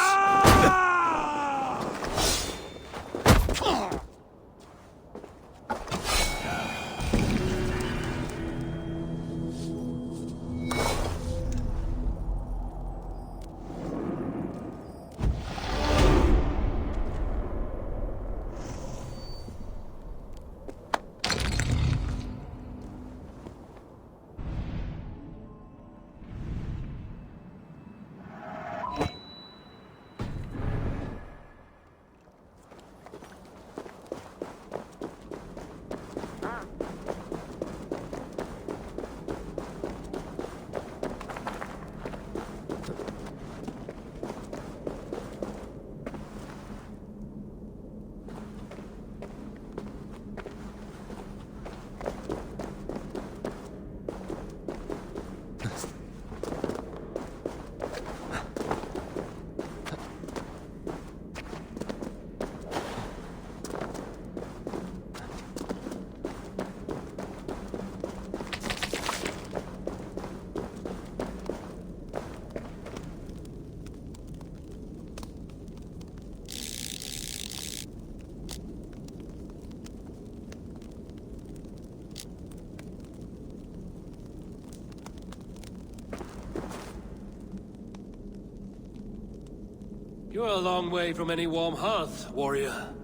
You're a long way from any warm hearth, warrior.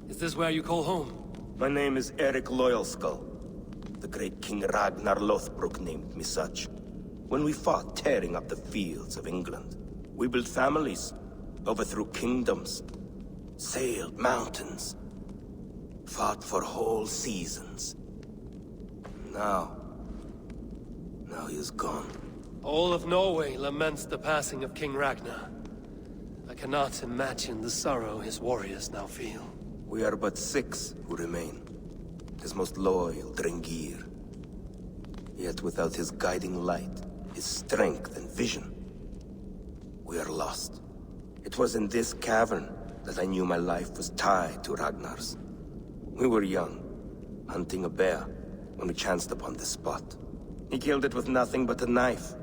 Is this where you call home? My name is Eric Loyalskull. The great King Ragnar Lothbrok named me such. When we fought tearing up the fields of England, we built families, overthrew kingdoms, sailed mountains, fought for whole seasons. Now he is gone. All of Norway laments the passing of King Ragnar. I cannot imagine the sorrow his warriors now feel. We are but 6 who remain. His most loyal Drengir. Yet without his guiding light, his strength and vision, we are lost. It was in this cavern that I knew my life was tied to Ragnar's. We were young, hunting a bear, when we chanced upon this spot. He killed it with nothing but a knife.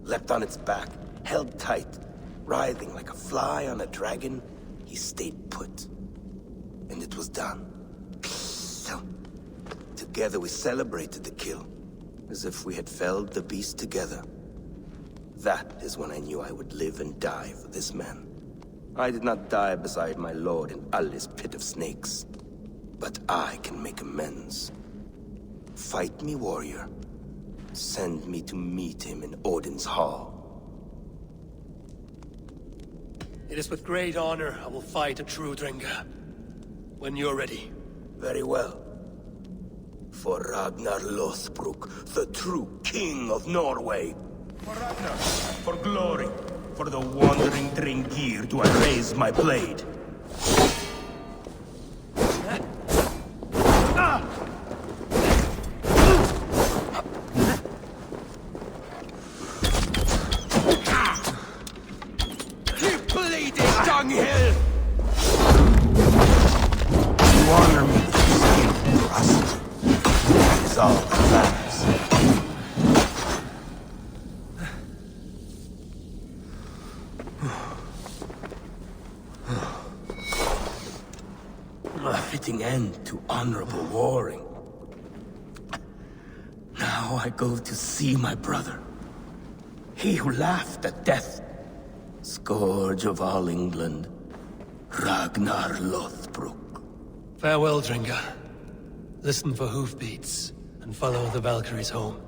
Leapt on its back, held tight, writhing like a fly on a dragon. He stayed put. And it was done. Together we celebrated the kill, as if we had felled the beast together. That is when I knew I would live and die for this man. I did not die beside my lord in Ali's pit of snakes. But I can make amends. Fight me, warrior. Send me to meet him in Odin's hall. It is with great honor I will fight a true Drengr. When you're ready. Very well. For Ragnar Lothbrok, the true king of Norway. For Ragnar, for glory, for the wandering Drengir do I raise my blade. You bleeding dunghill! You honor me with your skin and trust. That is all that matters. A fitting end to honorable warring. Now I go to see my brother. He who laughed at death. Scourge of all England. Ragnar Lothbrok. Farewell, Drengr. Listen for hoofbeats, and follow the Valkyries home.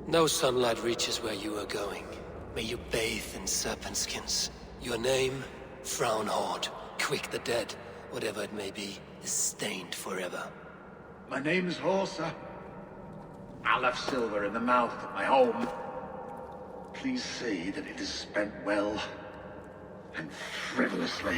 No sunlight reaches where you are going. May you bathe in serpent skins. Your name, Frownhorde, Quick the Dead, whatever it may be, is stained forever. My name's Horsa. I'll have silver in the mouth of my home. Please say that it is spent well and frivolously.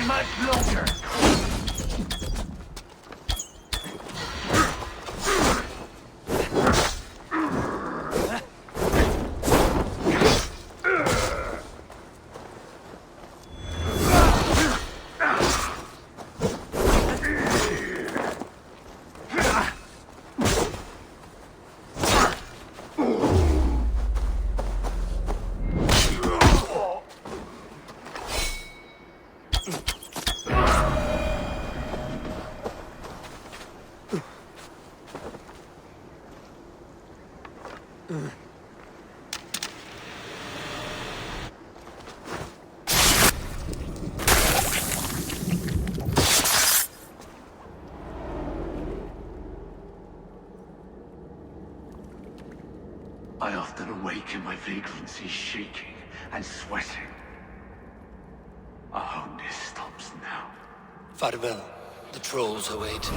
much longer. I often awake in my vagrancy, shaking and sweating. I hope this stops now. Farewell. The trolls await.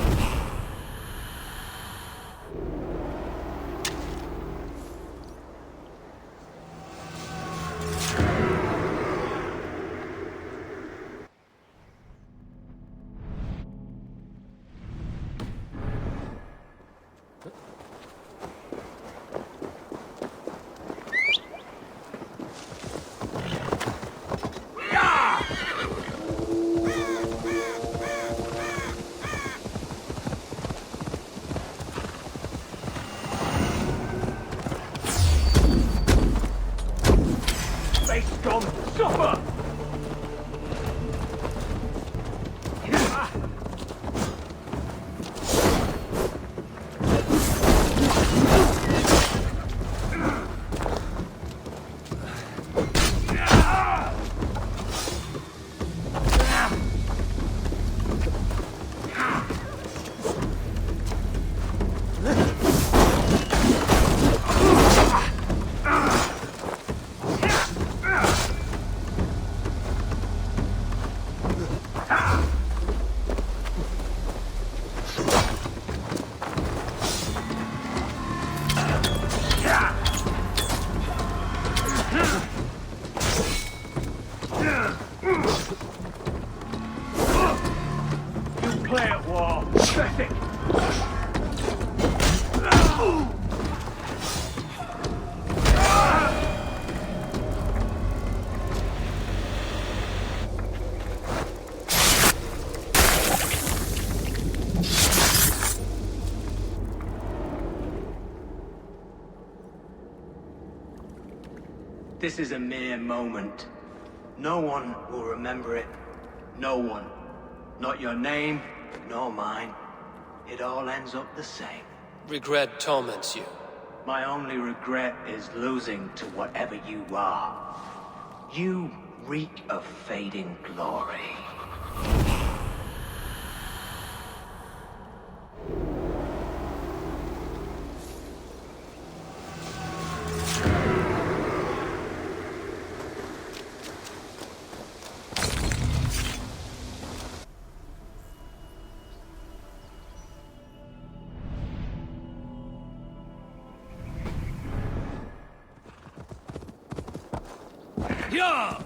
This is a mere moment. No one will remember it. No one. Not your name, nor mine. It all ends up the same. Regret torments you. My only regret is losing to whatever you are. You reek of fading glory. Yeah!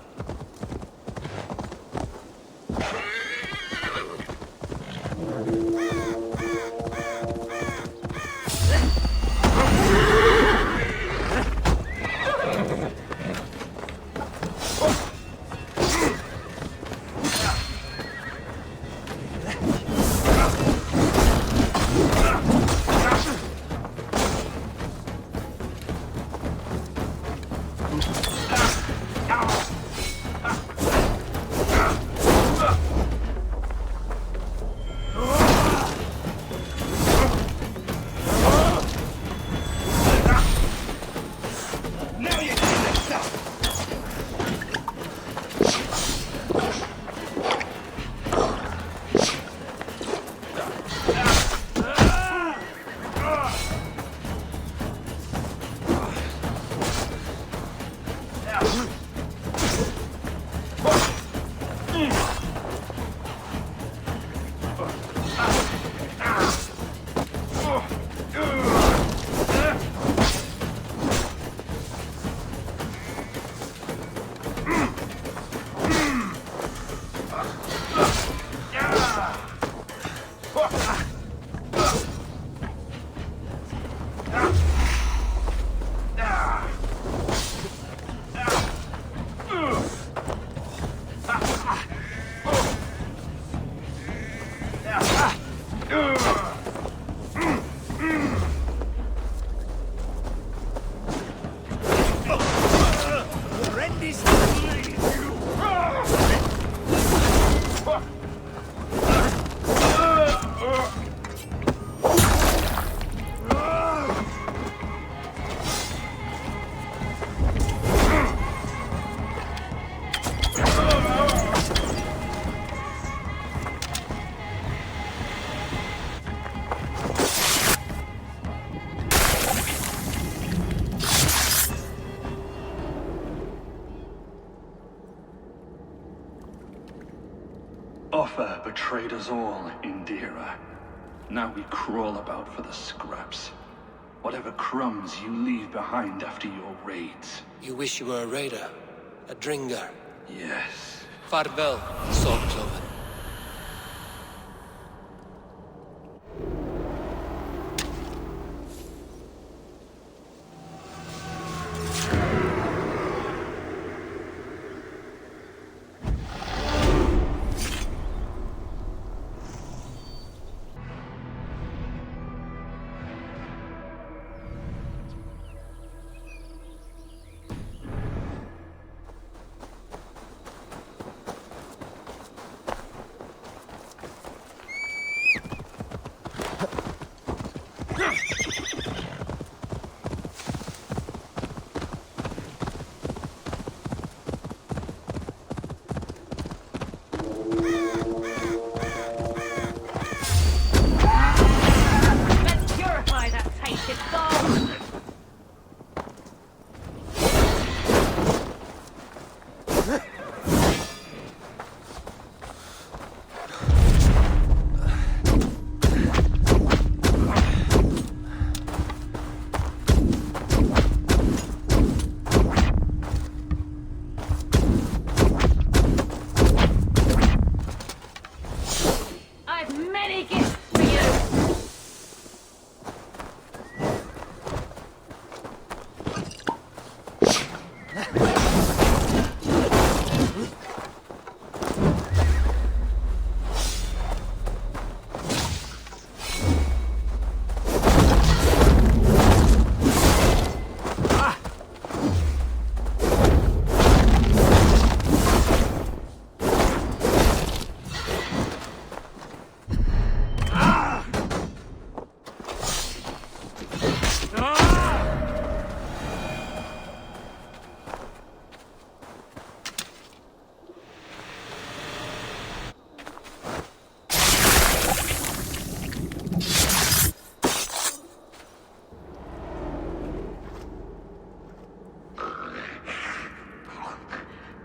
Kjotve betrayed us all, Indira. Now we crawl about for the scraps. Whatever crumbs you leave behind after your raids. You wish you were a raider? A Drengr? Yes. Farvel, Swordcloven.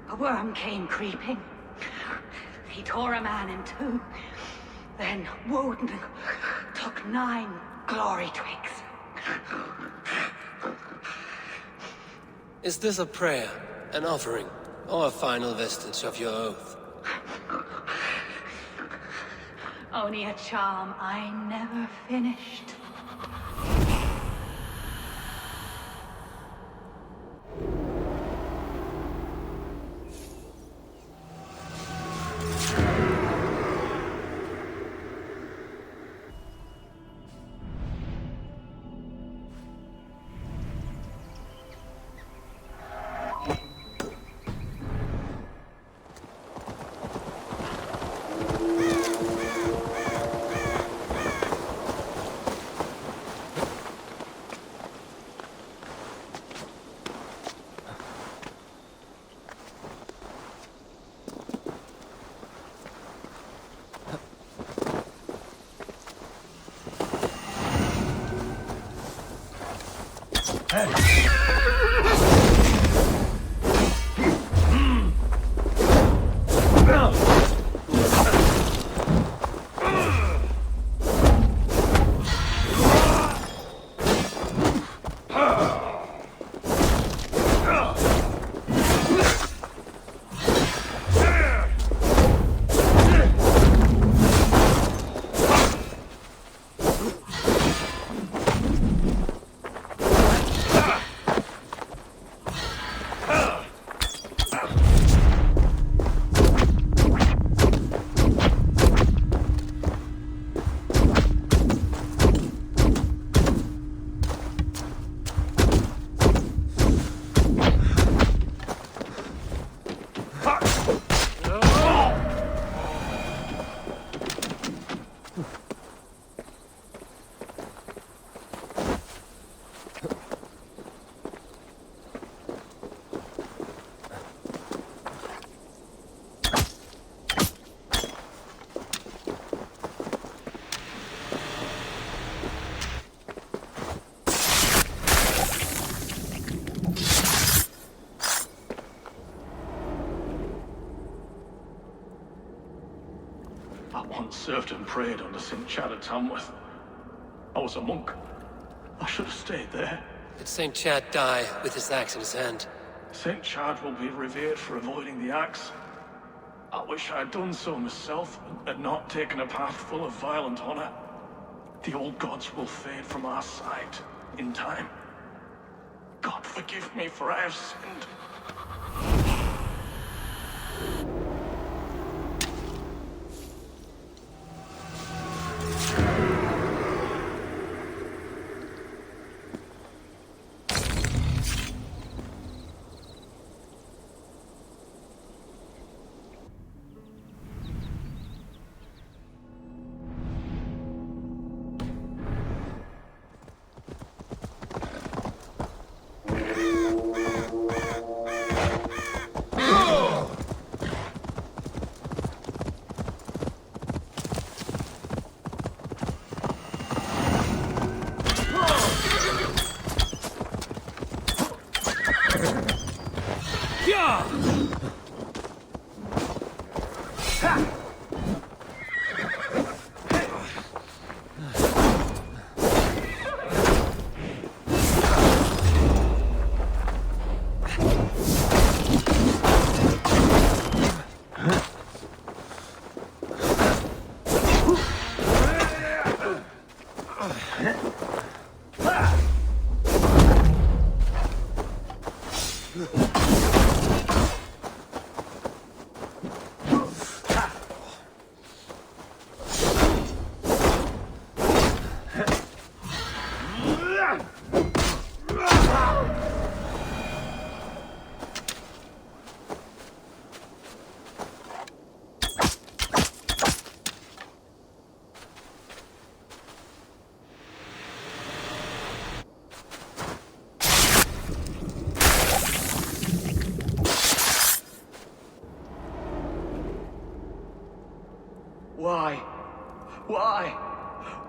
A worm came creeping. He tore a man in two. Then Odin took 9 glory twigs. Is this a prayer, an offering, or a final vestige of your oath? Only a charm I never finished. served and prayed under St. Chad at Tamworth. I was a monk. I should have stayed there. Did St. Chad die with his axe in his hand? St. Chad will be revered for avoiding the axe. I wish I had done so myself, and not taken a path full of violent honor. The old gods will fade from our sight in time. God forgive me, for I have sinned.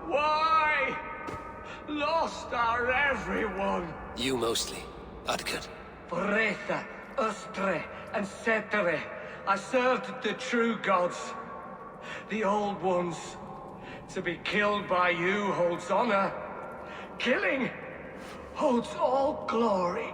Why? Lost are everyone. You mostly, Odin. Bretha, Ustre, and Setere. I served the true gods. The old ones. To be killed by you holds honor. Killing holds all glory.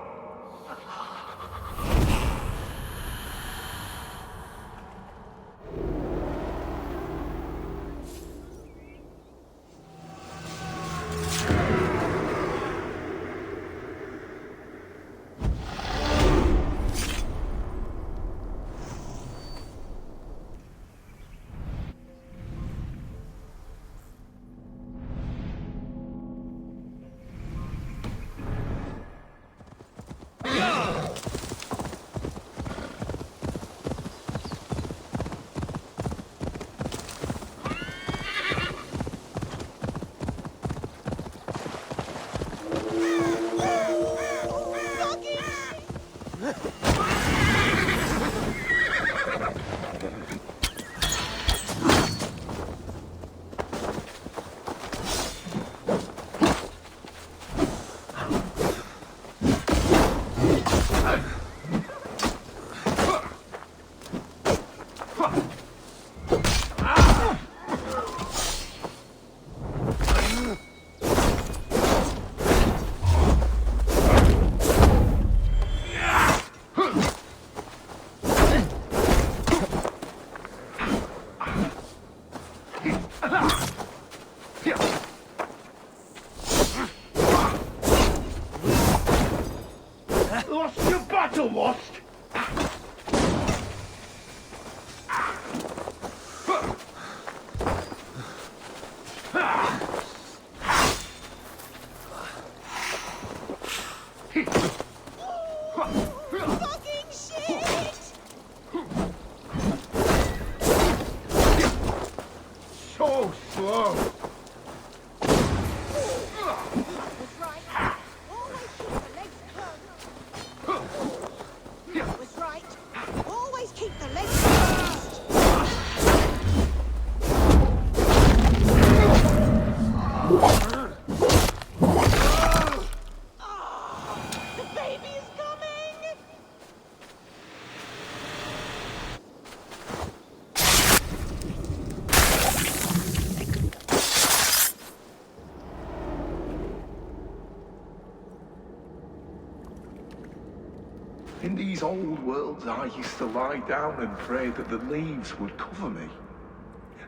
In these old worlds, I used to lie down and pray that the leaves would cover me.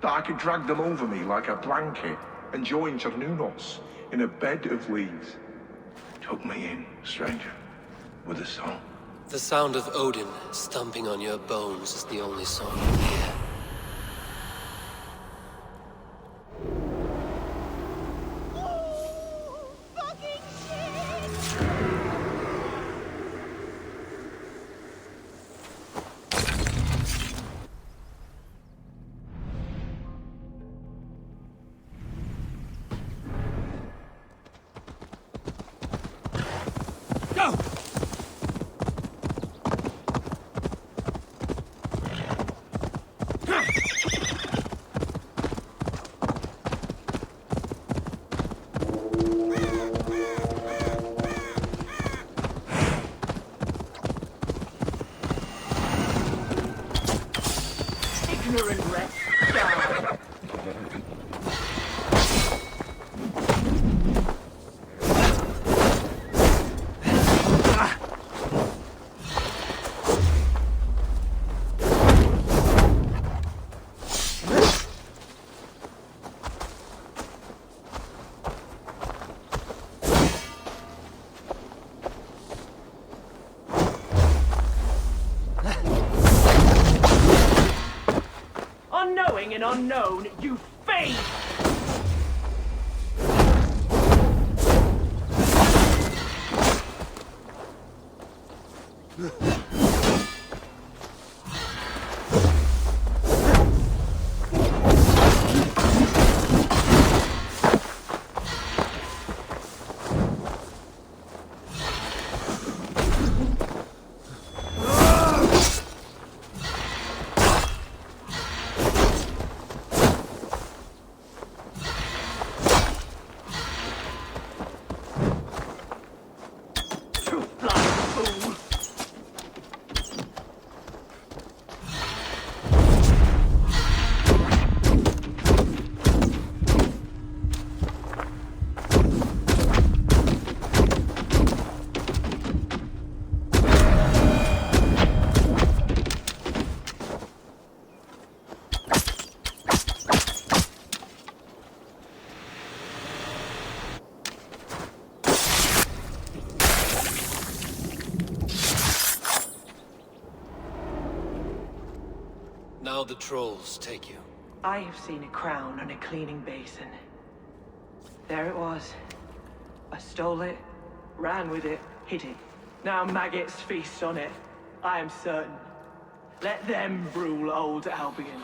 That I could drag them over me like a blanket and join Cernunos in a bed of leaves. Took me in, stranger, with a song. The sound of Odin stomping on your bones is the only song you hear. And unknown, you fiend! Now the trolls take you. I have seen a crown on a cleaning basin. There it was. I stole it, ran with it, hid it. Now maggots feast on it. I am certain. Let them rule old Albion.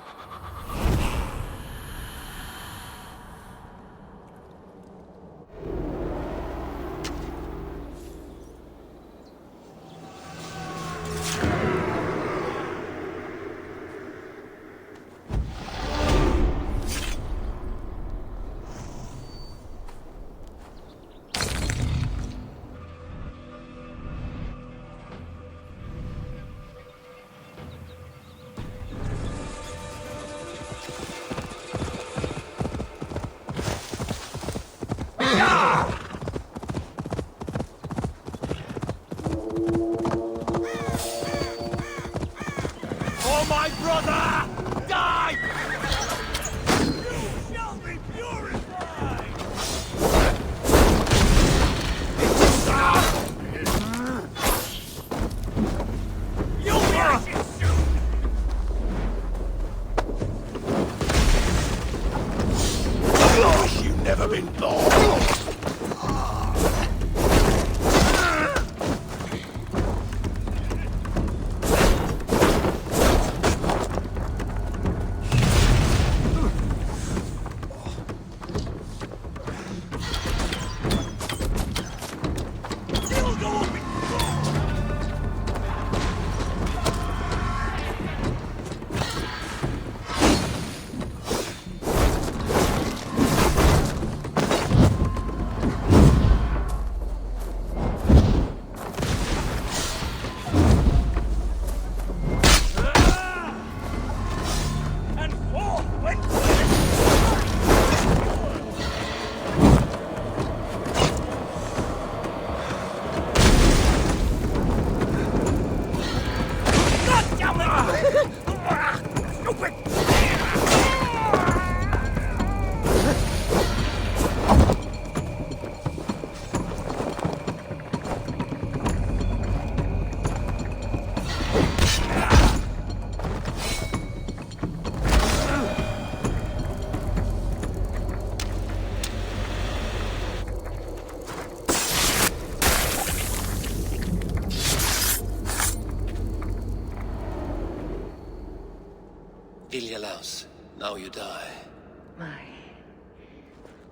Ilyalaus, now you die.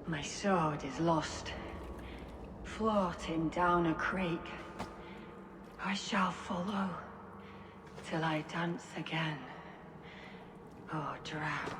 My sword is lost. Floating down a creek. I shall follow till I dance again or drown.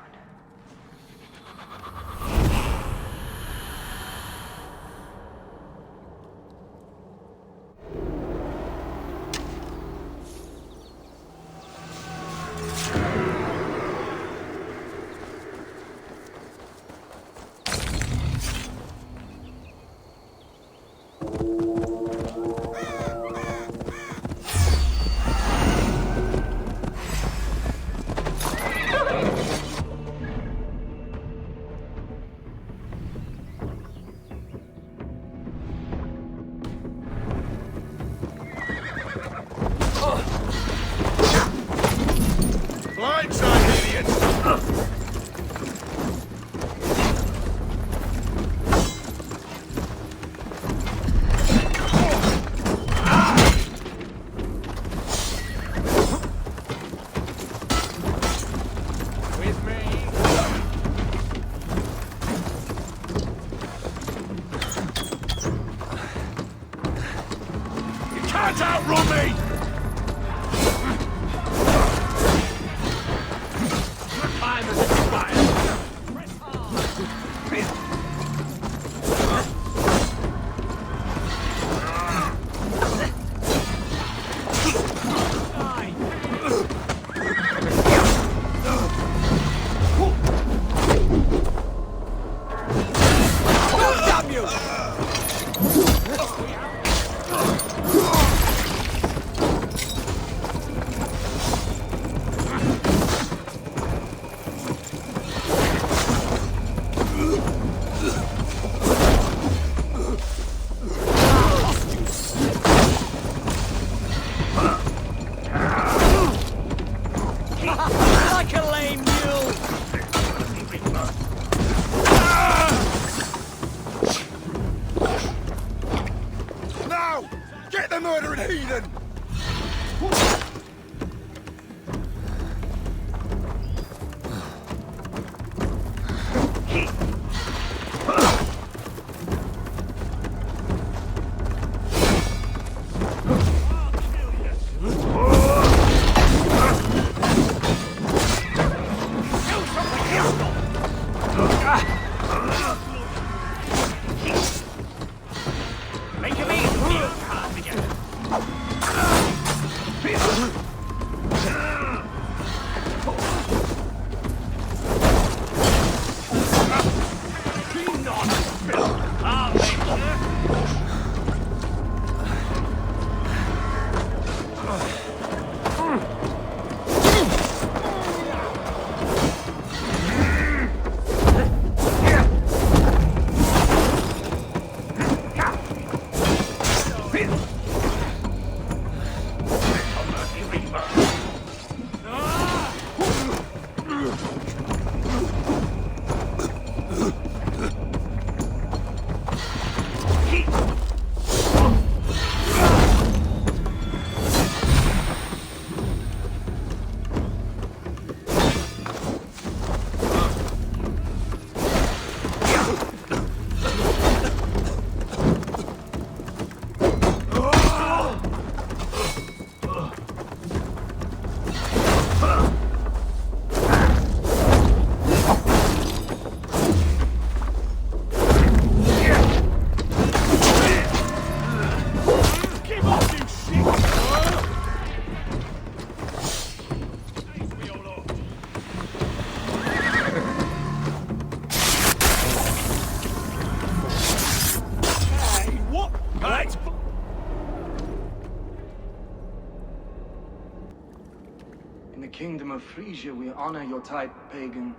Kingdom of Frisia, we honor your type, pagan.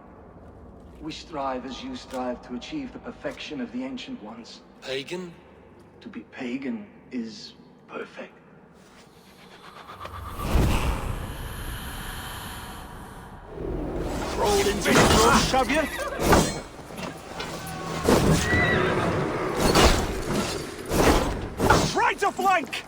We strive as you strive to achieve the perfection of the Ancient Ones. Pagan? To be pagan is perfect. Roll into the brush, have you? Try to flank!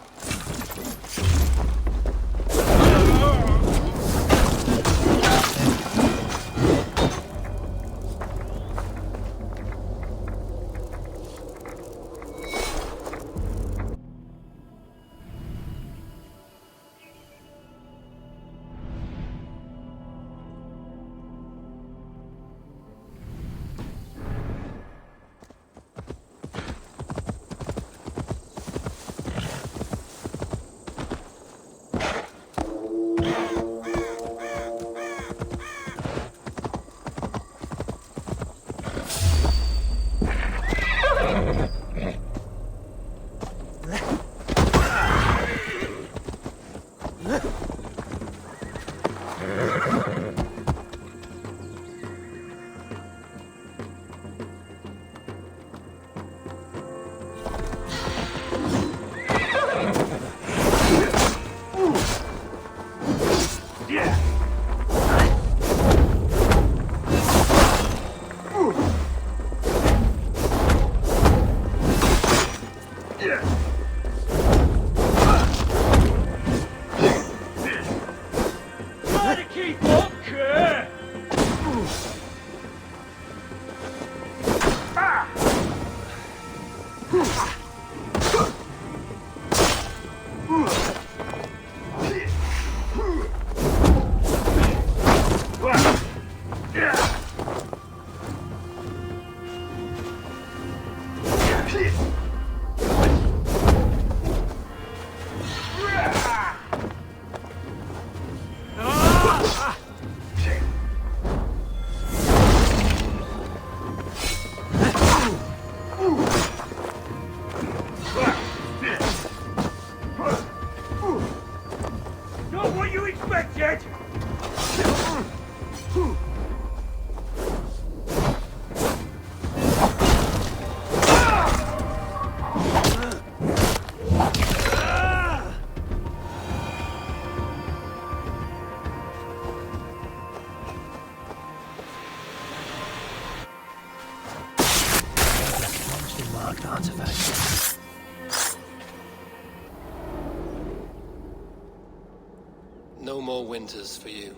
No more winters for you.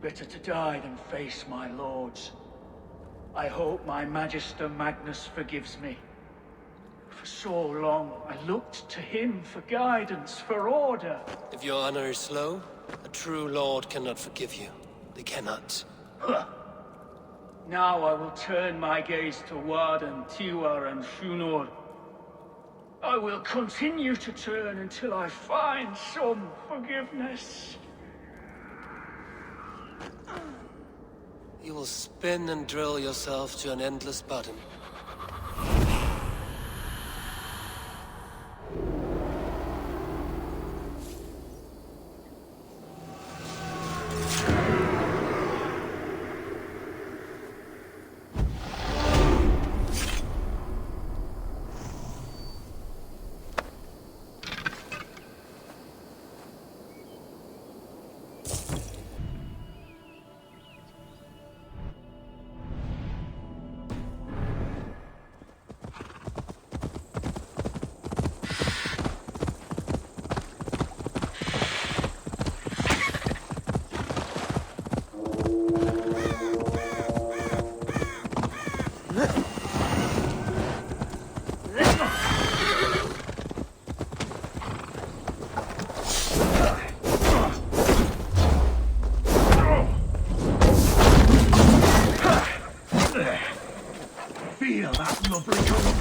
Better to die than face my lords. I hope my Magister Magnus forgives me. For so long, I looked to him for guidance, for order. If your honor is slow, a true lord cannot forgive you. They cannot. Now I will turn my gaze to Warden, Tiwar, and Shunor. I will continue to turn until I find some forgiveness. You will spin and drill yourself to an endless bottom. Feel that lovely corruption.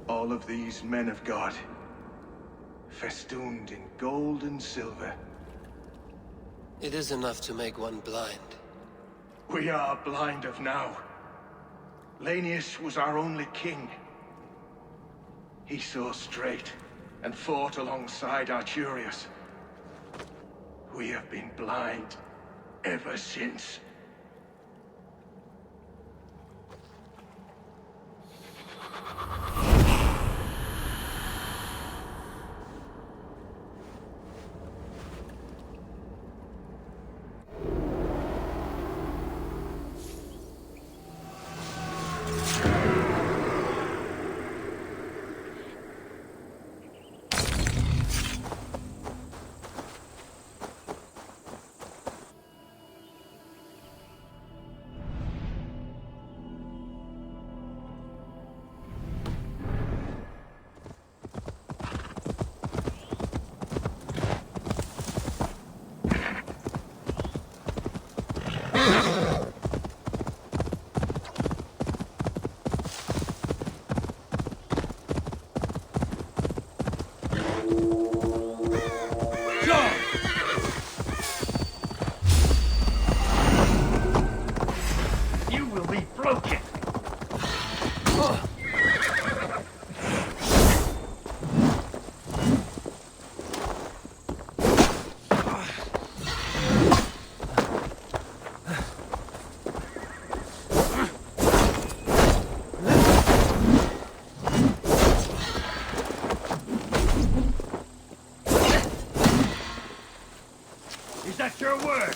All of these men of God, festooned in gold and silver. It is enough to make one blind. We are blind of now. Lanius was our only king. He saw straight and fought alongside Arturius. We have been blind ever since. at your word!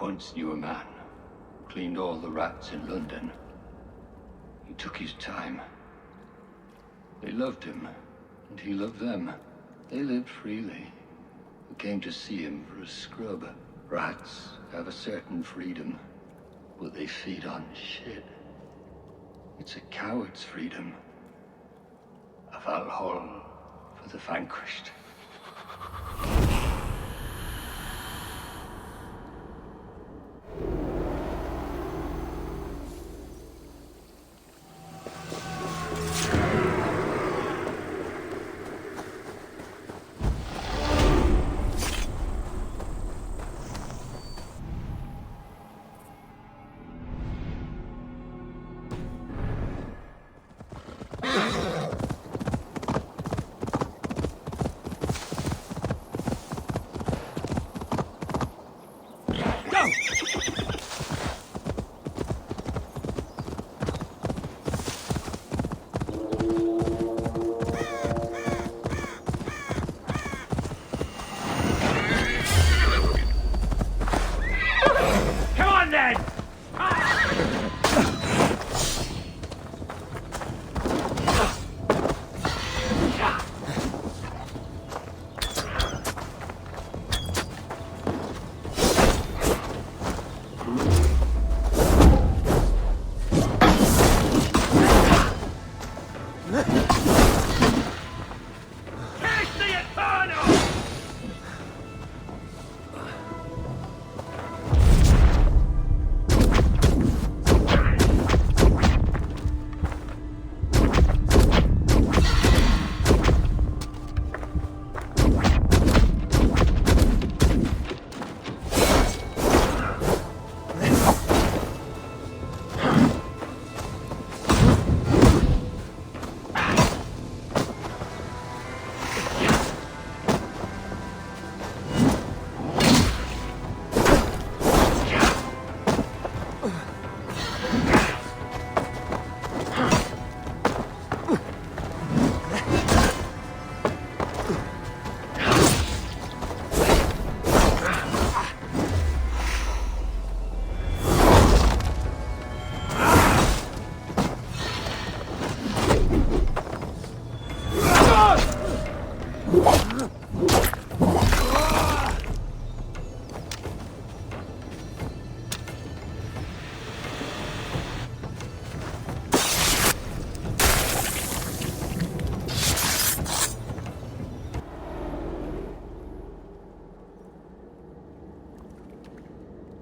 Once knew a man, cleaned all the rats in London. He took his time. They loved him, and he loved them. They lived freely. Who came to see him for a scrub. Rats have a certain freedom, but they feed on shit. It's a coward's freedom. A Valhalla for the vanquished.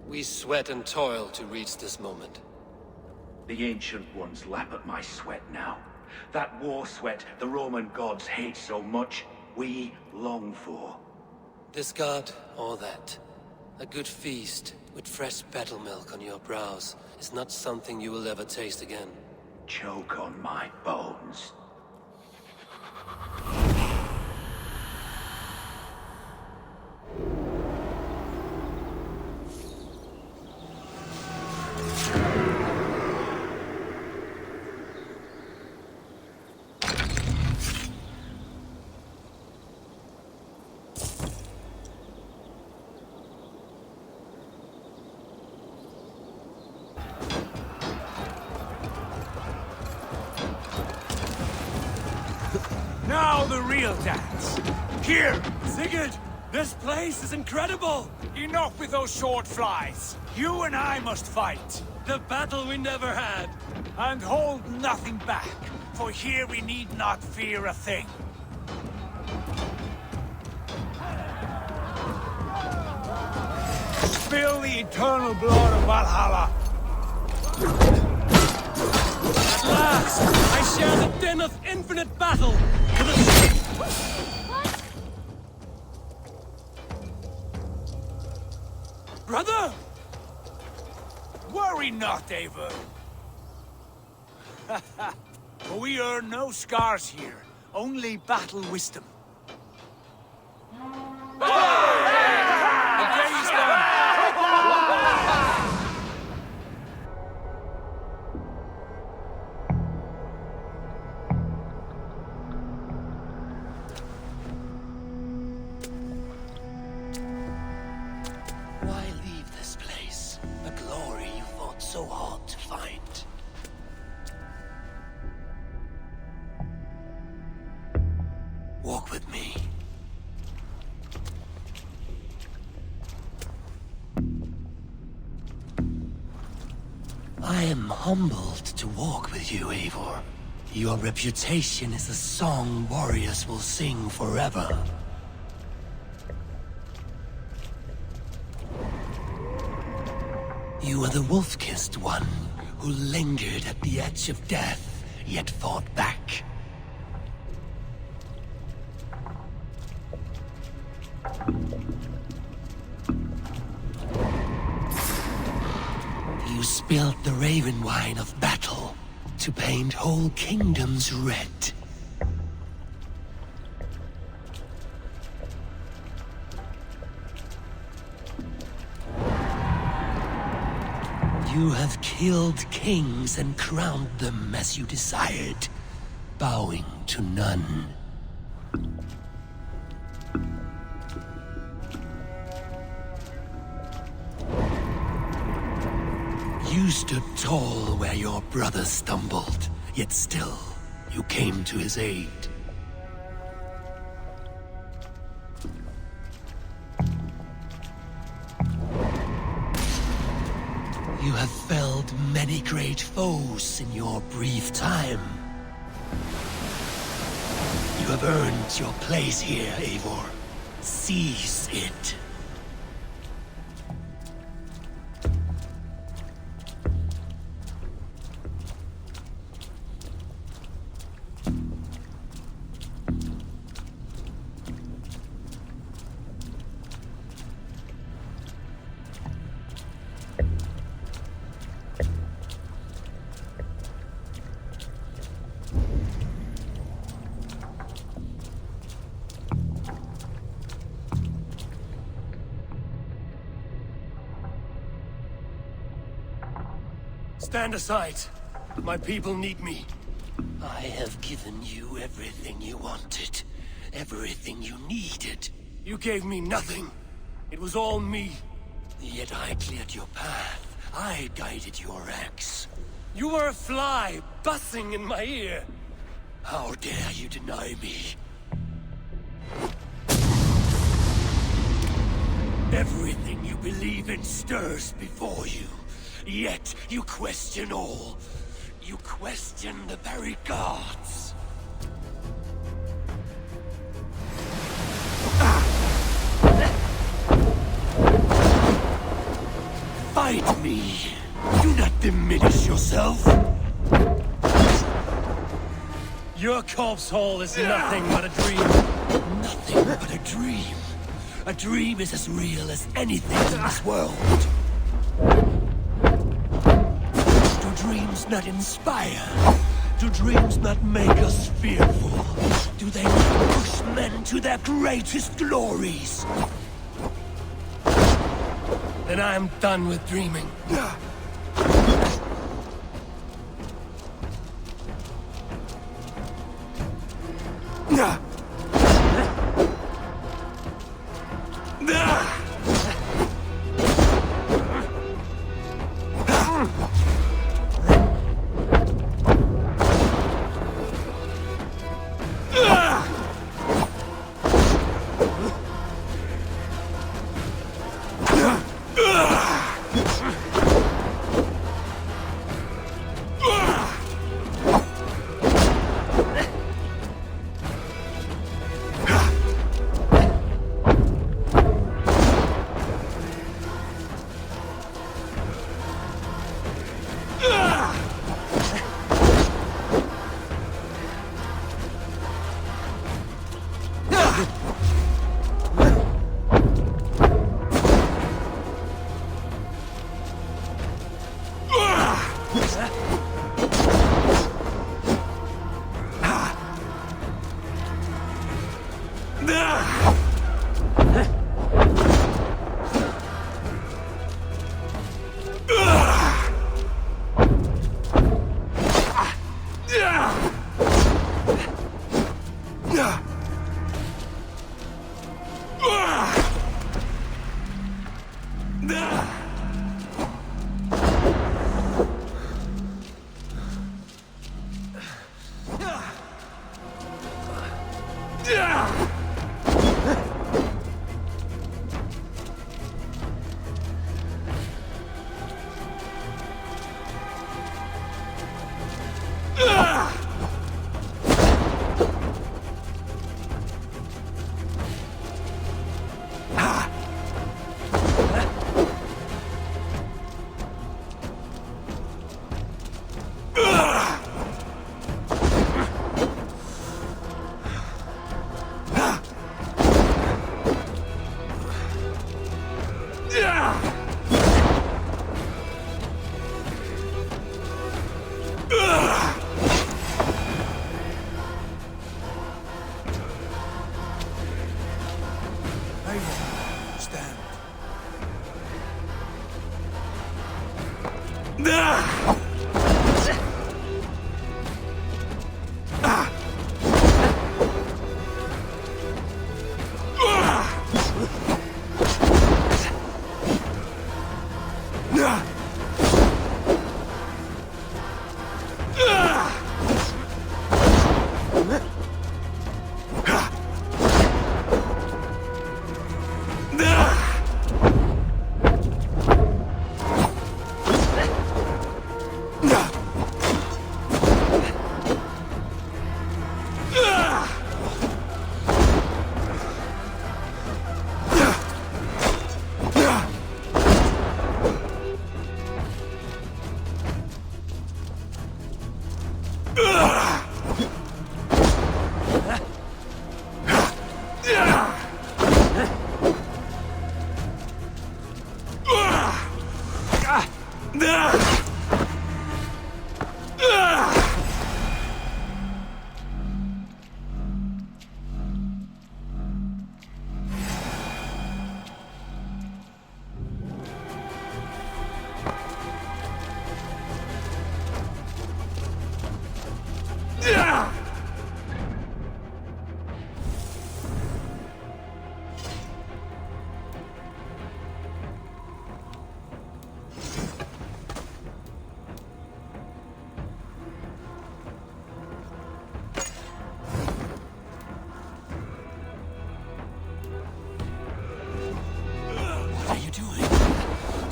We sweat and toil to reach this moment. The Ancient Ones lap at my sweat now. That war sweat the Roman gods hate so much, we long for. This god, or that. A good feast, with fresh battle milk on your brows, is not something you will ever taste again. Choke on my bones. Now the real dance. Here! Sigurd, this place is incredible! Enough with those short flies. You and I must fight. The battle we never had. And hold nothing back, for here we need not fear a thing. Spill the eternal blood of Valhalla. At last, I share the din of infinite battle to the... Brother! Worry not, Eivor. For we earn no scars here, only battle wisdom. The day is done! Why leave this place? A glory you fought so hard to find. Walk with me. I am humbled to walk with you, Eivor. Your reputation is a song warriors will sing forever. You are the wolf-kissed one, who lingered at the edge of death, yet fought back. You spilled the raven wine of battle to paint whole kingdoms red. You have killed kings and crowned them as you desired, bowing to none. You stood tall where your brother stumbled, yet still, you came to his aid. You have felled many great foes in your brief time. You have earned your place here, Eivor. Seize it. Stand aside. My people need me. I have given you everything you wanted. Everything you needed. You gave me nothing. It was all me. Yet I cleared your path. I guided your axe. You were a fly, buzzing in my ear. How dare you deny me? Everything you believe in stirs before you. Yet you question all. You question the very gods. Fight me. Do not diminish yourself. Your corpse hall is nothing but a dream. Nothing but a dream. A dream is as real as anything in this world. Do dreams not inspire? Do dreams not make us fearful? Do they not push men to their greatest glories? Then I am done with dreaming.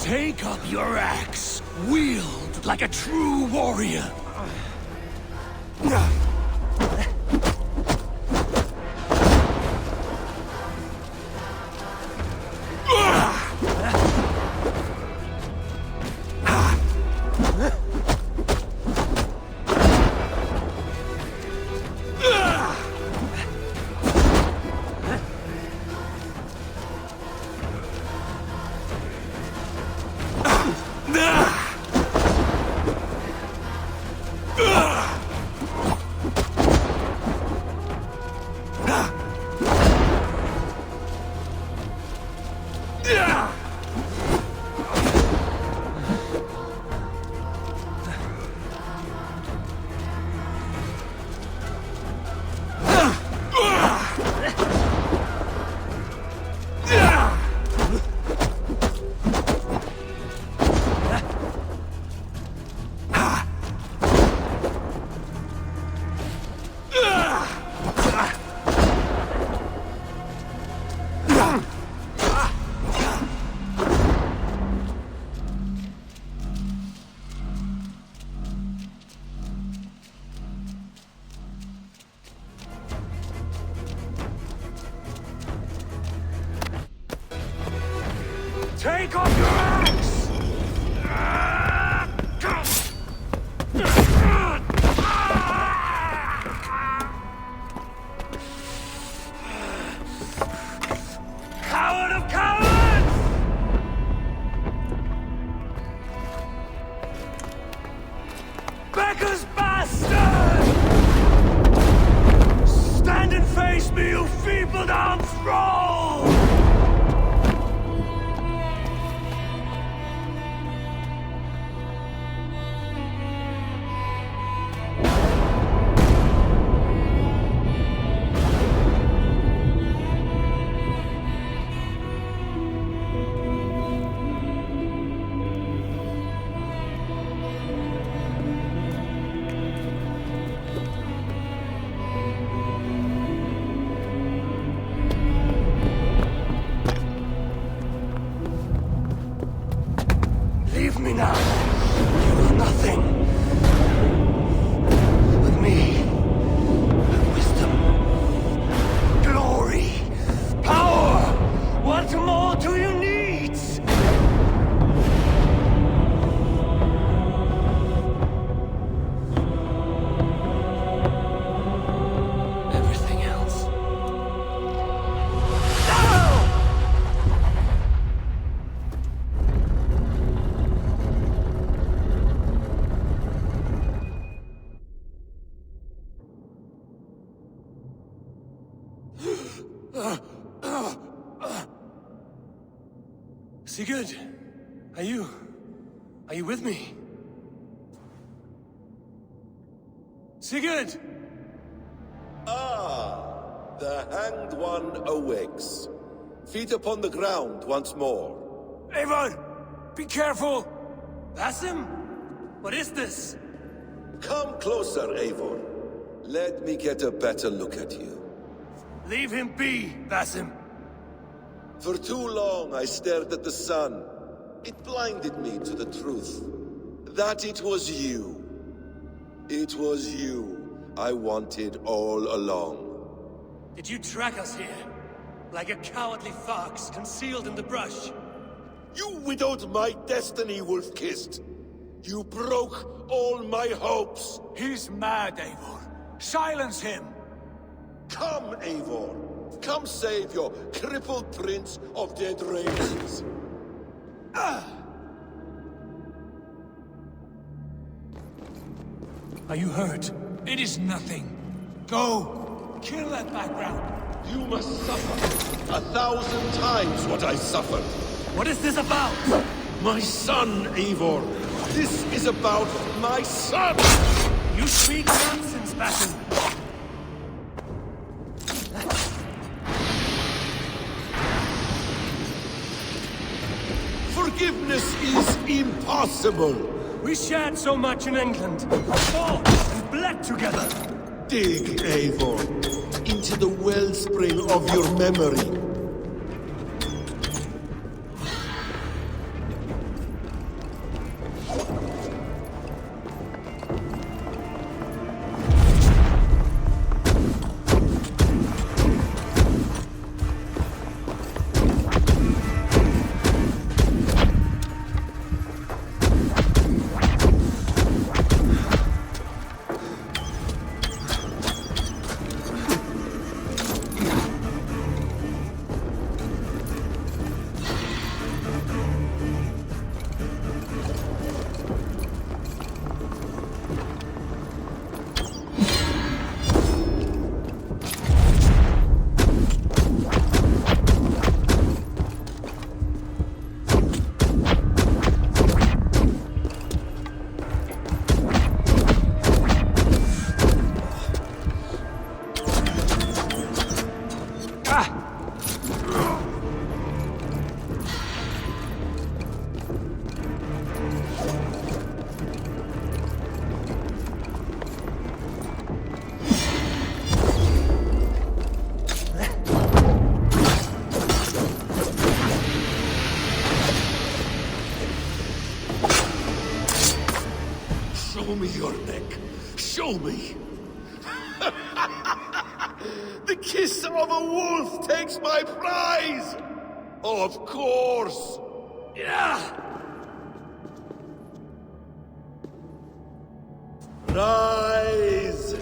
Take up your axe. Wield like a true warrior. Take off your axe! Coward of cowards! Beggar's bastard! Stand and face me, you feeble arm! Sigurd, are you with me? Sigurd! Ah, the Hanged One awakes. Feet upon the ground once more. Eivor! Be careful! Basim? What is this? Come closer, Eivor. Let me get a better look at you. Leave him be, Basim. For too long I stared at the sun. It blinded me to the truth. That it was you. It was you I wanted all along. Did you track us here? Like a cowardly fox concealed in the brush? You widowed my destiny, Wolf-Kissed. You broke all my hopes. He's mad, Eivor. Silence him! Come, Eivor. Come save your crippled prince of dead races. Are you hurt? It is nothing. Go! Kill that background! You must suffer 1,000 times what I suffered. What is this about? My son, Eivor. This is about my son! You speak nonsense, Basim. Forgiveness is impossible. We shared so much in England. Fought and bled together. Dig, Eivor, into the wellspring of your memory. Show me your neck. Show me. The kiss of a wolf takes my prize. Of course. Yeah. Rise.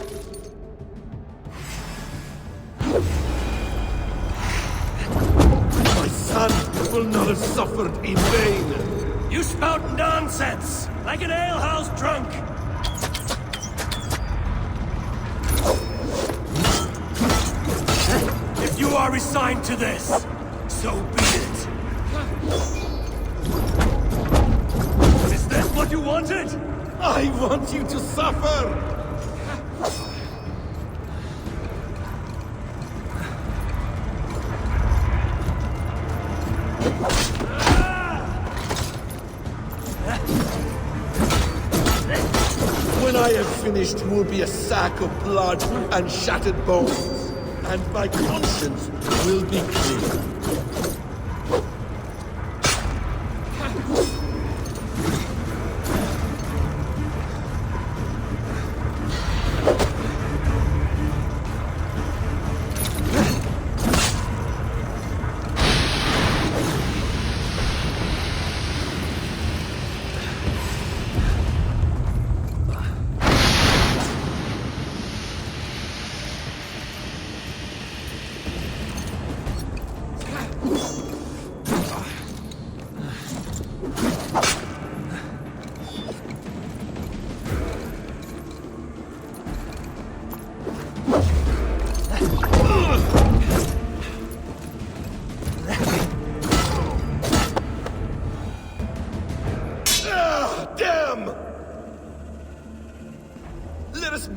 My son will not have suffered in vain. You spout nonsense, like an alehouse drunk. If you are resigned to this, so be it. Is this what you wanted? I want you to suffer! When I have finished, you will be a sack of blood and shattered bones, and my conscience will be clear.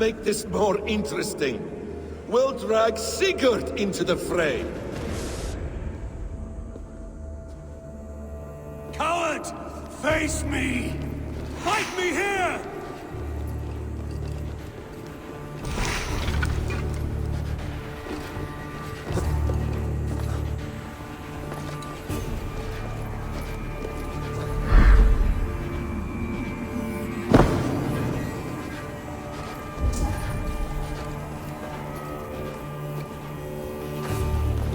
make this more interesting, we'll drag Sigurd into the fray. Coward! Face me! Fight me here!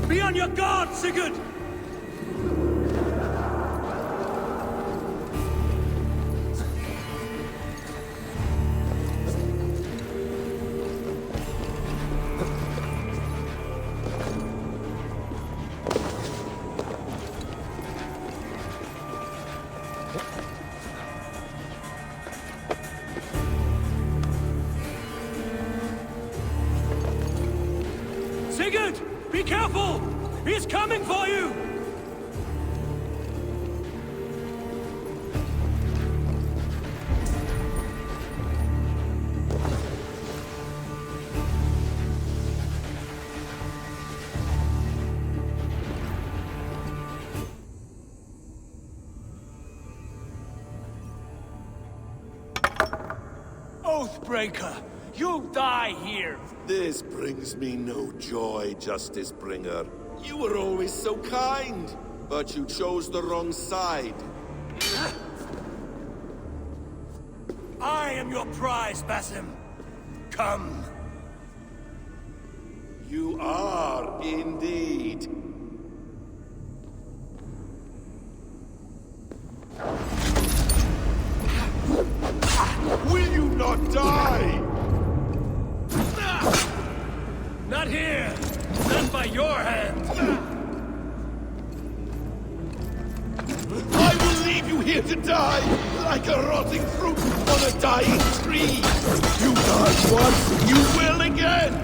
Be on your guard, Sigurd! Sigurd! Be careful! He's coming for you! Oathbreaker! You'll die here! This brings me no joy, Justice Bringer. You were always so kind, but you chose the wrong side. I am your prize, Basim. Come. You are indeed. Will you not die? Not here! Not by your hand! I will leave you here to die, like a rotting fruit on a dying tree! You died once, you will again!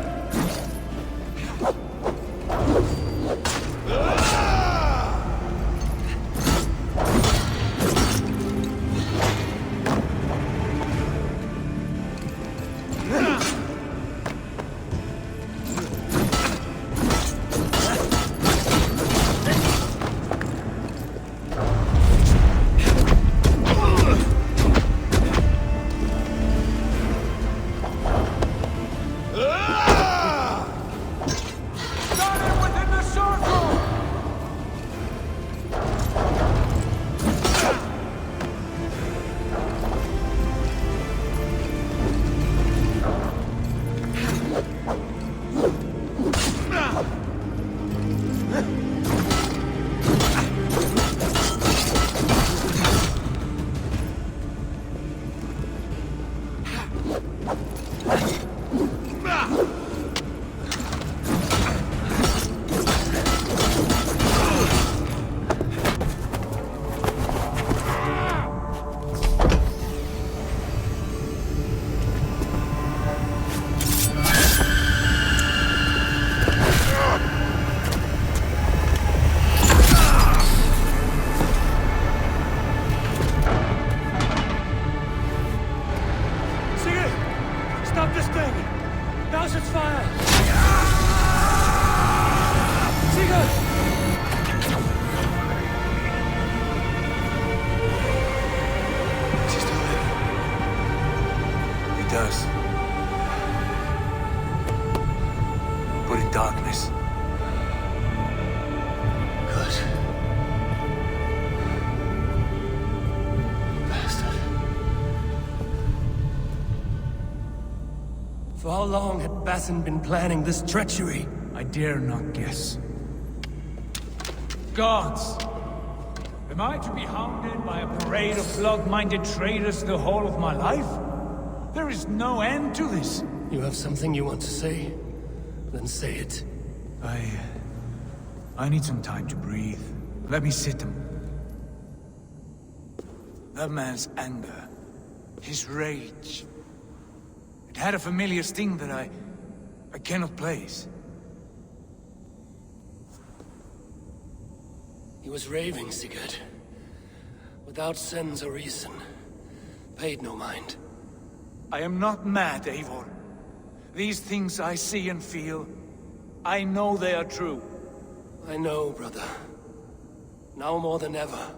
For how long had Basim been planning this treachery? I dare not guess. Gods! Am I to be hounded by a parade of blood-minded traitors the whole of my life? There is no end to this. You have something you want to say? Then say it. I need some time to breathe. Let me sit him. That man's anger, his rage. It had a familiar sting that I cannot place. He was raving, Sigurd. Without sense or reason. Paid no mind. I am not mad, Eivor. These things I see and feel, I know they are true. I know, brother. Now more than ever.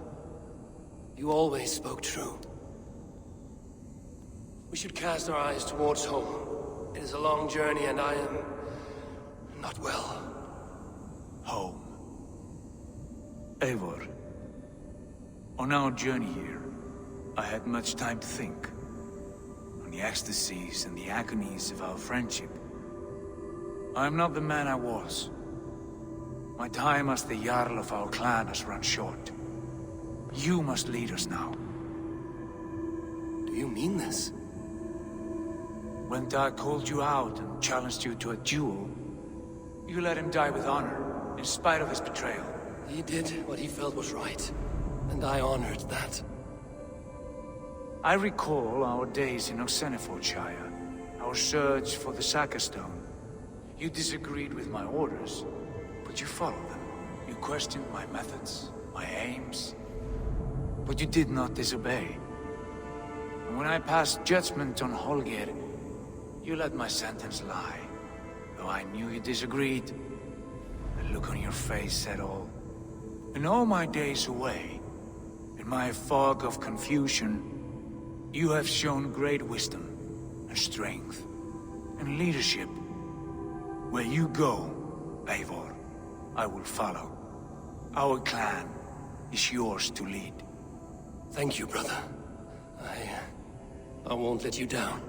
You always spoke true. We should cast our eyes towards home. It is a long journey and I am... not well. Home. Eivor. On our journey here, I had much time to think. On the ecstasies and the agonies of our friendship. I am not the man I was. My time as the Jarl of our clan has run short. You must lead us now. Do you mean this? When Dag called you out and challenged you to a duel, you let him die with honor, in spite of his betrayal. He did what he felt was right, and I honored that. I recall our days in Osenifordshire, our search for the Saga Stone. You disagreed with my orders, but you followed them. You questioned my methods, my aims, but you did not disobey. And when I passed judgment on Holger, you let my sentence lie. Though I knew you disagreed, the look on your face said all. In all my days away, in my fog of confusion, you have shown great wisdom, and strength, and leadership. Where you go, Eivor, I will follow. Our clan is yours to lead. Thank you, brother. I won't let you down.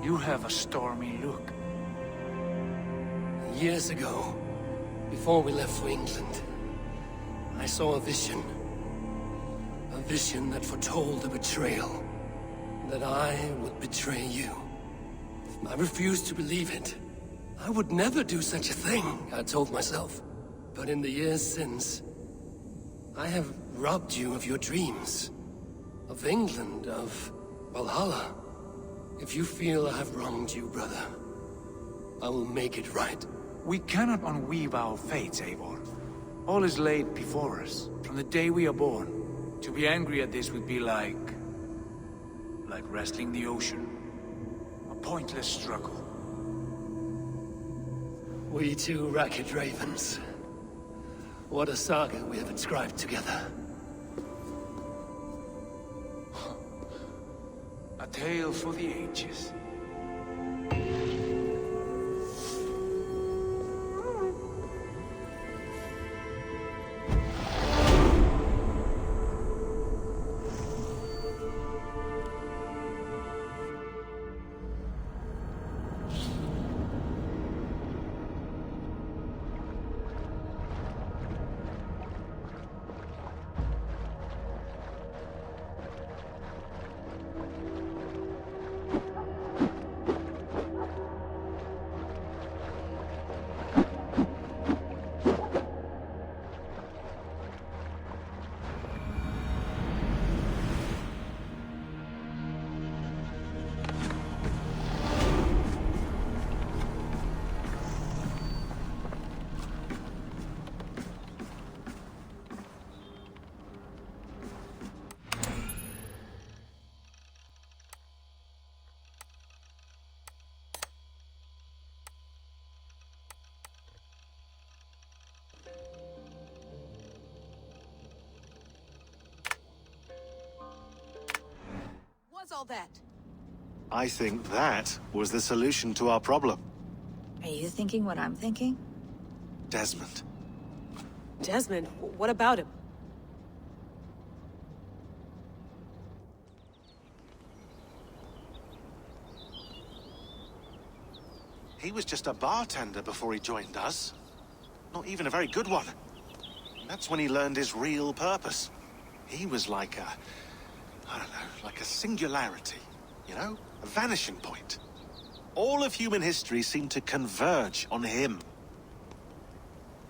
You have a stormy look. Years ago, before we left for England, I saw a vision. A vision that foretold a betrayal. That I would betray you. I refused to believe it. I would never do such a thing, I told myself. But in the years since, I have robbed you of your dreams. Of England, of Valhalla. If you feel I have wronged you, brother, I will make it right. We cannot unweave our fates, Eivor. All is laid before us, from the day we are born. To be angry at this would be like wrestling the ocean. A pointless struggle. We two ragged ravens. What a saga we have inscribed together. A tale for the ages. All that? I think that was the solution to our problem. Are you thinking what I'm thinking? Desmond. Desmond? What about him? He was just a bartender before he joined us. Not even a very good one. And that's when he learned his real purpose. He was like a... I don't know, like a singularity, you know? A vanishing point. All of human history seemed to converge on him.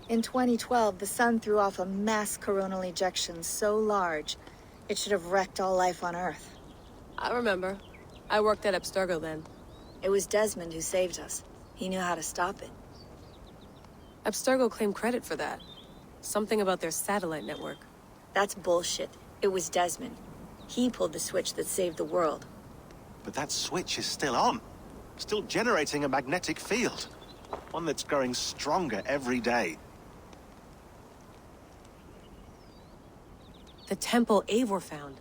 In 2012, the sun threw off a mass coronal ejection so large, it should have wrecked all life on Earth. I remember. I worked at Abstergo then. It was Desmond who saved us. He knew how to stop it. Abstergo claimed credit for that. Something about their satellite network. That's bullshit. It was Desmond. He pulled the switch that saved the world. But that switch is still on. Still generating a magnetic field. One that's growing stronger every day. The temple Eivor found.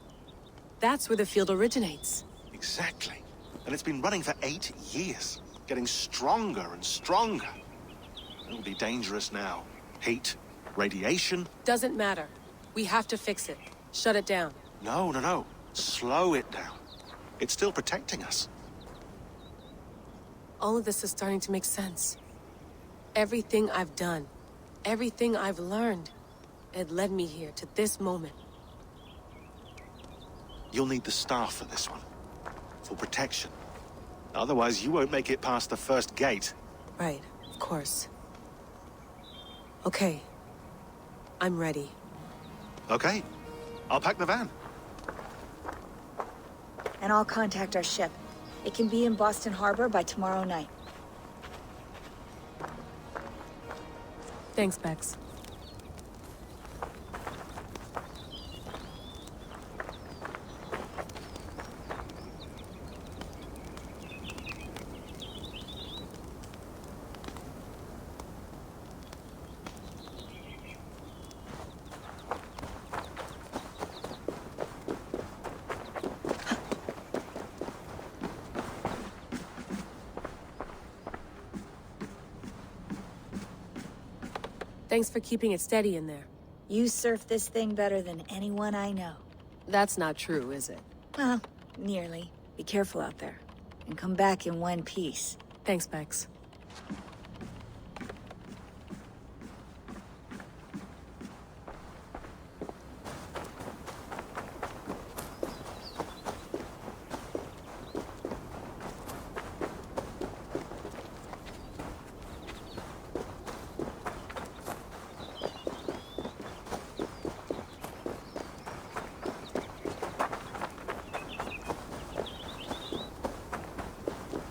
That's where the field originates. Exactly. And it's been running for 8 years. Getting stronger and stronger. It'll be dangerous now. Heat, radiation. Doesn't matter. We have to fix it. Shut it down. No. Slow it down. It's still protecting us. All of this is starting to make sense. Everything I've done, everything I've learned, it led me here to this moment. You'll need the staff for this one. For protection. Otherwise, you won't make it past the first gate. Right, of course. Okay. I'm ready. Okay. I'll pack the van. And I'll contact our ship. It can be in Boston Harbor by tomorrow night. Thanks, Bex. Thanks for keeping it steady in there. You surf this thing better than anyone I know. That's not true, is it? Well, nearly. Be careful out there. And come back in one piece. Thanks, Bex.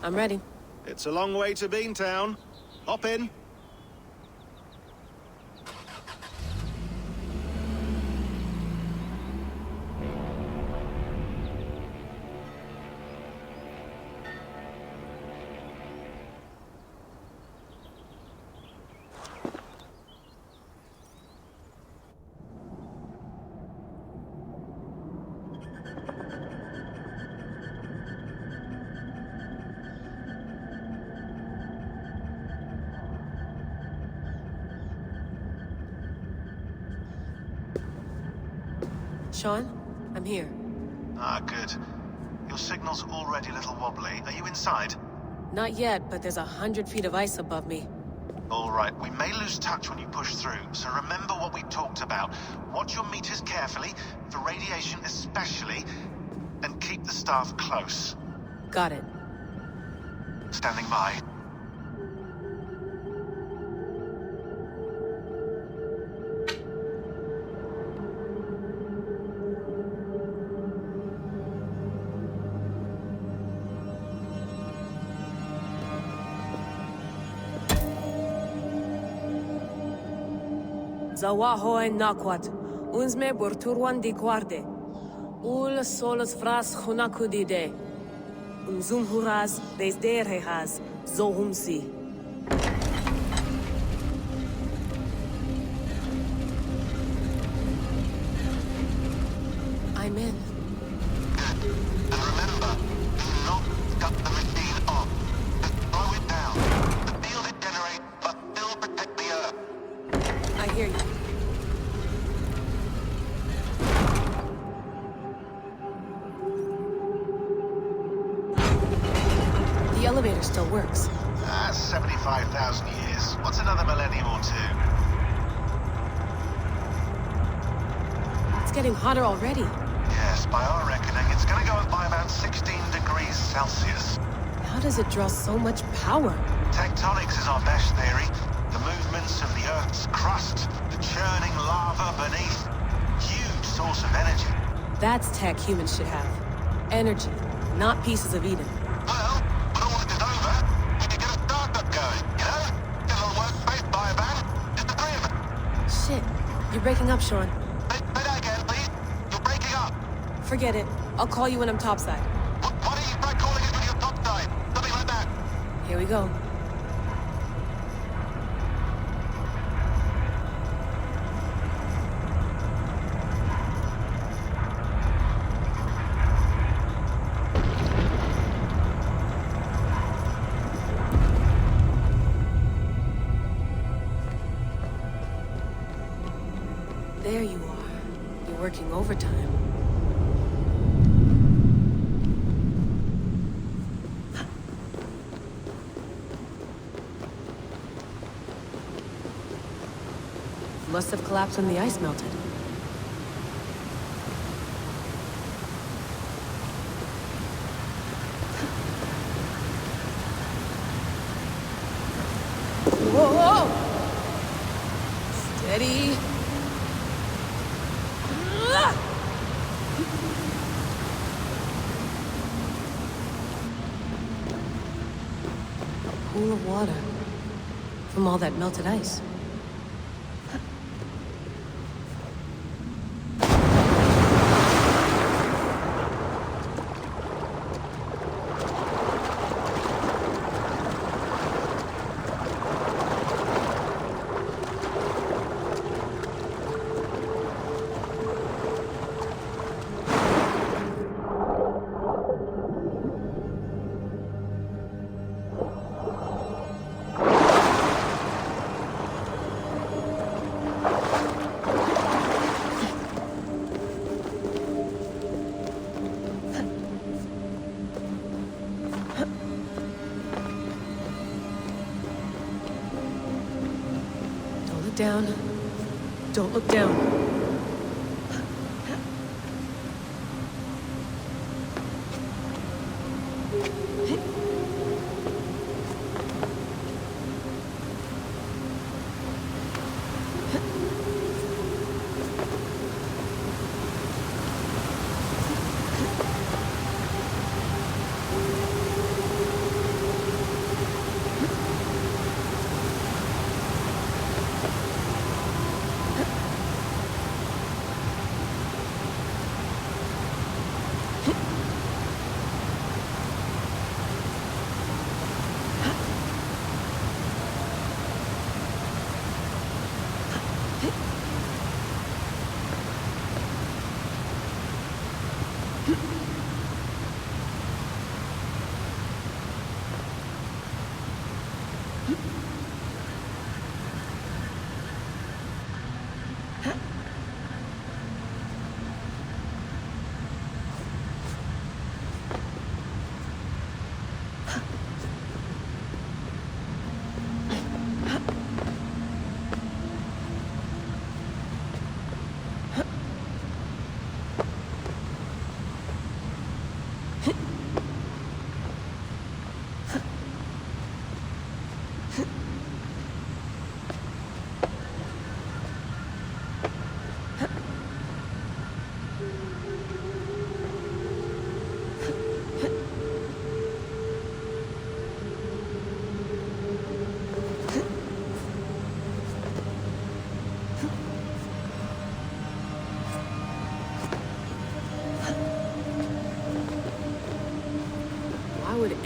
I'm ready. It's a long way to Beantown. Hop in. Sean, I'm here. Ah, good. Your signal's already a little wobbly. Are you inside? Not yet, but there's 100 feet of ice above me. All right, we may lose touch when you push through, so remember what we talked about. Watch your meters carefully, for radiation especially, and keep the staff close. Got it. Standing by. Zawaho en nakwat, unsme burturwan di guarde. Ul solos fras hunakudide. Unzum huraz desderehaz, zohumsi. I'm in. And remember, do not cut the machine off. Just slow it down. The field it generates, but still protect the Earth. I hear you. The elevator still works. That's 75,000 years. What's another millennium or two? It's getting hotter already. Yes, by our reckoning, it's gonna go up by about 16 degrees Celsius. How does it draw so much power? Tectonics is our best theory. The movements of the Earth's crust, the churning lava beneath. Huge source of energy. That's tech humans should have. Energy, not pieces of Eden. Well, when all this is over, we can get a startup going, you know? Get a little workspace, buy a van, just the three of us. Shit, you're breaking up, Sean. Say that again. Forget it. I'll call you when I'm topside. What are you by calling it when you're topside? Something like that. Here we go. There you are. You're working overtime. Must have collapsed when the ice melted. Whoa! Steady. Pool of water from all that melted ice. Down. Don't look down.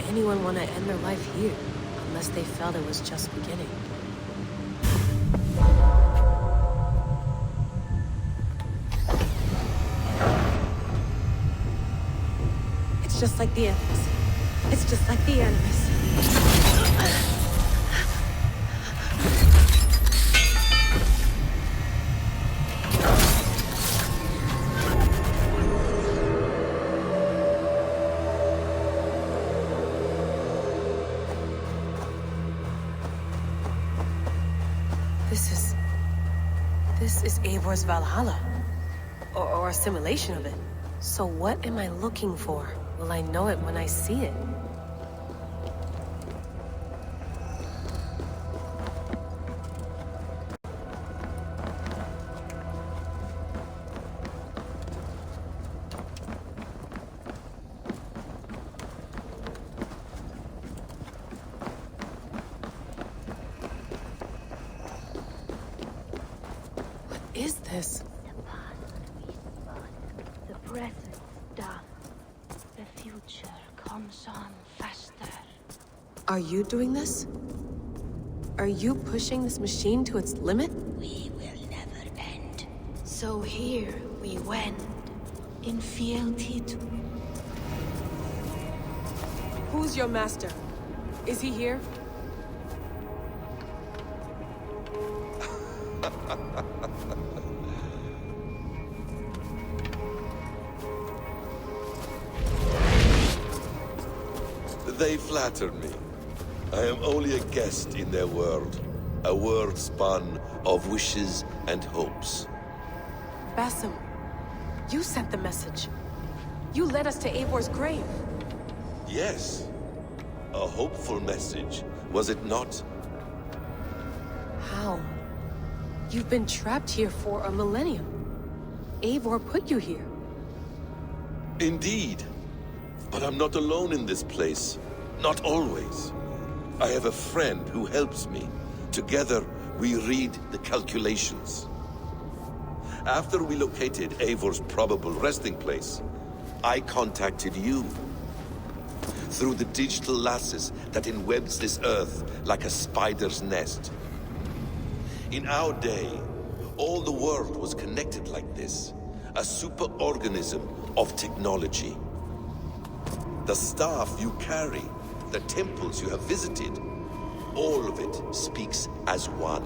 Anyone want to end their life here, unless they felt it was just beginning? It's just like the enemies. It's just like the enemies. This is Eivor's Valhalla. Or a simulation of it. So what am I looking for? Will I know it when I see it? What is this? The presence goes on faster. Are you doing this? Are you pushing this machine to its limit? We will never end. So here we wend, in fealty. Who's your master? Is he here? They flatter me. I am only a guest in their world. A world spun of wishes and hopes. Basim, you sent the message. You led us to Eivor's grave. Yes. A hopeful message, was it not? How? You've been trapped here for a millennium. Eivor put you here. Indeed. But I'm not alone in this place. Not always. I have a friend who helps me. Together, we read the calculations. After we located Eivor's probable resting place, I contacted you. Through the digital lasses that enwebs this earth like a spider's nest. In our day, all the world was connected like this. A superorganism of technology. The staff you carry, the temples you have visited, all of it speaks as one.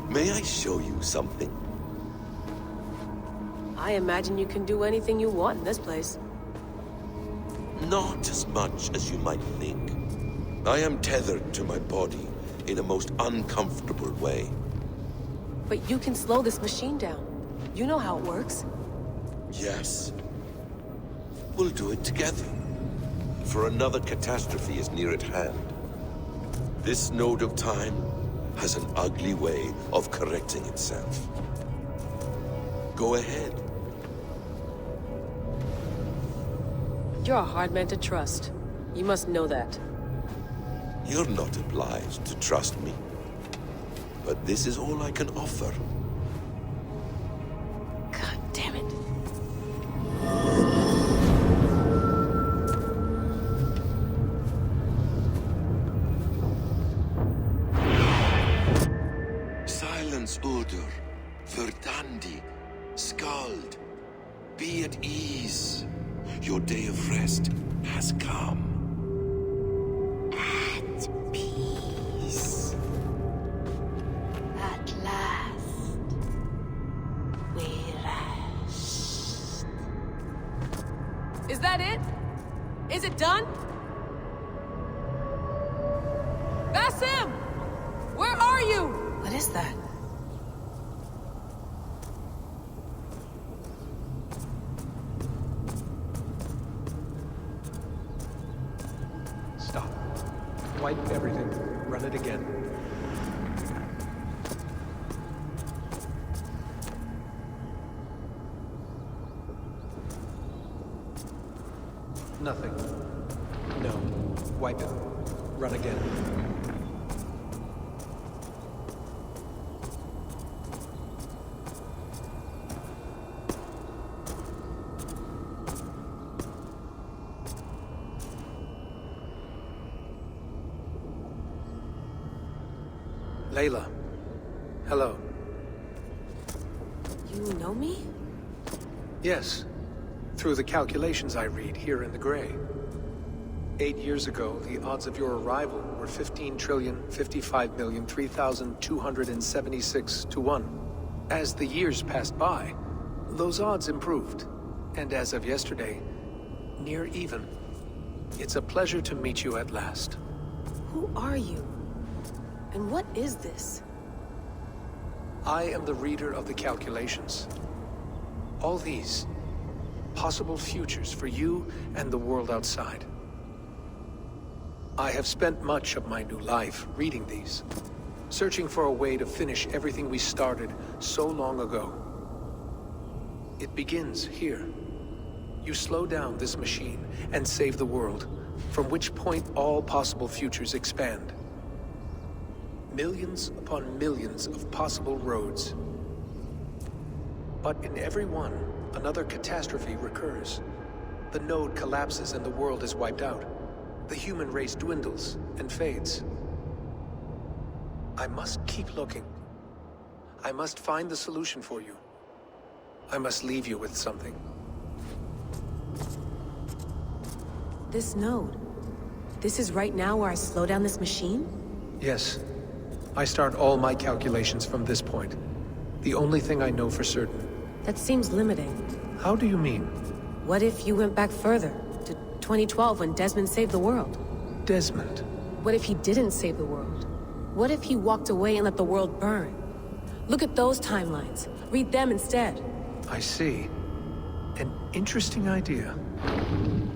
May I show you something? I imagine you can do anything you want in this place. Not as much as you might think. I am tethered to my body in a most uncomfortable way. But you can slow this machine down. You know how it works. Yes. We'll do it together. For another catastrophe is near at hand. This node of time has an ugly way of correcting itself. Go ahead. You're a hard man to trust. You must know that. You're not obliged to trust me. But this is all I can offer. God damn it. Silence, Udur. Verdandi. Skald. Be at ease. Your day of rest has come. At peace. At last, we rest. Is that it? Is it done? Basim! Where are you? What is that? Stop. Wipe everything. Run it again. Nothing. No. Wipe it. Run again. Layla. Hello. You know me? Yes. Through the calculations I read here in the gray. 8 years ago, the odds of your arrival were 15,055,003,276 to 1. As the years passed by, those odds improved. And as of yesterday, near even. It's a pleasure to meet you at last. Who are you? And what is this? I am the reader of the calculations. All these, possible futures for you and the world outside. I have spent much of my new life reading these, searching for a way to finish everything we started so long ago. It begins here. You slow down this machine and save the world, from which point all possible futures expand. Millions upon millions of possible roads. But in every one, another catastrophe recurs. The node collapses and the world is wiped out. The human race dwindles and fades. I must keep looking. I must find the solution for you. I must leave you with something. This node. This is right now where I slow down this machine? Yes. I start all my calculations from this point. The only thing I know for certain. That seems limiting. How do you mean? What if you went back further, to 2012 when Desmond saved the world? Desmond? What if he didn't save the world? What if he walked away and let the world burn? Look at those timelines. Read them instead. I see. An interesting idea.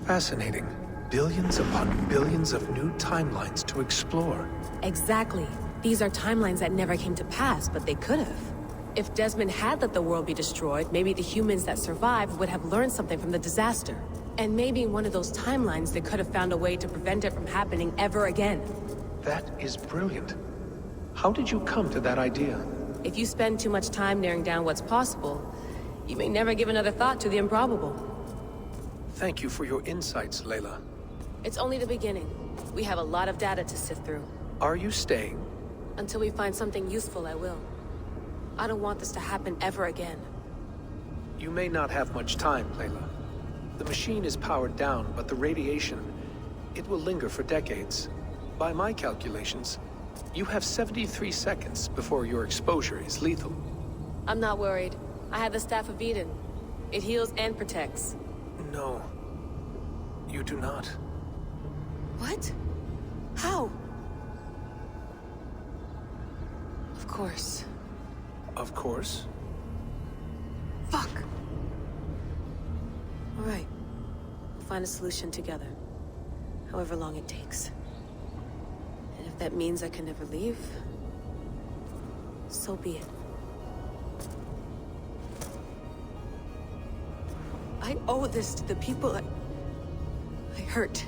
Fascinating. Billions upon billions of new timelines to explore. Exactly. These are timelines that never came to pass, but they could have. If Desmond had let the world be destroyed, maybe the humans that survived would have learned something from the disaster. And maybe in one of those timelines they could have found a way to prevent it from happening ever again. That is brilliant. How did you come to that idea? If you spend too much time narrowing down what's possible, you may never give another thought to the improbable. Thank you for your insights, Layla. It's only the beginning. We have a lot of data to sift through. Are you staying? Until we find something useful, I will. I don't want this to happen ever again. You may not have much time, Layla. The machine is powered down, but the radiation, it will linger for decades. By my calculations, you have 73 seconds before your exposure is lethal. I'm not worried. I have the Staff of Eden. It heals and protects. No. You do not. What? How? Of course. Of course. Fuck! Alright. We'll find a solution together. However long it takes. And if that means I can never leave, so be it. I owe this to the people I hurt.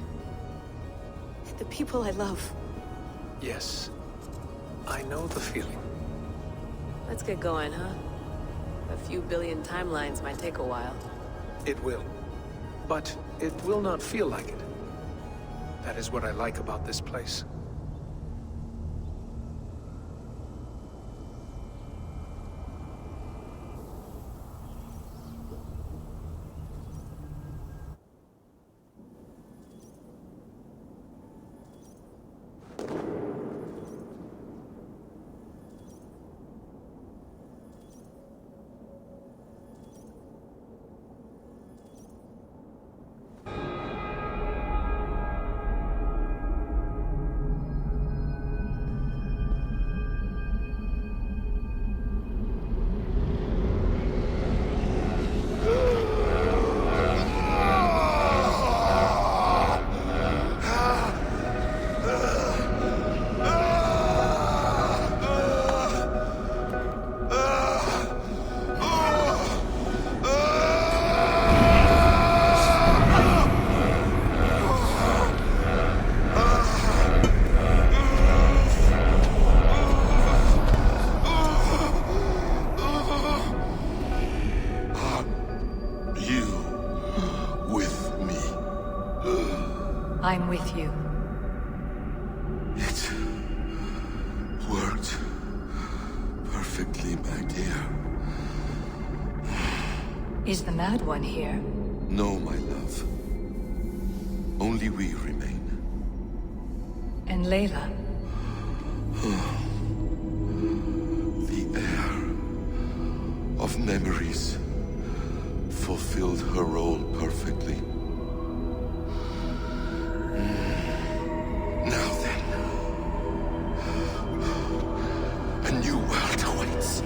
The people I love. Yes. I know the feeling. Let's get going, huh? A few billion timelines might take a while. It will. But it will not feel like it. That is what I like about this place. I'm with you. It worked perfectly, my dear. Is the Mad One here? No, my love. Only we remain. And Layla? The air of memories fulfilled her role perfectly. Now then, a new world awaits.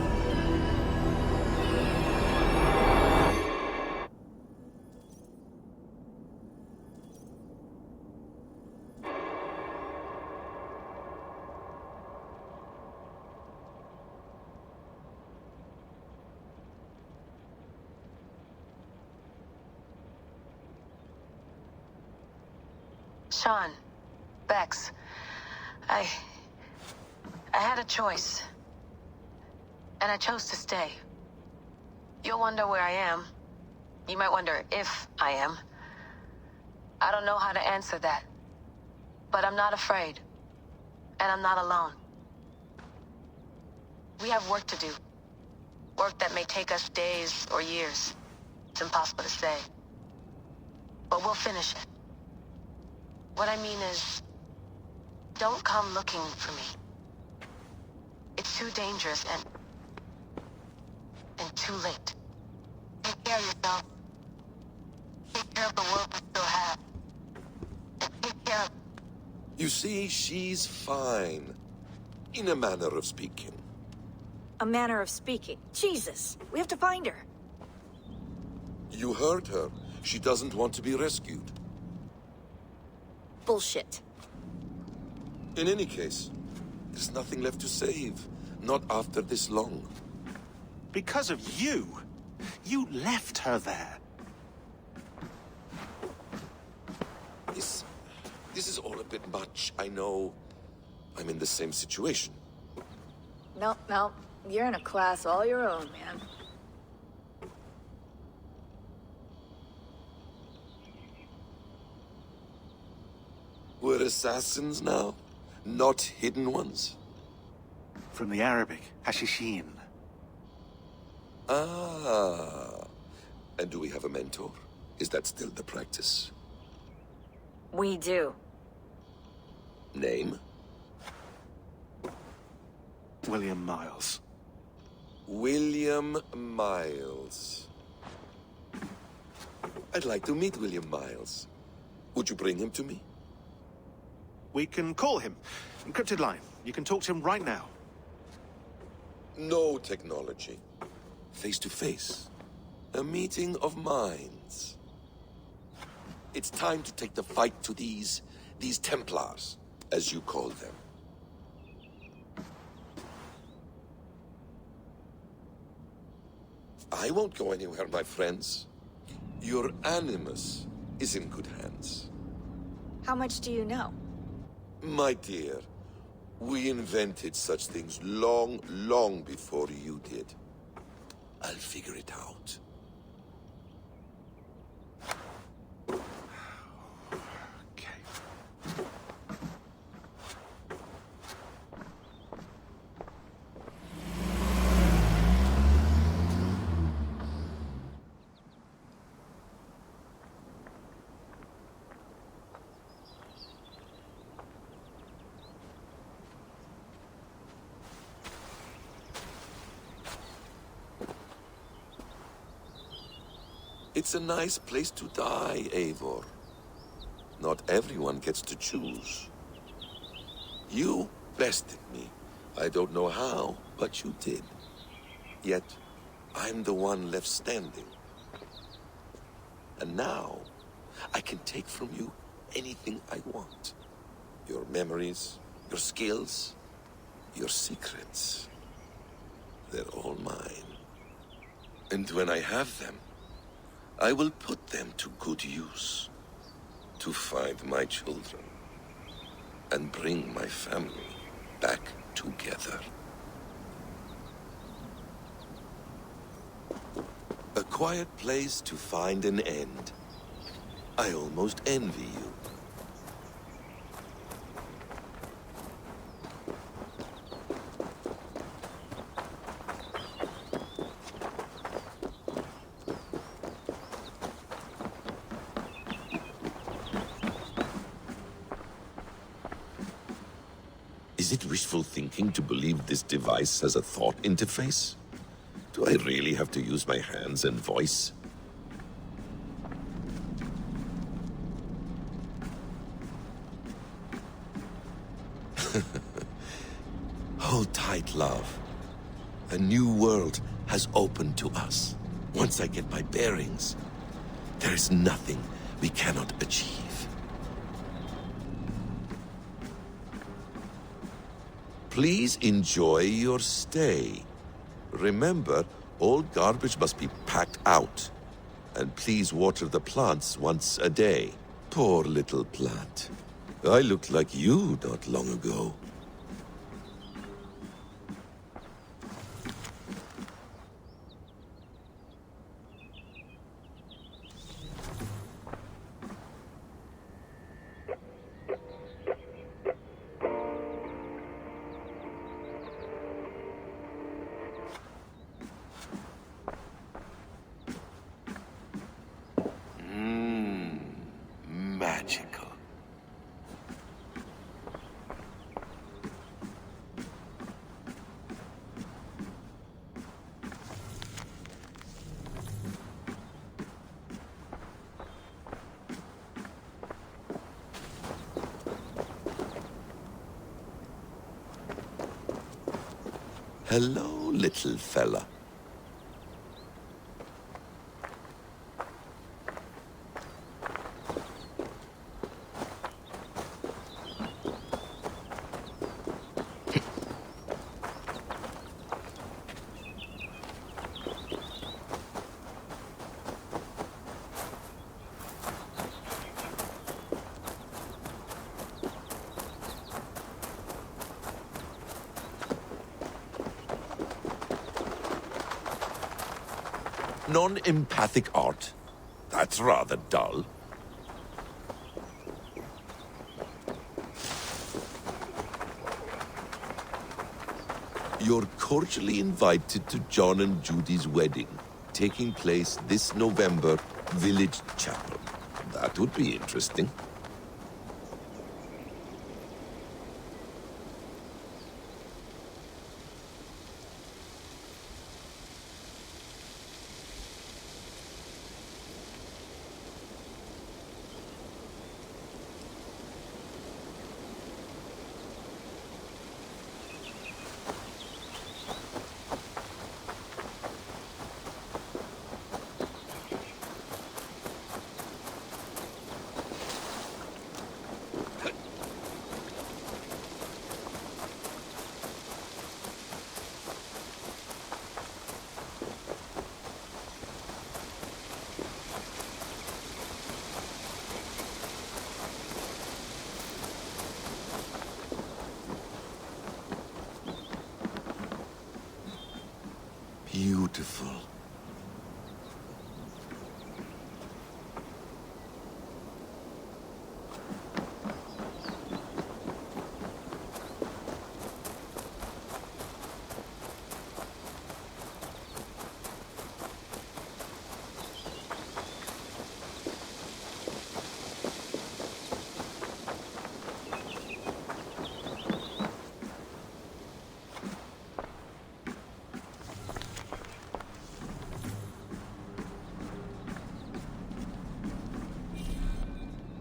Sean, Bex, I had a choice. And I chose to stay. You'll wonder where I am. You might wonder if I am. I don't know how to answer that. But I'm not afraid. And I'm not alone. We have work to do. Work that may take us days or years. It's impossible to say. But we'll finish it. What I mean is, don't come looking for me. It's too dangerous and too late. Take care of yourself. Take care of the world we still have. And take care of... You see, she's fine. In a manner of speaking. A manner of speaking. Jesus, we have to find her. You heard her. She doesn't want to be rescued. Bullshit. In any case, there's nothing left to save. Not after this long. Because of you. You left her there. This is all a bit much, I know. I'm in the same situation. No. You're in a class all your own, man. We're assassins now? Not hidden ones? From the Arabic, Hashishin. Ah. And do we have a mentor? Is that still the practice? We do. Name? William Miles. William Miles. I'd like to meet William Miles. Would you bring him to me? We can call him. Encrypted line. You can talk to him right now. No technology. Face to face. A meeting of minds. It's time to take the fight to these Templars, as you call them. I won't go anywhere, my friends. Your animus is in good hands. How much do you know? My dear, we invented such things long, long before you did. I'll figure it out. It's a nice place to die, Eivor. Not everyone gets to choose. You bested me. I don't know how, but you did. Yet, I'm the one left standing. And now, I can take from you anything I want. Your memories, your skills, your secrets. They're all mine. And when I have them, I will put them to good use. To find my children. And bring my family back together. A quiet place to find an end. I almost envy you. Is it wishful thinking to believe this device has a thought interface? Do I really have to use my hands and voice? Hold tight, love. A new world has opened to us. Once I get my bearings, there is nothing we cannot achieve. Please enjoy your stay. Remember, all garbage must be packed out. And please water the plants once a day. Poor little plant. I looked like you not long ago. magical. Hello, little fella. Non-empathic art? That's rather dull. You're cordially invited to John and Judy's wedding, taking place this November, Village Chapel. That would be interesting. Beautiful.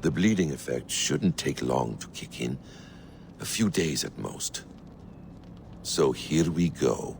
The bleeding effect shouldn't take long to kick in. A few days at most. So here we go.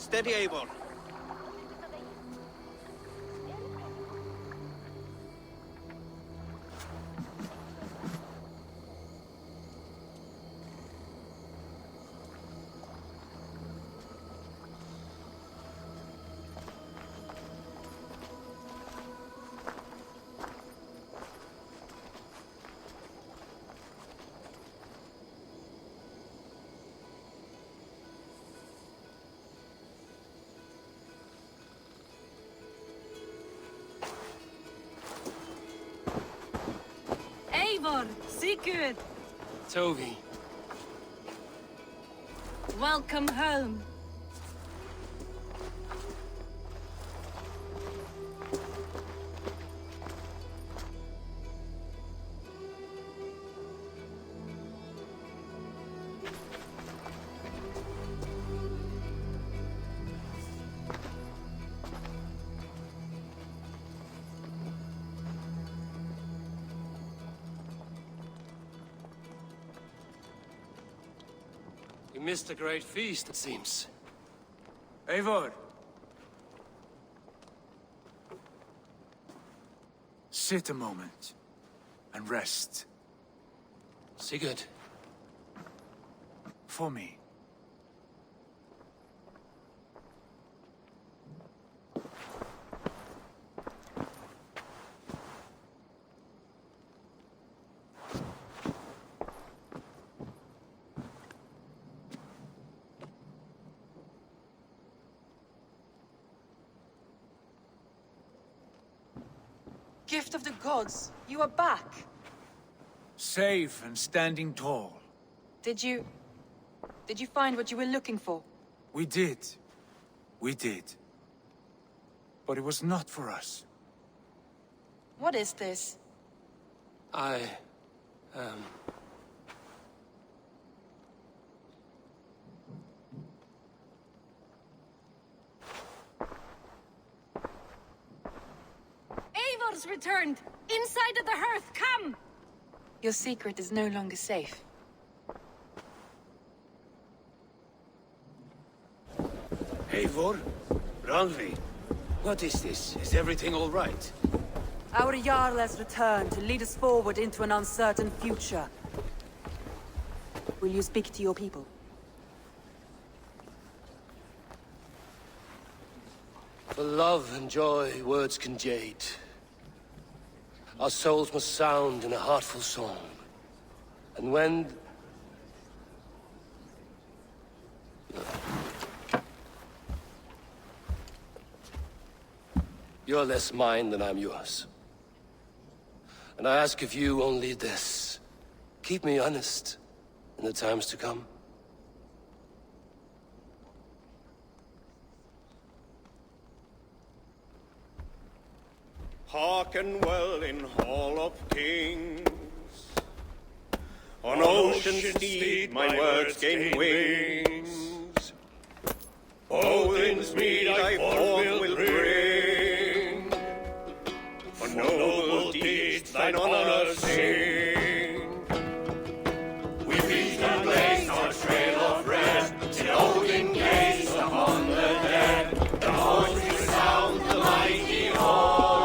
Steady, Eivor. Sigurd! Tovi. Welcome home. You missed a great feast, it seems. Eivor! Sit a moment and rest. Sigurd. For me. Gift of the gods, you are back. Safe and standing tall. Did you find what you were looking for? We did. We did. But it was not for us. What is this? Eivor's returned! Inside of the hearth, come! Your secret is no longer safe. Eivor? Randvi? What is this? Is everything all right? Our Jarl has returned to lead us forward into an uncertain future. Will you speak to your people? For love and joy, words can jade. Our souls must sound in a heartful song. And when... You're less mine than I'm yours. And I ask of you only this. Keep me honest in the times to come. Hearken well in Hall of Kings. On ocean steed my words gain wings. Odin's mead I forth will bring. For noble deeds thine honor sing. We feast and blaze our trail of red, till Odin gaze upon the dead. The voice resound the mighty hall.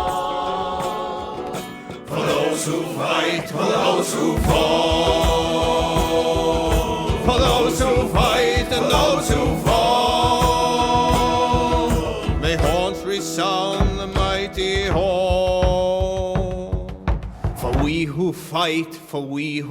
For those who fight, for those who fall. For those who fight and those who fall. May horns resound the mighty hall. For we who fight, for we who